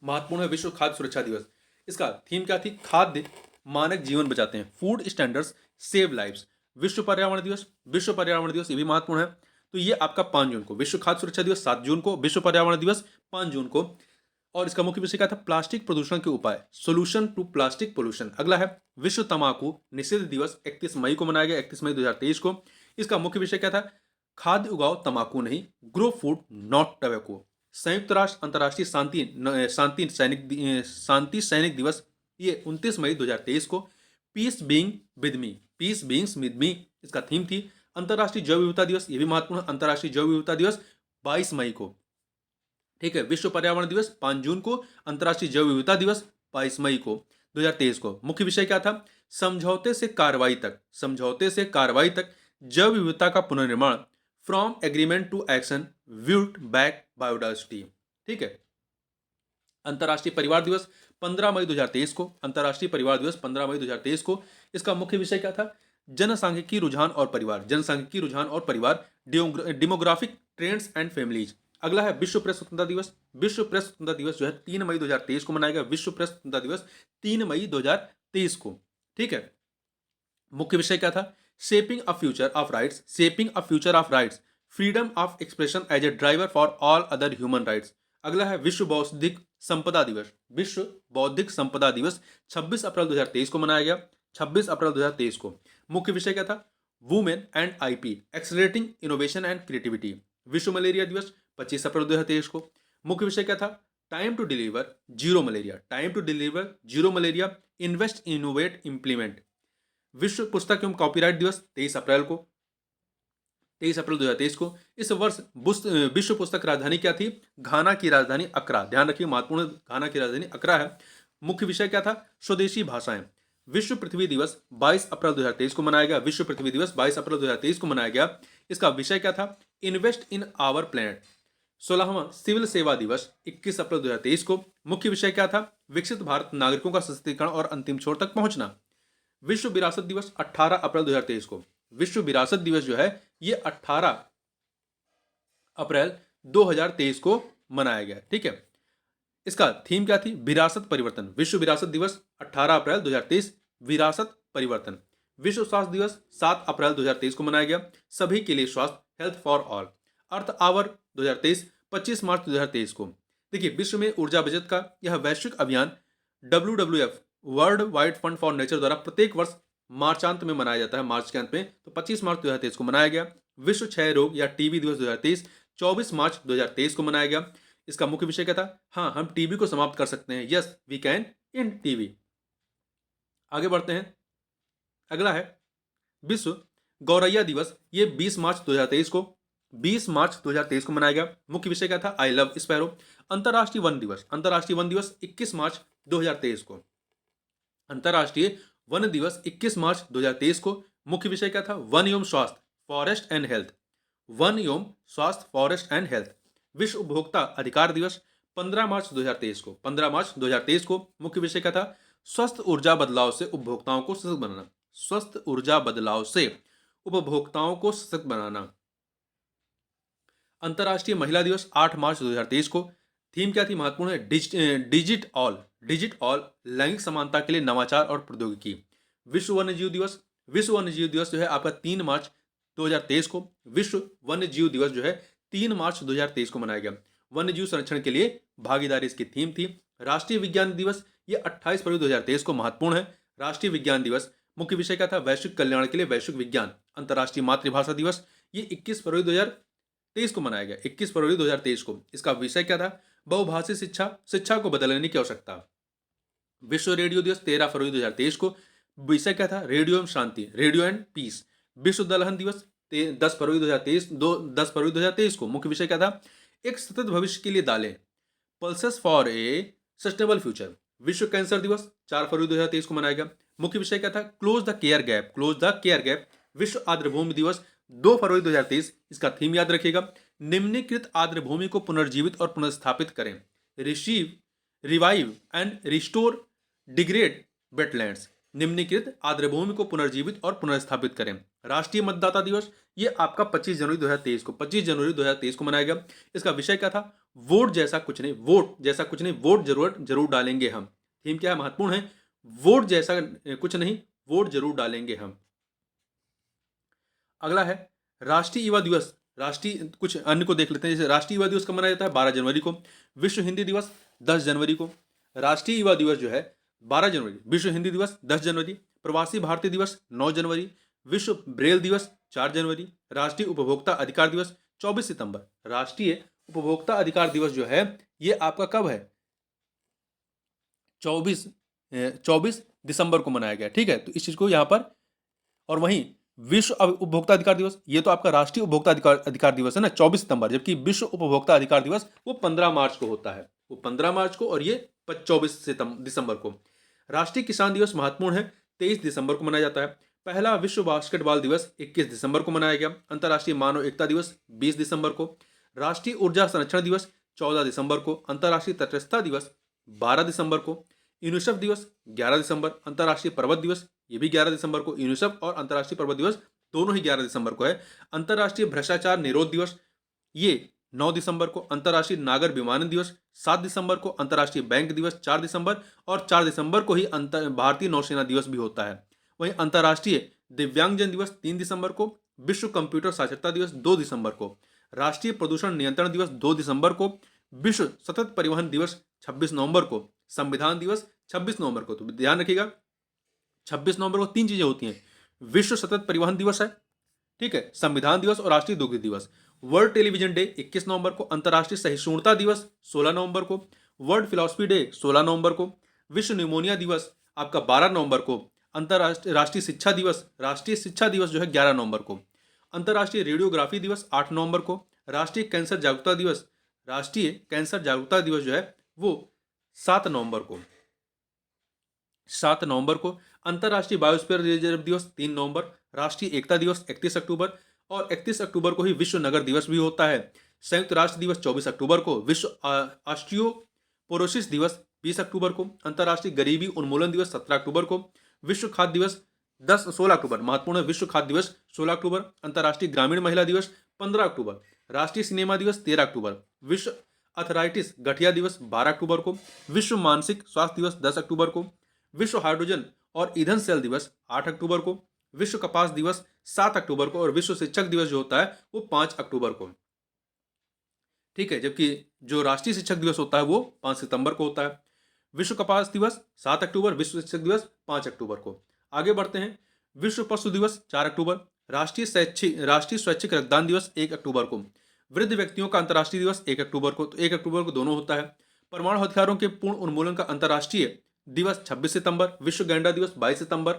महत्वपूर्ण है विश्व खाद्य सुरक्षा दिवस। इसका थीम क्या थी? खाद्य मानक जीवन बचाते हैं, फूड स्टैंडर्ड्स सेव लाइव्स। विश्व पर्यावरण दिवस, विश्व पर्यावरण दिवस ये भी महत्वपूर्ण है। तो ये आपका 5 जून को। विश्व खाद्य सुरक्षा दिवस 7 जून को, विश्व पर्यावरण दिवस 5 जून को। और इसका मुख्य विषय क्या था? प्लास्टिक प्रदूषण के उपाय, सोल्यूशन टू प्लास्टिक पोल्यूशन। अगला है विश्व तंबाकू निषेध दिवस, 31 मई को मनाया गया, 31 मई 2023 को। इसका मुख्य विषय क्या था? खाद्य उगाओ तंबाकू नहीं, ग्रो फूड नॉट टबैको। संयुक्त राष्ट्र अंतर्राष्ट्रीय शांति सैनिक दिवस, ये 29 मई 2023 को। Peace being with me, peace beings with me इसका थीम थी। अंतर्राष्ट्रीय जैव विविधता दिवस, ये भी महत्वपूर्ण, अंतर्राष्ट्रीय जैव विविधता दिवस 22 मई को। ठीक है, विश्व पर्यावरण दिवस 5 जून को, अंतर्राष्ट्रीय जैव विविधता दिवस 22 मई को 2023 को। मुख्य विषय क्या था? समझौते से कार्रवाई तक, समझौते से कार्रवाई तक जैव विविधता का पुनर्निर्माण, फ्रॉम एग्रीमेंट टू एक्शन, व्यूट बैक बायोडाइवर्सिटी। ठीक है, अंतर्राष्ट्रीय परिवार दिवस 15 मई 2023 को। अंतर्राष्ट्रीय परिवार दिवस 15 मई 2023 को। इसका मुख्य विषय क्या था? जनसांख्यिकी रुझान और परिवार, जनसांख्यिकी रुझान और परिवार, डेमोग्राफिक ट्रेंड्स एंड फैमिलीज। अगला है विश्व प्रेस स्वतंत्रता दिवस। विश्व प्रेस स्वतंत्रता दिवस जो है 3 मई 2023 को मनाया गया। विश्व प्रेस स्वतंत्रता दिवस 3 मई 2023 को। ठीक है, मुख्य विषय क्या था? Shaping a future of rights, shaping a future of rights, freedom of expression as a driver for all other human rights. अगला है विश्व बौद्धिक संपदा दिवस। विश्व बौद्धिक संपदा दिवस 26 अप्रैल 2023 को मनाया गया, 26 अप्रैल 2023 को। मुख्य विषय क्या था? Women and IP, accelerating innovation and creativity. विश्व मलेरिया दिवस 25 अप्रैल 2023 को। मुख्य विषय क्या था? Time to deliver zero malaria, time to deliver zero malaria, invest innovate implement. विश्व पुस्तक एवं कॉपीराइट दिवस 23 अप्रैल को, 23 अप्रैल 2023 को। इस वर्ष विश्व पुस्तक राजधानी क्या थी? घाना की राजधानी अक्रा। ध्यान रखिए, महत्वपूर्ण, घाना की राजधानी अक्रा है। मुख्य विषय क्या था? स्वदेशी भाषाएं। विश्व पृथ्वी दिवस 22 अप्रैल 2023 को मनाया गया। विश्व पृथ्वी दिवस 22 अप्रैल 2023 को मनाया गया। इसका विषय क्या था? Invest in our planet. 16वां सिविल सेवा दिवस 21 अप्रैल 2023 को। मुख्य विषय क्या था? विकसित भारत नागरिकों का सशक्तिकरण और अंतिम छोर तक पहुंचना। विश्व विरासत दिवस 18 अप्रैल 2023 को। विश्व विरासत दिवस जो है ये 18 अप्रैल 2023 को मनाया गया। ठीक है, इसका थीम क्या थी? विरासत परिवर्तन। विश्व विरासत दिवस 18 अप्रैल 2023, विरासत परिवर्तन। विश्व स्वास्थ्य दिवस 7 अप्रैल 2023 को मनाया गया, सभी के लिए स्वास्थ्य, health for all. Earth hour 2023 25 मार्च 2023 को। देखिए, विश्व में ऊर्जा बचत का यह वैश्विक अभियान WWF world wide fund for nature द्वारा प्रत्येक वर्ष मार्चांत में मनाया जाता है, मार्च के अंत में। तो 25 मार्च 2023 को मनाया गया। विश्व क्षय रोग या टीबी दिवस 2023 24 मार्च 2023 को मनाया गया। इसका मुख्य विषय क्या था? हाँ, हम टीबी को समाप्त कर सकते हैं। Yes, we can end TB. आगे बढ़ते हैं। अगला है विश्व गौरैया दिवस। ये 20 मार्च 2023 को 20 मार्च 2023 को मनाया गया। मुख्य विषय क्या था? I love sparrow. अंतर्राष्ट्रीय वन दिवस। अंतर्राष्ट्रीय वन दिवस 21 मार्च 2023 को। अंतर्राष्ट्रीय वन दिवस 21 मार्च 2023 को। मुख्य विषय क्या था? वन एवं स्वास्थ्य, फॉरेस्ट एंड हेल्थ। वन एवं स्वास्थ्य, फॉरेस्ट एंड हेल्थ। विश्व उपभोक्ता अधिकार दिवस 15 मार्च 2023 को। 15 मार्च 2023 को। मुख्य विषय क्या था? स्वस्थ ऊर्जा बदलाव से उपभोक्ताओं को सशक्त बनाना। स्वस्थ ऊर्जा बदलाव से उपभोक्ताओं को सशक्त बनाना। अंतर्राष्ट्रीय महिला दिवस 8 मार्च 2023 को। थीम क्या थी? महत्वपूर्ण है डिजिट ऑल, लैंगिक समानता के लिए नवाचार और प्रौद्योगिकी। विश्व वन्यजीव दिवस। विश्व वन्यजीव दिवस जो है आपका 3 मार्च 2023 को। विश्व वन्यजीव दिवस जो है 3 मार्च 2023 को मनाया गया। वन्यजीव संरक्षण के लिए भागीदारी इसकी थीम थी। राष्ट्रीय विज्ञान दिवस ये 28 फरवरी 2023 को महत्वपूर्ण है। राष्ट्रीय विज्ञान दिवस मुख्य विषय क्या था? वैश्विक कल्याण के लिए वैश्विक विज्ञान। अंतर्राष्ट्रीय मातृभाषा दिवस ये 21 फरवरी 2023 को मनाया गया। 21 फरवरी 2023 को। इसका विषय क्या था? बहुभाषी शिक्षा, शिक्षा को बदलने की आवश्यकता। विश्व रेडियो दिवस 13 फरवरी 2023 को। विषय क्या था? रेडियो एवं शांति, रेडियो एंड पीस। विश्व दलहन दिवस 10 फरवरी 2023 को। मुख्य विषय क्या था? एक सतत भविष्य के लिए दालें, pulses for a sustainable future. विश्व कैंसर दिवस 4 फरवरी 2023 को मनाया गया। मुख्य विषय क्या था? Close the care gap, close the care gap. विश्व आर्द्रभूमि दिवस 2 फरवरी 2023। इसका थीम याद रखिएगा, निम्नलिखित आर्द्रभूमि को पुनर्जीवित और पुनर्स्थापित करें। Revive and restore degrade wetlands. निम्नलिखित आर्द्रभूमि को पुनर्जीवित और पुनर्स्थापित करें। राष्ट्रीय मतदाता दिवस ये आपका 25 जनवरी 2023 को। 25 जनवरी 2023 को मनाया गया। इसका विषय क्या था? वोट जैसा कुछ नहीं, वोट जैसा कुछ नहीं, वोट जरूर डालेंगे हम। थीम क्या है? महत्वपूर्ण है, वोट जैसा कुछ नहीं, वोट जरूर डालेंगे हम। अगला है राष्ट्रीय युवा दिवस। राष्ट्रीय कुछ अन्य को देख लेते हैं। जैसे राष्ट्रीय युवा दिवस कब मनाया जाता है? 12 जनवरी को। विश्व हिंदी दिवस 10 जनवरी को। राष्ट्रीय युवा दिवस जो है 12 जनवरी। विश्व हिंदी दिवस 10 जनवरी। प्रवासी भारतीय दिवस 9 जनवरी। विश्व ब्रेल दिवस 4 जनवरी। राष्ट्रीय उपभोक्ता अधिकार दिवस 24 सितंबर। राष्ट्रीय उपभोक्ता अधिकार दिवस जो है ये आपका कब है? 24 दिसंबर को मनाया गया। ठीक है, तो इस चीज को यहाँ पर। और वहीं विश्व उपभोक्ता अधिकार दिवस ये तो आपका राष्ट्रीय उपभोक्ता अधिकार दिवस है ना, 24 सितंबर। जबकि विश्व उपभोक्ता अधिकार दिवस वो 15 मार्च को होता है, वो 15 मार्च को, और ये 24 दिसंबर को। राष्ट्रीय किसान दिवस महत्वपूर्ण है, 23 दिसंबर को मनाया जाता है। पहला विश्व बास्केटबॉल दिवस 21 दिसंबर को मनाया गया। अंतर्राष्ट्रीय मानव एकता दिवस 20 दिसंबर को। राष्ट्रीय ऊर्जा संरक्षण दिवस 14 दिसंबर को। अंतर्राष्ट्रीय तटस्थता दिवस 12 दिसंबर को। यूनिसेफ दिवस 11 दिसंबर। अंतर्राष्ट्रीय पर्वत दिवस ये भी 11 दिसंबर को। यूनिसेफ और अंतर्राष्ट्रीय पर्वत दिवस दोनों ही 11 दिसंबर को है। अंतर्राष्ट्रीय भ्रष्टाचार निरोध दिवस ये 9 दिसंबर को। अंतर्राष्ट्रीय नागर विमानन दिवस 7 दिसंबर को। अंतर्राष्ट्रीय बैंक दिवस 4 दिसंबर, और 4 दिसंबर को ही भारतीय नौसेना दिवस भी होता है। वहीं अंतर्राष्ट्रीय दिव्यांगजन दिवस 3 दिसंबर को। विश्व कंप्यूटर साक्षरता दिवस 2 दिसंबर को। राष्ट्रीय प्रदूषण नियंत्रण दिवस 2 दिसंबर को। विश्व सतत परिवहन दिवस 26 नवंबर को। संविधान दिवस 26 नवंबर को। तो ध्यान रखिएगा 26 नवंबर को 3 चीजें होती हैं। विश्व सतत परिवहन दिवस है, ठीक है, संविधान दिवस और राष्ट्रीय दुग्ध दिवस। वर्ल्ड टेलीविजन डे 21 नवंबर को। अंतर्राष्ट्रीय सहिष्णुता दिवस 16 नवंबर को। वर्ल्ड फिलोसफी डे 16 नवंबर को। विश्व न्यूमोनिया दिवस आपका 12 नवंबर को। अंतर्राष्ट्रीय राष्ट्रीय शिक्षा दिवस, राष्ट्रीय शिक्षा दिवस जो है 11 नवंबर को। अंतर्राष्ट्रीय रेडियोग्राफी दिवस 8 नवंबर को। राष्ट्रीय कैंसर जागरूकता दिवस, राष्ट्रीय कैंसर जागरूकता दिवस जो है वो 7 नवंबर को। 7 नवंबर को। अंतर्राष्ट्रीय बायोस्फीयर रिजर्व दिवस 3 नवंबर। राष्ट्रीय एकता दिवस 31 अक्टूबर, और 31 अक्टूबर को ही विश्व नगर दिवस भी होता है। संयुक्त राष्ट्र दिवस 24 अक्टूबर को। विश्व ऑस्टियोपोरोसिस दिवस 20 अक्टूबर को। अंतर्राष्ट्रीय गरीबी उन्मूलन दिवस 17 अक्टूबर को। विश्व खाद्य दिवस 16 अक्टूबर महत्वपूर्ण है, विश्व खाद्य दिवस 16 अक्टूबर। अंतर्राष्ट्रीय ग्रामीण महिला दिवस 15 अक्टूबर। राष्ट्रीय सिनेमा दिवस 13 अक्टूबर। विश्व अर्थराइटिस गठिया दिवस 12 अक्टूबर को। विश्व मानसिक स्वास्थ्य दिवस 10 अक्टूबर को। विश्व हाइड्रोजन और ईंधन सेल दिवस 8 अक्टूबर को। विश्व कपास दिवस 7 अक्टूबर को। और विश्व शिक्षक दिवस जो होता है वो 5 अक्टूबर को। ठीक है, जबकि जो राष्ट्रीय शिक्षक दिवस होता है वो 5 सितंबर को होता है। विश्व कपास दिवस 7 अक्टूबर, विश्व शिक्षक दिवस 5 अक्टूबर को। आगे बढ़ते हैं। विश्व पशु दिवस 4 अक्टूबर। राष्ट्रीय स्वैच्छिक रक्तदान दिवस 1 अक्टूबर को। वृद्ध व्यक्तियों का अंतर्राष्ट्रीय दिवस 1 अक्टूबर को, तो 1 अक्टूबर को दोनों होता है। परमाणु हथियारों के पूर्ण उन्मूलन का अंतर्राष्ट्रीय दिवस 26 सितंबर। विश्व गैंडा दिवस 22 सितंबर।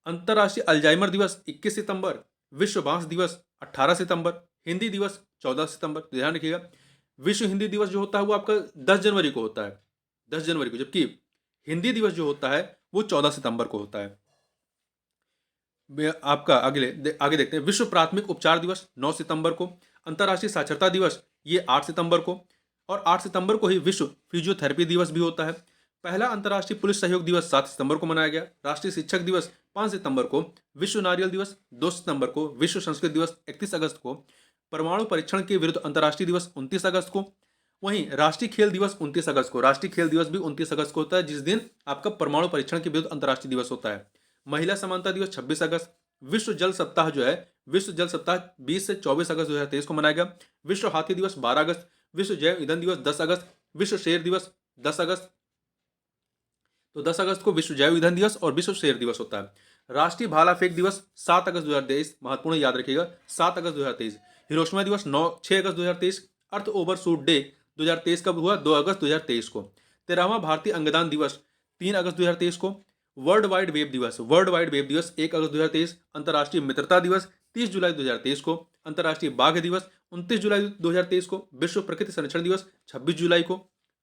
अंतर्राष्ट्रीय अल्जाइमर दिवस 21 सितंबर। विश्व बांस दिवस 18 सितंबर। हिंदी दिवस 14 सितंबर। तो ध्यान रखिएगा, विश्व हिंदी दिवस जो होता है वो आपका 10 जनवरी को होता है, 10 जनवरी को, जबकि हिंदी दिवस जो होता है वो 14 सितंबर को होता है। आपका आगे देखते हैं। विश्व प्राथमिक उपचार दिवस 9 सितंबर को। अंतर्राष्ट्रीय साक्षरता दिवस ये 8 सितंबर को। और 8 सितंबर को ही विश्व फिजियोथेरेपी दिवस भी होता है। पहला अंतर्राष्ट्रीय पुलिस सहयोग दिवस 7 सितंबर को मनाया गया। राष्ट्रीय शिक्षक दिवस 5 सितंबर को। विश्व नारियल दिवस 2 सितंबर को। विश्व संस्कृत दिवस 31 अगस्त को। परमाणु परीक्षण के विरुद्ध अंतर्राष्ट्रीय दिवस 29 अगस्त को। वहीं राष्ट्रीय खेल दिवस 29 अगस्त को। राष्ट्रीय खेल दिवस भी 29 अगस्त को होता है, जिस दिन आपका परमाणु परीक्षण के विरुद्ध अंतर्राष्ट्रीय दिवस होता है। महिला समानता दिवस 26 अगस्त। विश्व जल सप्ताह जो है, विश्व जल सप्ताह 20 से 24 अगस्त 2023 को मनाया गया। विश्व हाथी दिवस 12 अगस्त। विश्व जैव ईंधन दिवस 10 अगस्त। विश्व शेर दिवस 10 अगस्त। तो 10 अगस्त को विश्व जैव ईंधन दिवस और विश्व शेर दिवस होता है। राष्ट्रीय भाला फेंक दिवस 7 अगस्त 2023, महत्वपूर्ण याद रखिएगा, 7 अगस्त 2023। हिरोशिमा दिवस 6 अगस्त 2023। अर्थ ओवरशूट डे 2023 कब हुआ? 2 अगस्त 2023 को। 13वां भारतीय अंगदान दिवस 3 अगस्त 2023 को। वर्ल्ड वाइड वेब दिवस 1 अगस्त 2023। अंतर्राष्ट्रीय मित्रता दिवस 30 जुलाई 2023 को। अंतर्राष्ट्रीय बाघ दिवस 29 जुलाई 2023 को। विश्व प्रकृति संरक्षण दिवस 26 जुलाई को।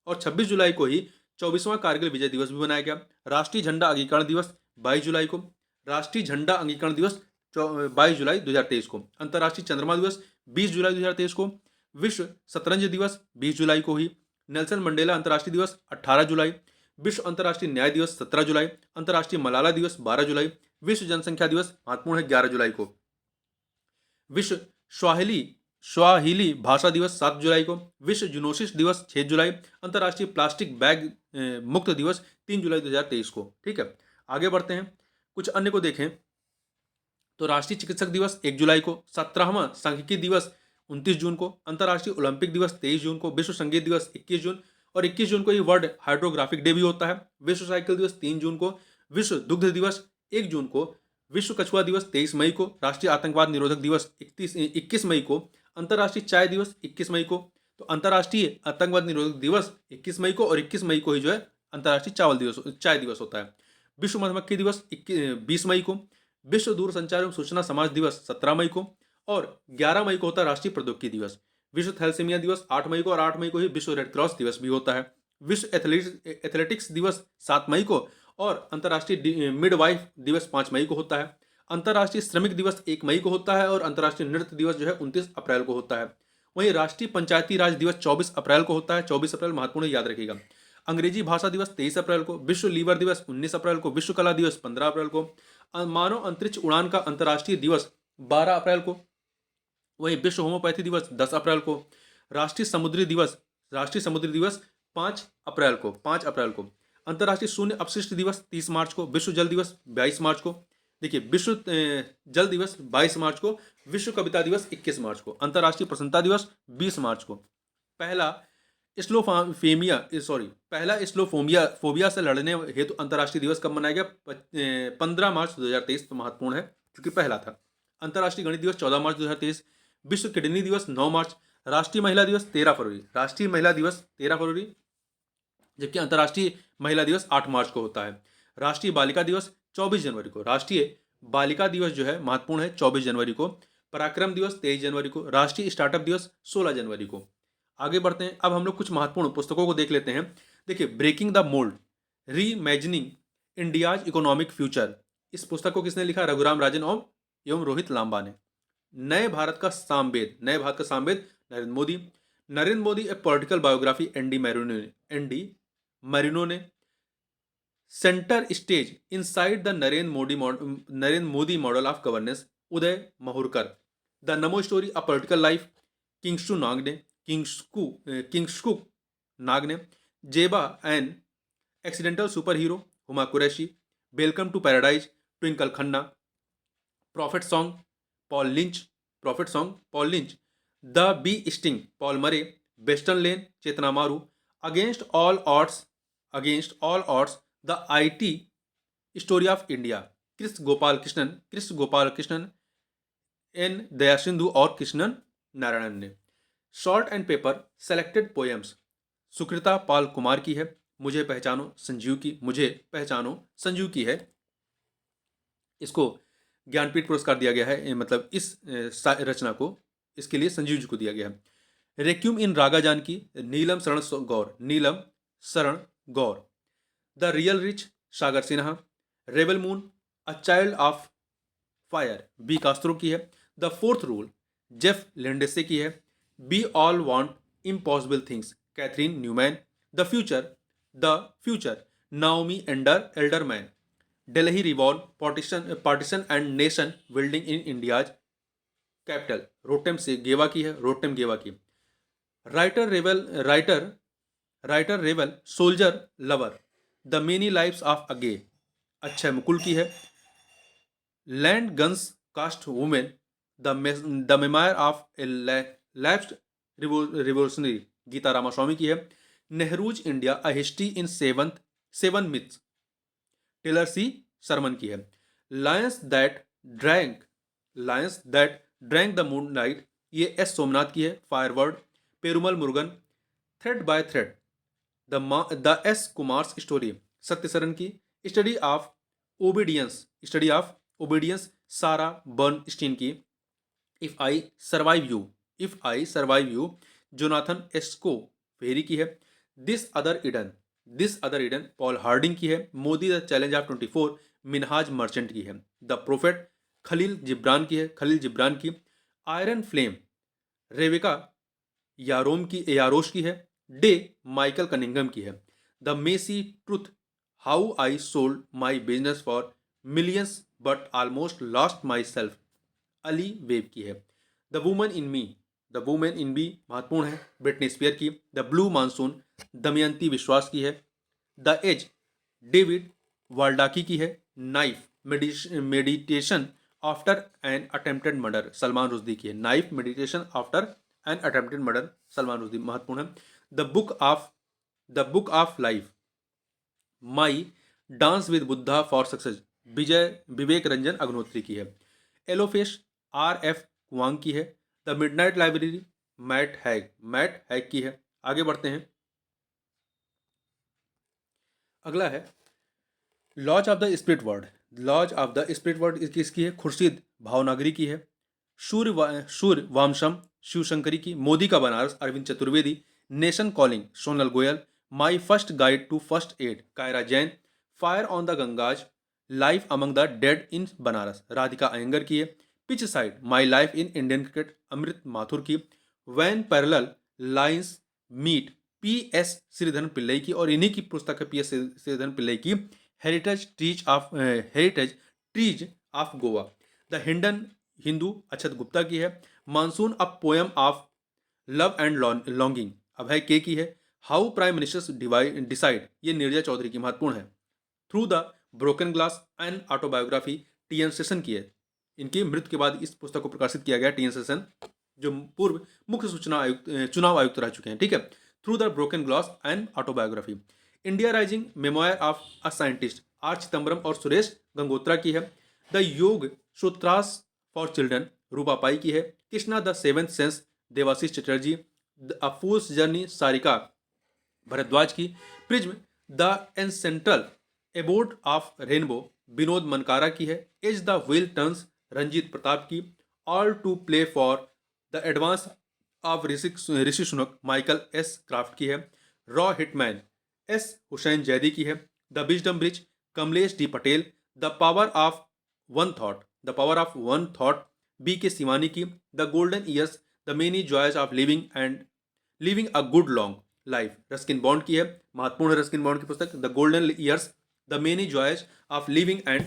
और 26 जुलाई को ही 24वां कारगिल विजय दिवस भी मनाया गया। राष्ट्रीय झंडा अंगीकरण दिवस 22 जुलाई को। राष्ट्रीय झंडा अंगीकरण दिवस 22 जुलाई 2023 को। अंतर्राष्ट्रीय चंद्रमा दिवस 20 जुलाई 2023 को। विश्व शतरंज दिवस 20 जुलाई को ही। नेल्सन मंडेला अंतर्राष्ट्रीय दिवस 18 जुलाई। विश्व अंतर्राष्ट्रीय न्याय दिवस 17 जुलाई। अंतर्राष्ट्रीय मलाला दिवस 12 जुलाई। विश्व जनसंख्या दिवस महत्वपूर्ण है 11 जुलाई को। विश्व स्वाहिली भाषा दिवस 7 जुलाई को। विश्व जूनोसिस दिवस 6 जुलाई। अंतर्राष्ट्रीय प्लास्टिक बैग मुक्त दिवस 3 जुलाई 2023 को। ठीक है, आगे बढ़ते हैं। कुछ अन्य को देखें तो राष्ट्रीय चिकित्सक दिवस 1 जुलाई को। 17वां सांख्यिकी दिवस 29 जून को। अंतर्राष्ट्रीय ओलंपिक दिवस 23 जून को। विश्व संगीत दिवस 21 जून। और 21 जून को ही वर्ल्ड हाइड्रोग्राफिक डे भी होता है। विश्व साइकिल दिवस 3 जून को। विश्व दुग्ध दिवस 1 जून को। विश्व कछुआ दिवस 23 मई को। राष्ट्रीय आतंकवाद निरोधक दिवस 21 मई को। अंतर्राष्ट्रीय चाय दिवस 21 मई को। तो अंतर्राष्ट्रीय आतंकवाद निरोधक दिवस 21 मई को, और 21 मई को ही जो है अंतर्राष्ट्रीय चाय दिवस होता है। विश्व मधुमक्खी दिवस 20 मई को। विश्व दूरसंचार एवं सूचना समाज दिवस 17 मई को। और 11 मई को होता है राष्ट्रीय प्रौद्योगिकी दिवस। विश्व थैलेसीमिया दिवस 8 मई को। और 8 मई को ही विश्व रेड क्रॉस दिवस भी होता है। विश्व एथलेटिक्स दिवस 7 मई को। और अंतर्राष्ट्रीय मिडवाइफ दिवस 5 मई को होता है। अंतर्राष्ट्रीय श्रमिक दिवस 1 मई को होता है। और अंतर्राष्ट्रीय नृत्य दिवस जो है 29 अप्रैल को होता है। वहीं राष्ट्रीय पंचायती राज दिवस 24 अप्रैल को होता है। 24 अप्रैल महत्वपूर्ण याद रखिएगा। अंग्रेजी भाषा दिवस 23 अप्रैल को। विश्व लीवर दिवस 19 अप्रैल को। विश्व कला दिवस 15 अप्रैल को। मानव अंतरिक्ष उड़ान का अंतर्राष्ट्रीय दिवस 12 अप्रैल को। वहीं विश्व होम्योपैथी दिवस 10 अप्रैल को। राष्ट्रीय समुद्री दिवस 5 अप्रैल को। अंतर्राष्ट्रीय शून्य अपशिष्ट दिवस 30 मार्च को। विश्व जल दिवस 22 मार्च को। देखिए, विश्व जल दिवस 22 मार्च को। विश्व कविता दिवस 21 मार्च को। अंतर्राष्ट्रीय प्रसन्नता दिवस 20 मार्च को। पहला फोबिया से लड़ने हेतु अंतर्राष्ट्रीय दिवस कब मनाया गया? 15 मार्च 2023। तो महत्वपूर्ण है क्योंकि पहला था। अंतर्राष्ट्रीय गणित दिवस 14 मार्च 2023। विश्व किडनी दिवस 9 मार्च। राष्ट्रीय महिला दिवस 13 फरवरी, जबकि अंतर्राष्ट्रीय महिला दिवस 8 मार्च को होता है। राष्ट्रीय बालिका दिवस 24 जनवरी को। राष्ट्रीय बालिका दिवस जो है महत्वपूर्ण है 24 जनवरी को। पराक्रम दिवस 23 जनवरी को। राष्ट्रीय स्टार्टअप दिवस 16 जनवरी को। आगे बढ़ते हैं। अब हम लोग कुछ महत्वपूर्ण पुस्तकों को देख लेते हैं। देखिए, breaking the mould, reimagining India's economic future, इस पुस्तक को किसने लिखा? रघुराम राजन एवं रोहित लांबा ने। नए भारत का Samaveda Narendra Modi a political biography Andy Marino ने। Centre stage inside the Narendra Modi model of governance, Uday Mahurkar. The NaMo story a political life, Kingshuk Nag ने किंग्सकू नाग ने। Zeba an accidental superhero, Huma Qureshi. Welcome to paradise, Twinkle Khanna. Prophet song, Paul Lynch prophet song Paul Lynch. The bee sting, Paul Murray. Western lane, Chetna Maru. Against all odds the IT story of India, Krishna Gopal Krishnan, N Daya Sindhu और कृष्णन नारायणन ने। Salt and pepper selected poems, Sukrita Paul Kumar की है, मुझे पहचानो संजीव की है। इसको ज्ञानपीठ पुरस्कार दिया गया है, मतलब इस रचना को, इसके लिए संजीव जी को दिया गया है। रेक्यूम इन रागा Janaki, Neelam Sharan Gaur. The real rich, Sagar Sinha. Rebel moon, a child of fire, B Castro की है। द फोर्थ रूल, जेफ लेंडेसे की है। We all want impossible things, Catherine Newman. The future, Naomi Alderman. Delhi revolve, partition and nation building in India's capital, Rotem Geva की। Writer रेवल, soldier lover. The many lives of Agyeya, Akshaya Mukul की है। Land guns caste women, the memoir of A lapsed revolutionary, Geeta Ramaswamy की है। Nehru's India, a history in seven myths, Taylor C Sherman की है। Lions that drank the moon night, ये S Somanath की है। Firebird, Perumal Murugan. Thread by thread, the S Kumar's story, Sathyasaran की। Study of obedience, Sarah Bernstein की। If I survive you, Jonathan Escoffery की है। This other Eden Paul Harding की है। Modi the challenge of 24, Minhaj merchant की है। द प्रोफेट, खलील जिब्रान की। Iron flame, रेविका यारोश की है। डे, माइकल कनिंगम की है। The messy truth, how I sold my business for millions but almost lost myself, Ali Webb की है। द वुमेन इन बी महत्वपूर्ण है, ब्रिटनी स्पियर की। The blue monsoon, Damayanti Biswas की है। द एज, डेविड वाल्डाकी की है। Knife, meditation after an attempted murder, Salman Rushdie की है। Knife, meditation after an attempted murder, Salman Rushdie, महत्वपूर्ण है। The book of life, my dance with Buddha for success, Vivek Ranjan Agnihotri की है। एलोफेश, RF कुआंग की है। The midnight library, Matt Haig की है। आगे बढ़ते हैं। अगला है laws of the spirit world किसकी है? खुर्शीद भावनगरी की है। सूर्य वामशम शिवशंकरी की। मोदी का Banaras, Arvind Chaturvedi. Nation calling, Sonal Goyal. My first guide to first aid, Kaira Jain. Fire on the Ganges, life among the dead in Banaras, Radhika Iyengar की है। Pitch side, my life in Indian cricket, Amrit Mathur की। When parallel lines meet, PS Sreedharan Pillai की। और इन्हीं की पुस्तक है PS श्रीधरन पिल्लई की, heritage of Goa. The hidden Hindu, Akshat Gupta की है। Monsoon, a poem of love and longing, Abhay K की है। हाउ प्राइम मिनिस्टर्स डिसाइड, ये नीरजा चौधरी की, महत्वपूर्ण है। Through the broken glass, and autobiography, TN session की है। इनकी मृत्यु के बाद इस पुस्तक को प्रकाशित किया गया, TN सेशन, जो पूर्व मुख्य चुनाव आयुक्त रह चुके हैं। ठीक है। Through the broken glass and autobiography. India rising, memoir of a scientist, R Chidambaram और सुरेश गंगोत्रा की है। द योग सूत्रास फॉर चिल्ड्रन, रूपा पाई की है। Krishna the seventh sense, Debashish Chatterjee. A fool's journey, Sarika Bhardwaj की। Prism, the ancestral abode of rainbow, Vinod Mankara की है। As the wheel turns, Ranjit Pratap की। All to play for the advance of Rishi Sunak, Michael S Croft की है। Raw hitman, S Hussain Zaidi की है। The wisdom bridge, Kamlesh D Patel. The power of one thought, B.K. Shivani की। The golden years, the many joys of living a good long life, Ruskin Bond की है। महत्वपूर्ण Ruskin Bond की पुस्तक, the golden years the many joys of living and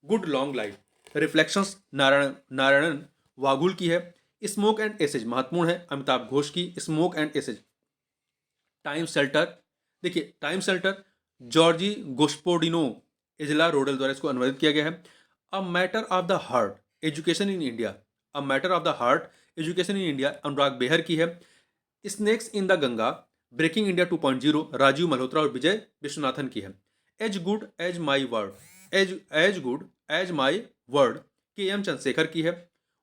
good long life. Reflections Narayanan Vaghul की है। Smoke and essays महत्वपूर्ण है, अमिताभ घोष की smoke and ashes. Time shelter, देखिए time shelter Georgi Gospodinov Angela Rodel द्वारा इसको अनुवादित किया गया है। A matter of the heart education in India, a matter of the heart education in India Anurag Behar की है। Snakes in the Ganga breaking India 2.0 Rajiv Malhotra और विजय विश्वनाथन की है। As good as my word, as good as my word K M Chandrasekhar की है।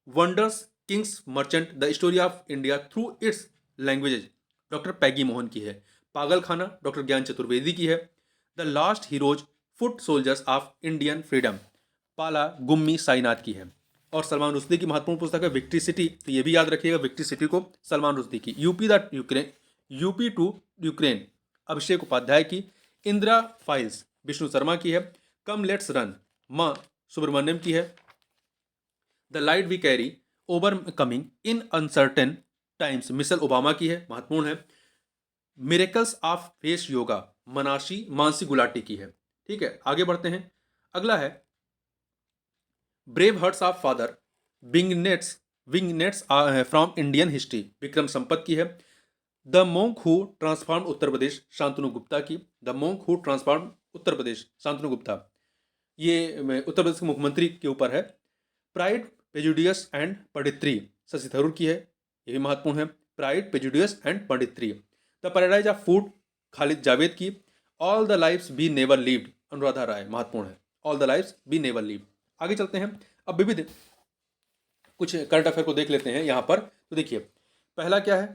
Wonders kings merchant the story of India through its languages doctor Peggy Mohan की है। पागल खाना डॉक्टर ज्ञान चतुर्वेदी की है। The last heroes foot soldiers of Indian freedom Palagummi Sainath की है। और सलमान रुश्दी की महत्वपूर्ण पुस्तक है विक्ट्री सिटी, तो ये भी याद रखिएगा विक्ट्री सिटी को सलमान रुश्दी की। यूपी टू यूक्रेन अभिषेक उपाध्याय की। इंदिरा फाइल्स विष्णु शर्मा की है। कम लेट्स रन मां सुब्रमण्यम की है। The light we carry overcoming in uncertain times Michelle Obama की है, महत्वपूर्ण है। मिरेकल्स ऑफ फेस योगा मनाशी मानसी गुलाटी की है। ठीक है, आगे बढ़ते हैं। अगला है brave hearts of father vignettes from Indian history Vikram Sampath की है। The monk who transform Uttar Pradesh Shantanu Gupta की। The monk who transform Uttar Pradesh Shantanu Gupta, ये उत्तर प्रदेश के मुख्यमंत्री के ऊपर है। Pride prejudice and punditry Shashi Tharoor की है, ये भी महत्वपूर्ण है। Pride prejudice and punditry. The paradise of food Khalid Jawed की। All the lives we never lived Anuradha Roy, महत्वपूर्ण है। All the lives we never lived. आगे चलते हैं, अब विविध कुछ करंट अफेयर को देख लेते हैं यहाँ पर। तो देखिए पहला क्या है,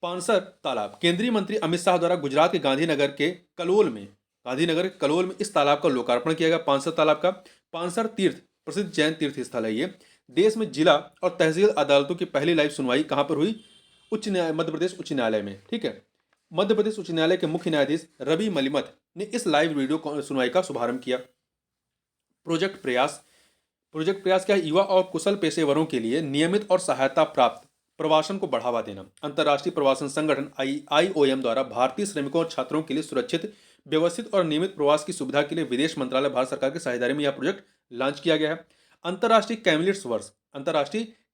पानसर तालाब। केंद्रीय मंत्री अमित शाह द्वारा गुजरात के गांधीनगर के कलोल में इस तालाब का लोकार्पण किया गया, पानसर तालाब का। पानसर तीर्थ प्रसिद्ध जैन तीर्थ स्थल है ये। देश में जिला और तहसील अदालतों की पहली लाइव सुनवाई कहाँ पर हुई? मध्य प्रदेश उच्च न्यायालय में। ठीक है, मध्य प्रदेश उच्च न्यायालय के मुख्य न्यायाधीश रवि मलिमथ ने इस लाइव वीडियो सुनवाई का शुभारंभ किया। प्रोजेक्ट प्रयास क्या है? युवा और कुशल पेशेवरों के लिए नियमित और सहायता प्राप्त प्रवासन को बढ़ावा देना। अंतर्राष्ट्रीय प्रवासन संगठन IOM द्वारा भारतीय श्रमिकों और छात्रों के लिए सुरक्षित, व्यवस्थित और नियमित प्रवास की सुविधा के लिए विदेश मंत्रालय भारत सरकार की साझेदारी में यह प्रोजेक्ट लॉन्च किया गया है। अंतर्राष्ट्रीय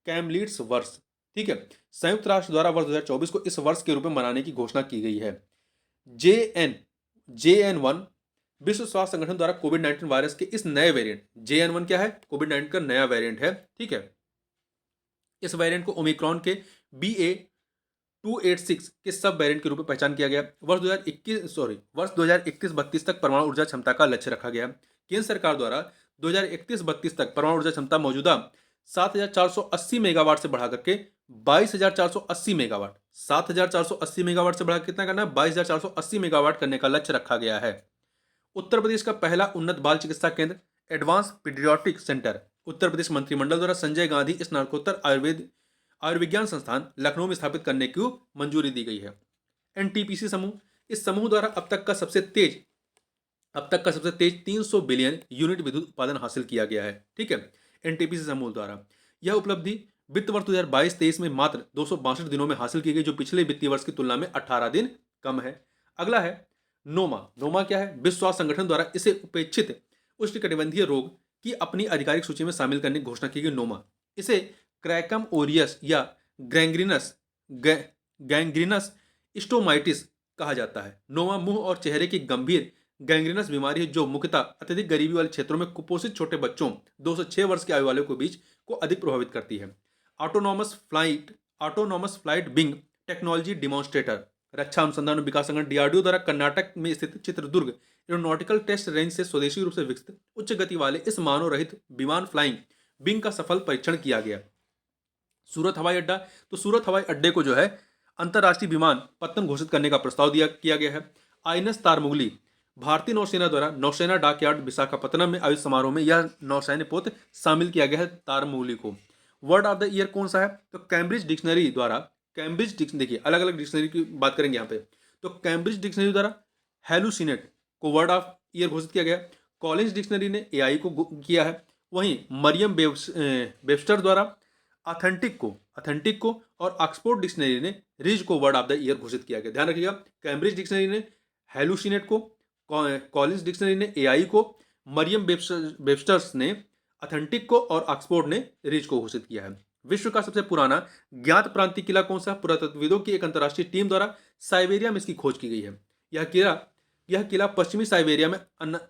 कैमलिट्स वर्ष, ठीक है, संयुक्त राष्ट्र द्वारा वर्ष 2024 को इस वर्ष के रूप में मनाने की घोषणा की गई है। JN1 विश्व स्वास्थ्य संगठन द्वारा कोविड-19 वायरस के इस नए वेरिएंट, JN1 क्या है? कोविड-19 का नया वेरिएंट है। ठीक है, इस वेरिएंट को ओमिक्रॉन के BA.286 के सब वेरिएंट के रूप में पहचान किया गया। वर्ष 2021-32 तक परमाणु ऊर्जा क्षमता का लक्ष्य रखा गया। केंद्र सरकार द्वारा 2031-32 तक परमाणु ऊर्जा क्षमता मौजूदा 7,480 मेगावाट से बढ़ा करके 22,480 मेगावाट, 7,480 मेगावाट से बढ़ा कितना करना है? 22,480 मेगावाट करने का लक्ष्य रखा गया है। उत्तर प्रदेश का पहला उन्नत बाल चिकित्सा केंद्र advance paediatric centre Uttar Pradesh मंत्रिमंडल द्वारा संजय गांधी स्नातकोत्तर आयुर्विज्ञान संस्थान लखनऊ में स्थापित करने की मंजूरी दी गई है। NTPC समूह, इस समूह द्वारा अब तक का सबसे तेज 300 बिलियन यूनिट विद्युत उत्पादन हासिल किया गया है। ठीक है, NTPC समूह द्वारा यह उपलब्धि वित्त वर्ष 2022-23 में मात्र 262 दिनों में हासिल की गई, जो पिछले वित्तीय वर्ष की तुलना में 18 दिन कम है। अगला है नोमा क्या है? विश्व स्वास्थ्य संगठन द्वारा इसे उपेक्षित उष्णकटिबंधीय रोग की अपनी आधिकारिक सूची में शामिल करने की घोषणा की गई। नोमा, इसे क्रैकम ओरियस या गैंग्रीनस स्टोमाइटिस कहा जाता है। नोमा मुंह और चेहरे की गंभीर गैंग्रीनस बीमारी है, जो मुख्यतः अत्यधिक गरीबी वाले क्षेत्रों में कुपोषित छोटे बच्चों 2 से 6 वर्ष की आयु वालों के बीच को अधिक प्रभावित करती है। Autonomous flight wing technology demonstrator रक्षा अनुसंधान और विकास संगठन DRDO द्वारा कर्नाटक में स्थित चित्रदुर्ग एरोनॉटिकल टेस्ट रेंज से स्वदेशी रूप से विकसित उच्च गति वाले इस मानव रहित विमान फ्लाइंग विंग का सफल परीक्षण किया गया। सूरत हवाई अड्डा, तो सूरत हवाई अड्डे को जो है अंतर्राष्ट्रीय विमान पत्तन घोषित करने का प्रस्ताव किया गया है। INS तारमुगली, भारतीय नौसेना द्वारा नौसेना डॉकयार्ड विशाखापत्तनम में आयोजित समारोह में यह नौसैन्य पोत शामिल किया गया है तारमुगली को। वर्ड ऑफ द ईयर कौन सा है? तो कैम्ब्रिज डिक्शनरी द्वारा देखिए अलग अलग डिक्शनरी की बात करेंगे यहाँ पे। तो कैम्ब्रिज डिक्शनरी द्वारा हेलुसिनेट को वर्ड ऑफ ईयर घोषित किया गया। कॉलिंस डिक्शनरी ने AI को किया है। वहीं मरियम वेबस्टर द्वारा ऑथेंटिक को और ऑक्सफोर्ड डिक्शनरी ने रिज को वर्ड ऑफ द ईयर घोषित किया गया। ध्यान रखिएगा, कैम्ब्रिज डिक्शनरी ने हेलुसिनेट को, कॉलिंस डिक्शनरी ने एआई को, मरियम वेबस्टर्स ने अथेंटिक को और ऑक्सफोर्ड ने रिच को घोषित किया है। विश्व का सबसे पुराना ज्ञात प्रांतीय किला कौन सा? पुरातत्वविदों की एक अंतर्राष्ट्रीय टीम द्वारा साइबेरिया में इसकी खोज की गई है। यह किला पश्चिमी साइबेरिया में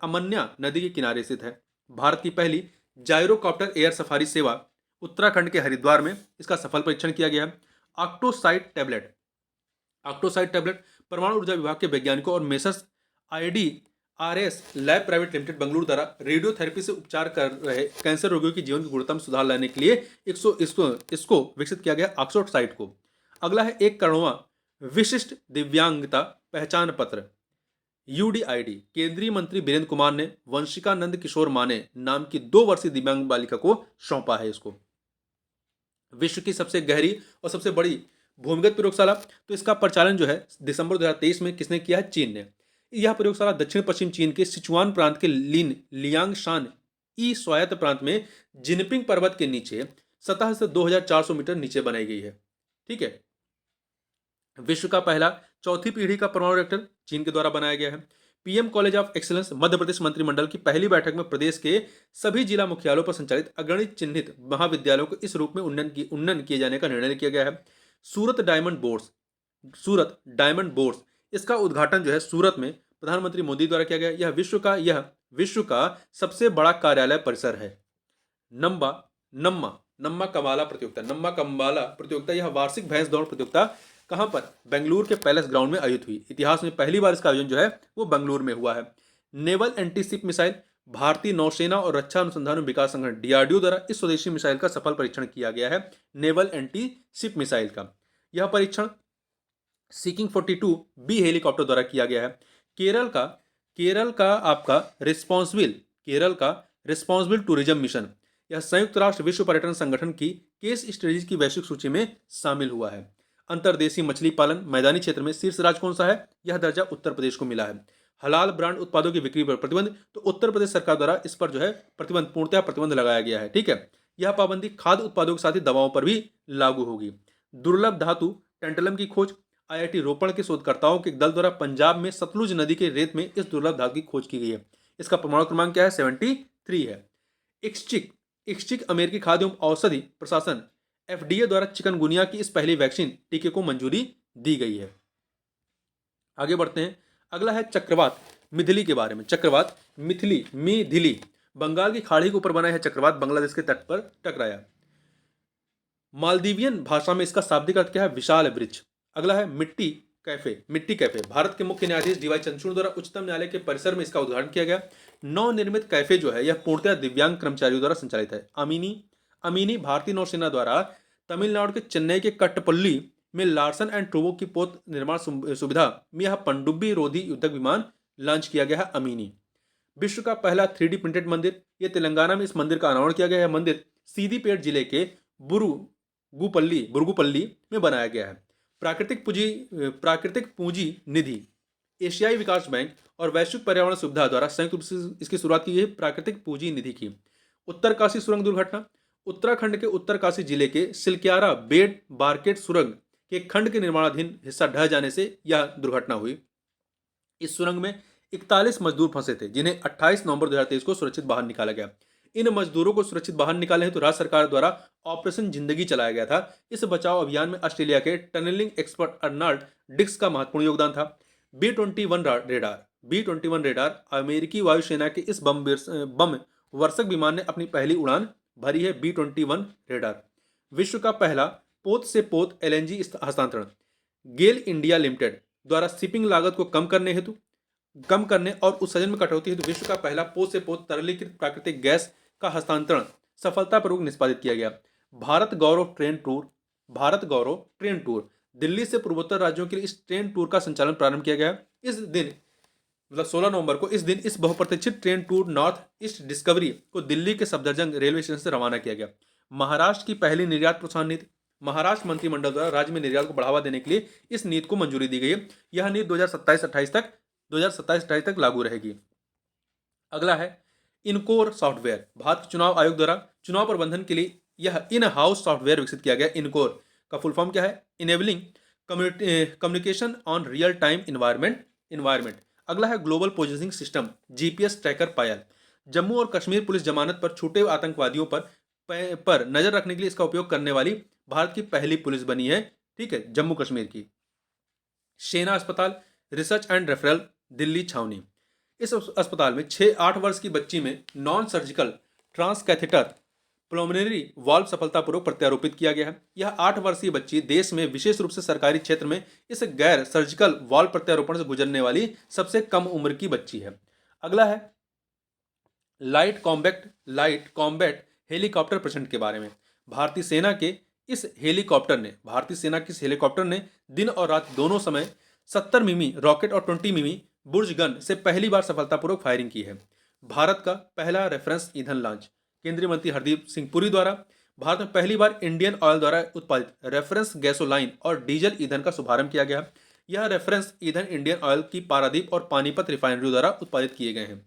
अमन्या नदी के किनारे स्थित है। भारत की पहली जायरोकॉप्टर एयर सफारी सेवा उत्तराखंड के हरिद्वार में इसका सफल परीक्षण किया गया है। ऑक्टोसाइड टैबलेट परमाणु ऊर्जा विभाग के वैज्ञानिकों और messrs IDRS lab private limited Bengaluru द्वारा रेडियोथेरेपी से उपचार कर रहे कैंसर रोगियों के जीवन की गुणवत्ता में सुधार लाने के लिए इसको विकसित किया गया ऑक्टोसाइड को। अगला है 1 करोड़वां विशिष्ट दिव्यांगता पहचान पत्र UDID। केंद्रीय मंत्री वीरेंद्र कुमार ने वंशिका नंद किशोर माने नाम की 2 वर्षीय दिव्यांग बालिका को सौंपा है इसको। विश्व की सबसे गहरी और सबसे बड़ी भूमिगत प्रयोगशाला, तो इसका परिचालन जो है दिसंबर 2023 में किसने किया है? चीन ने। यह प्रयोगशाला दक्षिण पश्चिम चीन के सिचुआन प्रांत के लियांगशान स्वायत्त प्रांत में जिनपिंग पर्वत के नीचे सतह से 2400 मीटर नीचे बनाई गई है। ठीक है। विश्व का पहला चौथी पीढ़ी का परमाणु रिएक्टर चीन के द्वारा बनाया गया है। PM college of excellence Madhya Pradesh मंत्रिमंडल की पहली बैठक में प्रदेश के सभी जिला मुख्यालयों पर संचालित अग्रणी चिन्हित महाविद्यालयों को इस रूप में उन्नयन किए जाने का निर्णय किया गया है। सूरत डायमंड बोर्ड्स इसका उद्घाटन जो है सूरत में प्रधानमंत्री मोदी द्वारा किया गया। यह विश्व का सबसे बड़ा कार्यालय परिसर है। नम्मा कम्बाला प्रतियोगिता यह वार्षिक भैंस दौड़ प्रतियोगिता कहां पर? बेंगलुरु के पैलेस ग्राउंड में आयोजित हुई। इतिहास में पहली बार इसका आयोजन जो है वो बेंगलुरु में हुआ है। नेवल एंटी शिप मिसाइल भारतीय नौसेना और रक्षा अनुसंधान एवं विकास संगठन DRDO द्वारा इस स्वदेशी मिसाइल का सफल परीक्षण किया गया है। नेवल एंटी शिप मिसाइल का यह परीक्षण सीकिंग 42B हेलीकॉप्टर द्वारा किया गया है। केरल का रिस्पॉन्सिबल टूरिज्म मिशन यह संयुक्त राष्ट्र विश्व पर्यटन संगठन की केस स्टडीज की वैश्विक सूची में शामिल हुआ है। अंतर्देशीय मछली पालन मैदानी क्षेत्र में शीर्ष राज्य कौन सा है? यह दर्जा उत्तर प्रदेश को मिला है। हलाल ब्रांड उत्पादों की बिक्री पर प्रतिबंध, तो उत्तर प्रदेश सरकार द्वारा इस पर जो है पूर्णतः प्रतिबंध लगाया गया है। ठीक है। यह पाबंदी खाद्य उत्पादों के साथ ही दवाओं पर भी लागू होगी। दुर्लभ धातु टेंटलम की खोज IIT रोपण के शोधकर्ताओं के दल द्वारा पंजाब में सतलुज नदी के रेत में इस दुर्लभ धातु की खोज की गई है। इसका परमाणु क्रमांक क्या है? 73 है। इक्सचिक अमेरिकी खाद्य एवं औषधि प्रशासन FDA द्वारा चिकनगुनिया की इस पहली वैक्सीन टीके को मंजूरी दी गई है। आगे बढ़ते हैं। अगला है चक्रवात मिथिली के बारे में। चक्रवात मिथिली बंगाल की खाड़ी के ऊपर बना है चक्रवात बांग्लादेश के तट पर टकराया। मालदीवियन भाषा में इसका शाब्दिक अर्थ क्या है? विशाल वृक्ष। अगला है मिट्टी कैफे भारत के मुख्य न्यायाधीश DY चंद्रचूड़ द्वारा उच्चतम न्यायालय के परिसर में इसका उद्घाटन किया गया। नवनिर्मित कैफे जो है यह पूर्णतः दिव्यांग कर्मचारियों द्वारा संचालित है। अमीनी भारतीय नौसेना द्वारा तमिलनाडु के चेन्नई के कट्टपल्ली में लार्सन एंड टूबो की पोत निर्माण सुविधा में यह पनडुब्बी रोधी युद्धक विमान लॉन्च किया गया है। अमीनी विश्व का पहला 3D प्रिंटेड मंदिर, यह तेलंगाना में इस मंदिर का अनावरण किया गया है। मंदिर सीदीपेट जिले के बुरुगुपल्ली में बनाया गया है। प्राकृतिक पूंजी निधि एशियाई विकास बैंक और वैश्विक पर्यावरण सुविधा द्वारा संयुक्त रूप से इसकी शुरुआत की गई। प्राकृतिक पूंजी निधि की उत्तरकाशी सुरंग दुर्घटना उत्तराखंड के उत्तरकाशी जिले के सिलक्यारा बेड बारकेट सुरंग के खंड के निर्माणाधीन हिस्सा ढह जाने से यह दुर्घटना हुई। इस सुरंग में 41 मजदूर फंसे थे, जिन्हें 28 नवंबर 2023 को सुरक्षित बाहर निकाला गया। इन मजदूरों को सुरक्षित बाहर निकाले हैं तो राज्य सरकार द्वारा ऑपरेशन जिंदगी चलाया गया था। इस बचाव अभियान में ऑस्ट्रेलिया के टनलिंग एक्सपर्ट अर्नाल्ड डिक्स का महत्वपूर्ण योगदान था। B-21 रेडार अमेरिकी वायुसेना के इस बम वर्षक विमान ने अपनी पहली उड़ान भरी है। B-21 रेडार विश्व का पहला पोत से पोत LNG हस्तांतरण गेल इंडिया लिमिटेड द्वारा शिपिंग लागत को कम करने और उत्सर्जन में कटौती हेतु विश्व का पहला पोत से पोत तरलीकृत प्राकृतिक गैस का हस्तांतरण सफलतापूर्वक निष्पादित किया गया। भारत गौरव ट्रेन टूर दिल्ली से पूर्वोत्तर राज्यों के लिए इस ट्रेन टूर का संचालन प्रारंभ किया गया। इस दिन 16 नवंबर को इस बहुप्रतीक्षित train tour north east discovery को दिल्ली के सफदरजंग रेलवे स्टेशन से रवाना किया गया। महाराष्ट्र की पहली निर्यात प्रोत्साहन नीति महाराष्ट्र मंत्रिमंडल द्वारा राज्य में निर्यात को बढ़ावा देने के लिए इस नीति को मंजूरी दी गई है। यह नीति 2027-28 तक लागू रहेगी। अगला है इनकोर सॉफ्टवेयर भारत चुनाव आयोग द्वारा चुनाव प्रबंधन के लिए यह इन हाउस सॉफ्टवेयर विकसित किया गया। इनकोर का फुल फॉर्म क्या है? Enabling communication on real time environment. अगला है global positioning system, GPS tracker Payal. Jammu और कश्मीर पुलिस जमानत पर छूटे आतंकवादियों पर नजर रखने के लिए इसका उपयोग करने वाली भारत की पहली पुलिस बनी है, ठीक है, जम्मू कश्मीर की। सेना अस्पताल, रिसर्च एंड रेफरल, दिल्ली छावनी। इस अस्पताल में 6-8 वर्ष की बच्ची में नॉन सर्जिकल ट्रांसकैथेटर प्लोमिनरी वाल्व सफलतापूर्वक प्रत्यारोपित किया गया है। यह 8 वर्षीय बच्ची देश में विशेष रूप से सरकारी क्षेत्र में इस गैर सर्जिकल वाल्व प्रत्यारोपण से गुजरने वाली सबसे कम उम्र की बच्ची है। अगला है लाइट कॉम्बैट हेलीकॉप्टर प्रचंड के बारे में। भारतीय सेना के भारतीय सेना की इस हेलीकॉप्टर ने दिन और रात दोनों समय 70 मिमी रॉकेट और 20 मिमी बुर्ज गन से पहली बार सफलतापूर्वक फायरिंग की है। भारत का पहला रेफरेंस ईंधन लॉन्च, केंद्रीय मंत्री हरदीप सिंह पुरी द्वारा भारत में पहली बार इंडियन ऑयल द्वारा उत्पादित रेफरेंस गैसोलाइन और डीजल ईंधन का शुभारंभ किया गया। यह रेफरेंस ईंधन इंडियन ऑयल की पारादीप और पानीपत रिफाइनरी द्वारा उत्पादित किए गए हैं।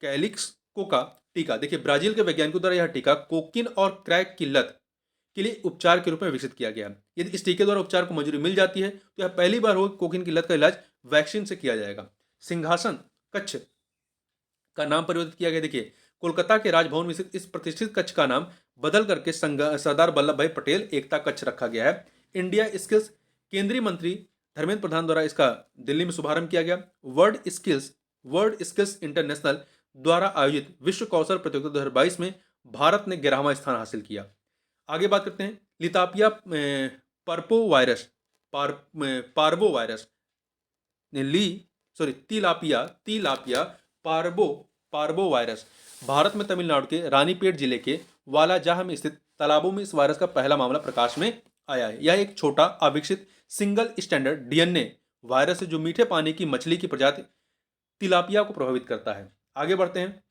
कैलिक्स कोका टीका, देखिए ब्राजील के वैज्ञानिकों द्वारा यह टीका कोकिन और क्रैक किल्लत के लिए उपचार के रूप में विकसित किया गया। यदि इस टीके द्वारा उपचार को मंजूरी मिल जाती है तो यह पहली बार होगा कोकिन किल्लत का इलाज वैक्सीन से किया जाएगा। सिंहासन कक्ष का नाम परिवर्तित किया गया। देखिए कोलकाता के राजभवन में स्थित इस प्रतिष्ठित कक्ष का नाम बदल करके सरदार वल्लभ भाई पटेल एकता कक्ष रखा गया है। इंडिया स्किल्स, केंद्रीय मंत्री धर्मेंद्र प्रधान द्वारा इसका दिल्ली में शुभारंभ किया गया। वर्ल्ड स्किल्स इंटरनेशनल द्वारा आयोजित विश्व कौशल प्रतियोगिता 2022 में भारत ने 11वां स्थान हासिल किया। आगे बात करते हैं लितापिया पार्बो वायरस तिलापिया पार्बो वायरस भारत में तमिलनाडु के रानीपेट जिले के वालाजाह में स्थित तालाबों में इस वायरस का पहला मामला प्रकाश में आया है। यह एक छोटा अविकसित सिंगल स्टैंडर्ड डीएनए वायरस है जो मीठे पानी की मछली की प्रजाति तिलापिया को प्रभावित करता है। आगे बढ़ते हैं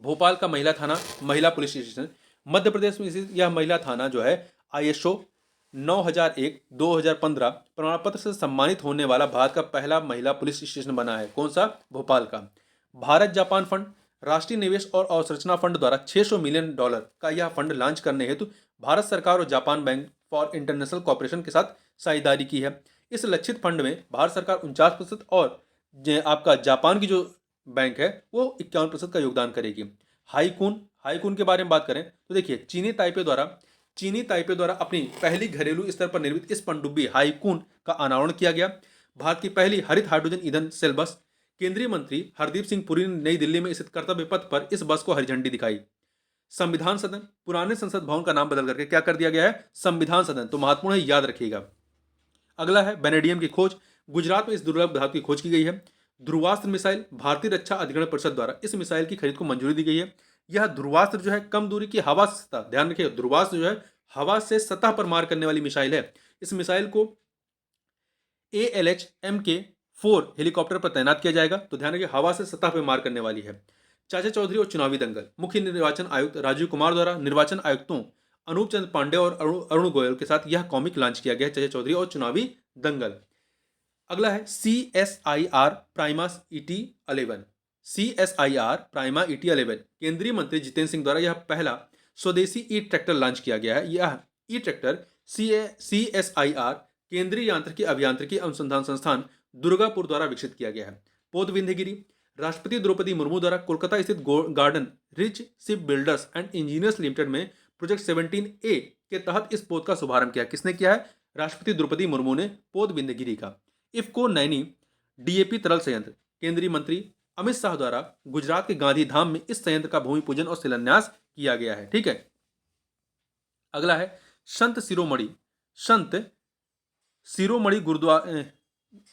भोपाल का महिला थाना महिला पुलिस स्टेशन, मध्य प्रदेश में स्थित यह महिला थाना जो है ISO 9001-2015 प्रमाण पत्र से सम्मानित होने वाला भारत का पहला महिला पुलिस स्टेशन बना है। कौन सा? भोपाल का। भारत जापान फंड, राष्ट्रीय निवेश और अवसंरचना फंड द्वारा $600 मिलियन का यह फंड लॉन्च करने हेतु भारत सरकार और Japan bank for international cooperation के साथ साझेदारी की है। इस लक्षित फंड में भारत सरकार 49% और आपका जापान की जो बैंक है वो 51% का योगदान करेगी। हाईकून के बारे में बात करें तो देखिए चीनी ताइपे द्वारा अपनी पहली घरेलू स्तर पर निर्मित इस पनडुब्बी हाईकून का अनावरण किया गया। भारत की पहली हरित हाइड्रोजन ईंधन सेल बस, केंद्रीय मंत्री हरदीप सिंह पुरी ने नई दिल्ली में स्थित कर्तव्य पथ पर इस बस को हरी झंडी दिखाई। संविधान सदन, पुराने संसद भवन का नाम बदल करके क्या कर दिया गया है? संविधान सदन। तो महत्वपूर्ण है, याद रखिएगा। अगला है वेनेडियम की खोज, गुजरात में इस दुर्लभ धातु की खोज की गई है। ध्रुवास्त्र मिसाइल, भारतीय रक्षा अधिग्रहण परिषद द्वारा इस मिसाइल की खरीद को मंजूरी दी गई है। यह ध्रुवास्त्र जो है कम दूरी की हवा से सतह, ध्यान रखिए ध्रुवास्त्र जो है हवा से सतह पर मार करने वाली मिसाइल है। इस मिसाइल को ALH MK4 हेलीकॉप्टर पर तैनात किया जाएगा। तो ध्यान रखिए हवा से सतह पर मार करने वाली है। चाचा चौधरी और चुनावी दंगल, मुख्य निर्वाचन आयुक्त राजीव कुमार द्वारा निर्वाचन आयुक्तों अनूप चंद्र पांडे और अरुण गोयल के साथ यह कॉमिक लॉन्च किया गया है, चाचा चौधरी और चुनावी दंगल। अगला है CSIR प्राइमा ET11। केंद्रीय मंत्री जितेंद्र सिंह द्वारा यह पहला स्वदेशी ई ट्रैक्टर लॉन्च किया गया है। यह ई ट्रैक्टर CSIR केंद्रीय यांत्रिकी अभियांत्रिकी अनुसंधान संस्थान दुर्गापुर द्वारा विकसित किया गया है। पौध विंध्यगिरी, राष्ट्रपति द्रौपदी मुर्मू द्वारा कोलकाता स्थित garden rich ship builders and engineers limited में प्रोजेक्ट 17A के तहत इस पौध का शुभारंभ किया। किसने किया है? राष्ट्रपति द्रौपदी मुर्मू ने पौध विंध्यगिरी का। इफ्को नैनी DAP तरल संयंत्र, केंद्रीय मंत्री अमित शाह द्वारा गुजरात के गांधी धाम में इस संयंत्र का भूमि पूजन और शिलान्यास किया गया है। ठीक है। अगला है संत शिरोमणि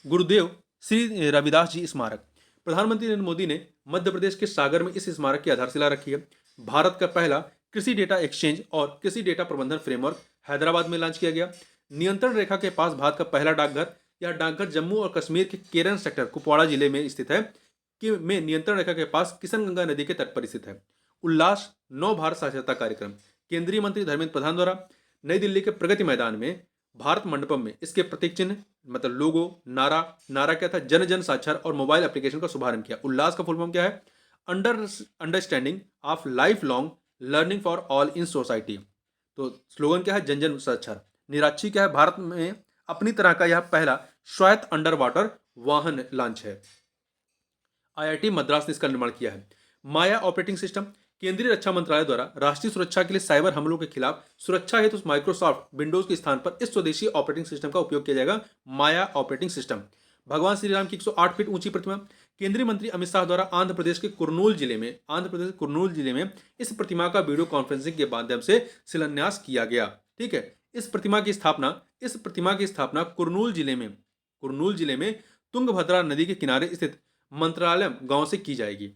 गुरुदेव श्री रविदास जी स्मारक। प्रधानमंत्री नरेंद्र मोदी ने मध्य प्रदेश के सागर में इस स्मारक की आधारशिला रखी है। भारत का पहला कृषि डेटा एक्सचेंज और कृषि डेटा प्रबंधन फ्रेमवर्क हैदराबाद में लॉन्च किया गया। नियंत्रण रेखा के पास भारत का पहला डाकघर, यह डाकघर जम्मू और कश्मीर के केरन सेक्टर कुपवाड़ा जिले में स्थित है कि में नियंत्रण रेखा के पास किशनगंगा नदी के तट पर स्थित है। उल्लास नव भारत साक्षरता कार्यक्रम, केंद्रीय मंत्री धर्मेंद्र प्रधान द्वारा नई दिल्ली के प्रगति मैदान में भारत मंडपम में इसके प्रतीक चिन्ह मतलब लोगो, नारा क्या था? जन जन साक्षर और मोबाइल एप्लीकेशन का शुभारंभ किया। उल्लास का फुल फॉर्म क्या है? Understanding of life long learning for all in society. तो स्लोगन क्या है? जन जन साक्षर। निराक्षी क्या है? भारत में अपनी तरह का यह पहला स्वायत्त अंडर वाटर वाहन लॉन्च है। आईआईटी मद्रास ने इसका निर्माण किया है। माया ऑपरेटिंग सिस्टम, केंद्रीय रक्षा मंत्रालय द्वारा राष्ट्रीय सुरक्षा के लिए साइबर हमलों के खिलाफ सुरक्षा हेतु माइक्रोसॉफ्ट विंडोज के स्थान पर इस स्वदेशी ऑपरेटिंग सिस्टम का उपयोग किया जाएगा, माया ऑपरेटिंग सिस्टम। भगवान श्री राम की 108 फीट ऊंची प्रतिमा, केंद्रीय मंत्री अमित शाह द्वारा आंध्र प्रदेश के कुर्नूल जिले में इस प्रतिमा का वीडियो कॉन्फ्रेंसिंग के माध्यम से शिलान्यास किया गया। ठीक है, इस प्रतिमा की स्थापना कुर्नूल जिले में तुंगभद्रा नदी के किनारे स्थित मंत्रालयम गांव से की जाएगी।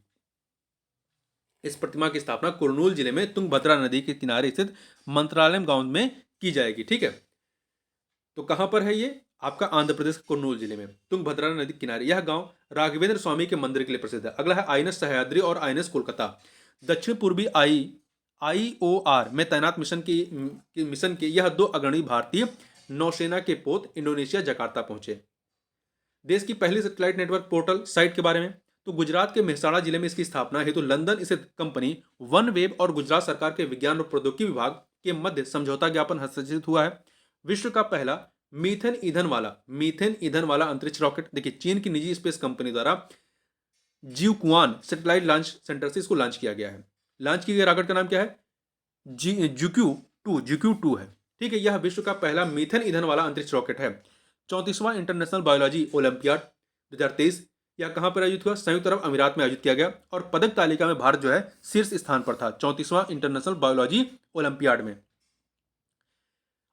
इस प्रतिमा की स्थापना कुर्नूल जिले में तुंगभद्रा नदी के किनारे स्थित मंत्रालयम गांव में की जाएगी। ठीक है, तो कहां पर है ये? आपका आंध्र प्रदेश कुर्नूल जिले में तुंगभद्रा नदी के किनारे। यह गांव राघवेंद्र स्वामी के मंदिर के लिए प्रसिद्ध है। अगला है आईएनएस सह्याद्री और आईएनएस कोलकाता। दक्षिण पूर्वी आईओआर में तैनात मिशन के यह दो अग्रणी भारतीय नौसेना के पोत इंडोनेशिया जकार्ता पहुंचे। देश की पहली सैटेलाइट नेटवर्क पोर्टल साइट के बारे में, तो गुजरात के मेहसाणा जिले में इसकी स्थापना हेतु लंदन स्थित कंपनी वन वेब और गुजरात सरकार के विज्ञान और प्रौद्योगिकी विभाग के मध्य समझौता ज्ञापन हस्ताक्षरित हुआ है। विश्व का पहला मीथेन ईंधन वाला अंतरिक्ष रॉकेट, देखिए चीन की निजी स्पेस कंपनी द्वारा जियुक्वान सैटेलाइट लॉन्च सेंटर से इसको लॉन्च किया गया है। लॉन्च की गई रॉकेट का नाम क्या है? JUQ-2 है। ठीक है, यह विश्व का पहला मीथेन ईंधन वाला अंतरिक्ष रॉकेट है। 34वां इंटरनेशनल बायोलॉजी ओलंपियाड 2023 यह कहां पर आयोजित हुआ? संयुक्त अरब अमीरात में आयोजित किया गया और पदक तालिका में भारत जो है शीर्ष स्थान पर था 34वां इंटरनेशनल बायोलॉजी ओलंपियाड में।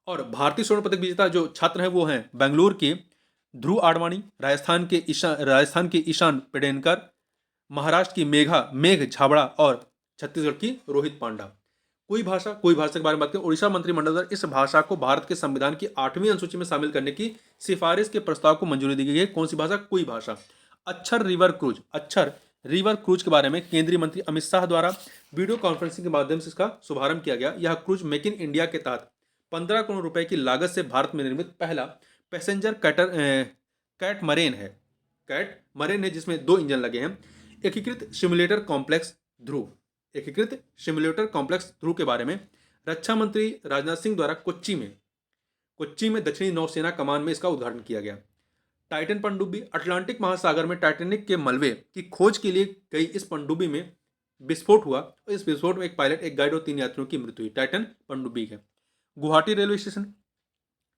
और भारतीय स्वर्ण पदक विजेता जो छात्र हैं वो हैं बेंगलुरु के ध्रुव आडवाणी, राजस्थान के ईशान पेडेनकर, महाराष्ट्र की मेघ छाबड़ा और छत्तीसगढ़ की रोहित पांडा। कोई भाषा के बारे में बात करें, उड़ीसा मंत्रिमंडल द्वारा इस भाषा को भारत के संविधान की 8वीं अनुसूची में शामिल करने की सिफारिश के प्रस्ताव को मंजूरी दी गई है। कौन सी भाषा? कोई भाषा। अक्षर रिवर क्रूज के बारे में केंद्रीय मंत्री अमित शाह द्वारा वीडियो कॉन्फ्रेंसिंग के माध्यम से इसका शुभारंभ किया गया। यह क्रूज मेक इन इंडिया के तहत 15 करोड़ रुपए की लागत से भारत में निर्मित पहला पैसेंजर कैटमरेन है जिसमें 2 इंजन लगे हैं। एकीकृत सिमुलेटर कॉम्प्लेक्स ध्रुव के बारे में रक्षा मंत्री राजनाथ सिंह द्वारा कोच्चि में दक्षिणी नौसेना कमान में इसका उद्घाटन किया गया। टाइटन पनडुब्बी, अटलांटिक महासागर में टाइटैनिक के मलबे की खोज के लिए गई इस पनडुब्बी में विस्फोट हुआ और इस विस्फोट में एक पायलट, एक गाइड और 3 यात्रियों की मृत्यु हुई। टाइटन पनडुब्बी है। गुवाहाटी रेलवे स्टेशन,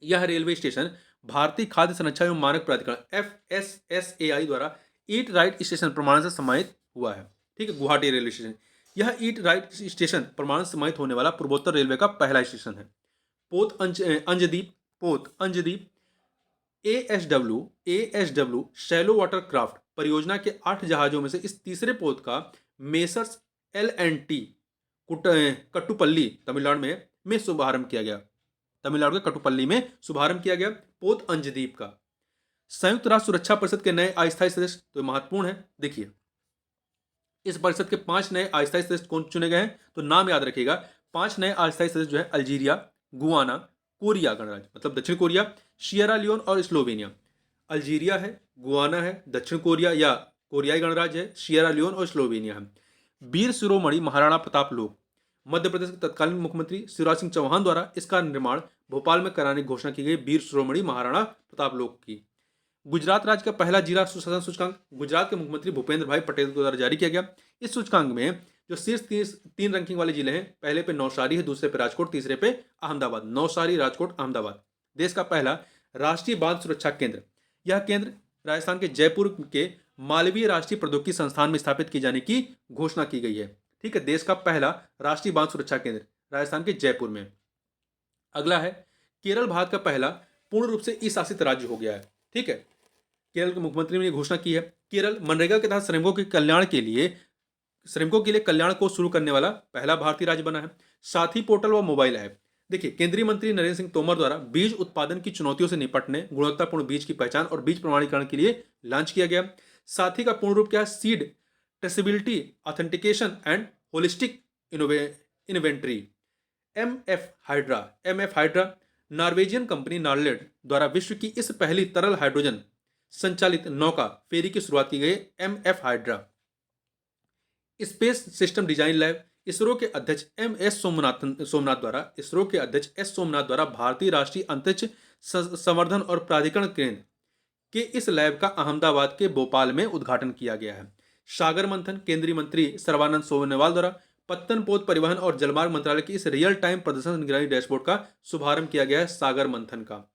यह रेलवे स्टेशन भारतीय खाद्य संरक्षण एवं मानक प्राधिकरण FSSAI द्वारा ईट राइट स्टेशन प्रमाण से सम्मानित हुआ है। ठीक है, गुवाहाटी रेलवे स्टेशन यह ईट राइट स्टेशन प्रमाण से सम्मानित होने वाला पूर्वोत्तर रेलवे का पहला स्टेशन है। पोत Anjadip ASW shallow water craft परियोजना के 8 जहाजों में से इस तीसरे पोत का मेसर्स L&T कट्टुपल्ली तमिलनाडु में शुभारंभ किया गया। तमिलनाडु के कट्टुपल्ली में शुभारंभ किया गया पोत अंजदीप का। संयुक्त राष्ट्र सुरक्षा परिषद के नए अस्थायी सदस्य, तो महत्वपूर्ण है। देखिए इस परिषद के 5 नए अस्थायी सदस्य कौन चुने गए हैं? तो नाम याद रखिएगा। 5 नए अस्थायी सदस्य जो है अल्जीरिया, गुआना, कोरिया गणराज्य मतलब दक्षिण कोरिया, सियरा लियोन और स्लोवेनिया। अल्जीरिया है, गुआना है, दक्षिण कोरिया या कोरियाई गणराज्य है, सियरा लियोन और स्लोवेनिया है। वीर शिरोमणि महाराणा प्रताप लोक, मध्य प्रदेश के तत्कालीन मुख्यमंत्री शिवराज सिंह चौहान द्वारा इसका निर्माण भोपाल में कराने की घोषणा की गई। वीर शिरोमणि महाराणा प्रताप लोक की। गुजरात राज्य का पहला जिला सुशासन सूचकांक गुजरात के मुख्यमंत्री भूपेंद्र भाई पटेल द्वारा जारी किया गया। इस सूचकांक में जो शीर्ष 3 रैंकिंग वाले जिले हैं, पहले पे नौसारी है, दूसरे पे राजकोट, तीसरे पे अहमदाबाद। नौसारी, राजकोट, अहमदाबाद। देश का पहला राष्ट्रीय बांध सुरक्षा केंद्र, यह केंद्र राजस्थान के जयपुर के मालवीय राष्ट्रीय प्रौद्योगिकी संस्थान में स्थापित किए जाने की घोषणा की गई है। ठीक है, देश का पहला राष्ट्रीय बांध सुरक्षा केंद्र राजस्थान के जयपुर में। अगला है केरल भारत का पहला पूर्ण रूप से ई शासित राज्य हो गया है। ठीक है, केरल के मुख्यमंत्री ने घोषणा की है। केरल मनरेगा के तहत श्रमिकों के कल्याण को शुरू करने वाला पहला भारतीय राज्य बना है। साथी पोर्टल व मोबाइल ऐप, देखिए केंद्रीय मंत्री नरेंद्र सिंह तोमर द्वारा बीज उत्पादन की चुनौतियों से निपटने, गुणवत्तापूर्ण बीज की पहचान और बीज प्रमाणीकरण के लिए लॉन्च किया गया। साथी का पूर्ण रूप क्या है? Seed traceability authentication and holistic inventory. MF Hydra Norwegian company Norled द्वारा विश्व की इस पहली तरल हाइड्रोजन संचालित नौका फेरी की शुरुआत की गई। MF hydra. Space system design lab, ISRO के अध्यक्ष एस सोमनाथ द्वारा भारतीय राष्ट्रीय अंतरिक्ष संवर्धन और प्राधिकरण केंद्र के इस लैब का अहमदाबाद के भोपाल में उद्घाटन किया गया है। सागर मंथन, केंद्रीय मंत्री सर्बानंद सोनोवाल द्वारा पत्तन पोत परिवहन और जलमार्ग मंत्रालय की इस रियल टाइम प्रदर्शन निगरानी डैशबोर्ड का शुभारंभ किया गया है सागर मंथन का।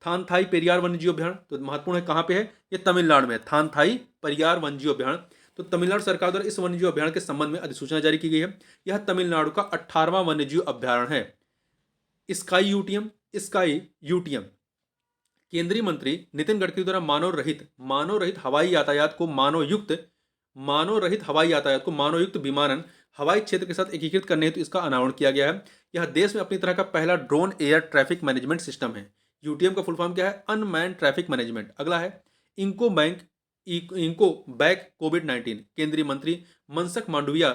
थानथाई पेरियार वन्यजीव अभ्यारण्य तो महत्वपूर्ण है, कहाँ पे है? ये तमिलनाडु में थानथाई पेरियार वन्यजीव अभ्यारण्य। तो तमिलनाडु सरकार द्वारा इस वन्यजीव अभ्यारण्य के संबंध में अधिसूचना जारी की गई है। यह तमिलनाडु का 18वां वन्यजीव अभ्यारण्य है। स्काई यूटीएम केंद्रीय मंत्री नितिन गडकरी द्वारा मानव रहित हवाई यातायात को मानव युक्त विमानन हवाई क्षेत्र के साथ एकीकृत करने हेतु इसका अनावरण किया गया है। यह देश में अपनी तरह का पहला drone air traffic management system है। यूटीएम का फुल फॉर्म क्या है? Unmanned traffic management. अगला है इंको बैक कोविड-19 केंद्रीय मंत्री मनसुख मांडविया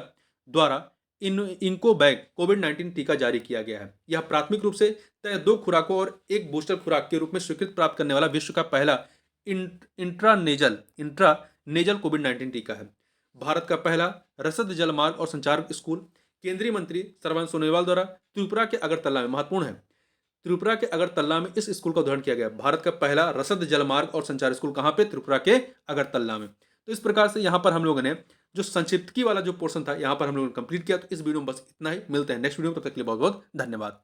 द्वारा इनको बैग कोविड-19 टीका जारी किया गया है। यह प्राथमिक रूप से तय 2 खुराकों और एक बूस्टर खुराक के रूप में स्वीकृति प्राप्त करने वाला विश्व का पहला इंट्रानेजल कोविड-19 टीका है। भारत का पहला रसद जलमार्ग और संचार स्कूल केंद्रीय मंत्री सर्बानंद सोनोवाल द्वारा त्रिपुरा के अगरतला में, महत्वपूर्ण है, त्रिपुरा के अगरतला में इस स्कूल का उद्घाटन किया गया। भारत का पहला रसद जलमार्ग और संचार स्कूल कहाँ पे? त्रिपुरा के अगरतला में। तो इस प्रकार से यहाँ पर हम लोगों ने जो संक्षिप्त वाला जो पोर्शन था यहाँ पर हम लोगों ने कंप्लीट किया। तो इस वीडियो में बस इतना ही। मिलते हैं नेक्स्ट वीडियो में, तब तक के लिए बहुत बहुत धन्यवाद।